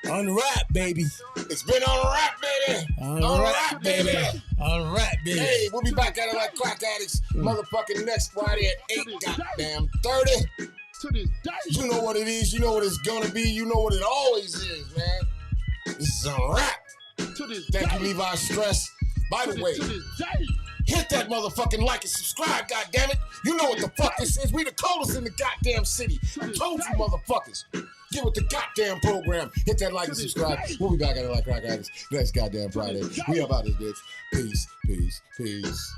UNRAP, baby. It's been UNRAP, baby. UNRAP, baby. UNRAP, baby. Hey, we'll be back at it like crack addicts. Motherfucking next Friday at 8 goddamn 30. You know what it is. You know what it's gonna be. You know what it always is, man. This is UNRAP. Thank you, Levi Stress. By the way, hit that motherfucking like and subscribe, goddammit. You know what the fuck this is. We the coldest in the goddamn city. I told you, motherfuckers. Get with the goddamn program. Hit that like and subscribe. We'll be back at it like crack addicts next goddamn Friday. We up out this bitch. Peace, peace, peace.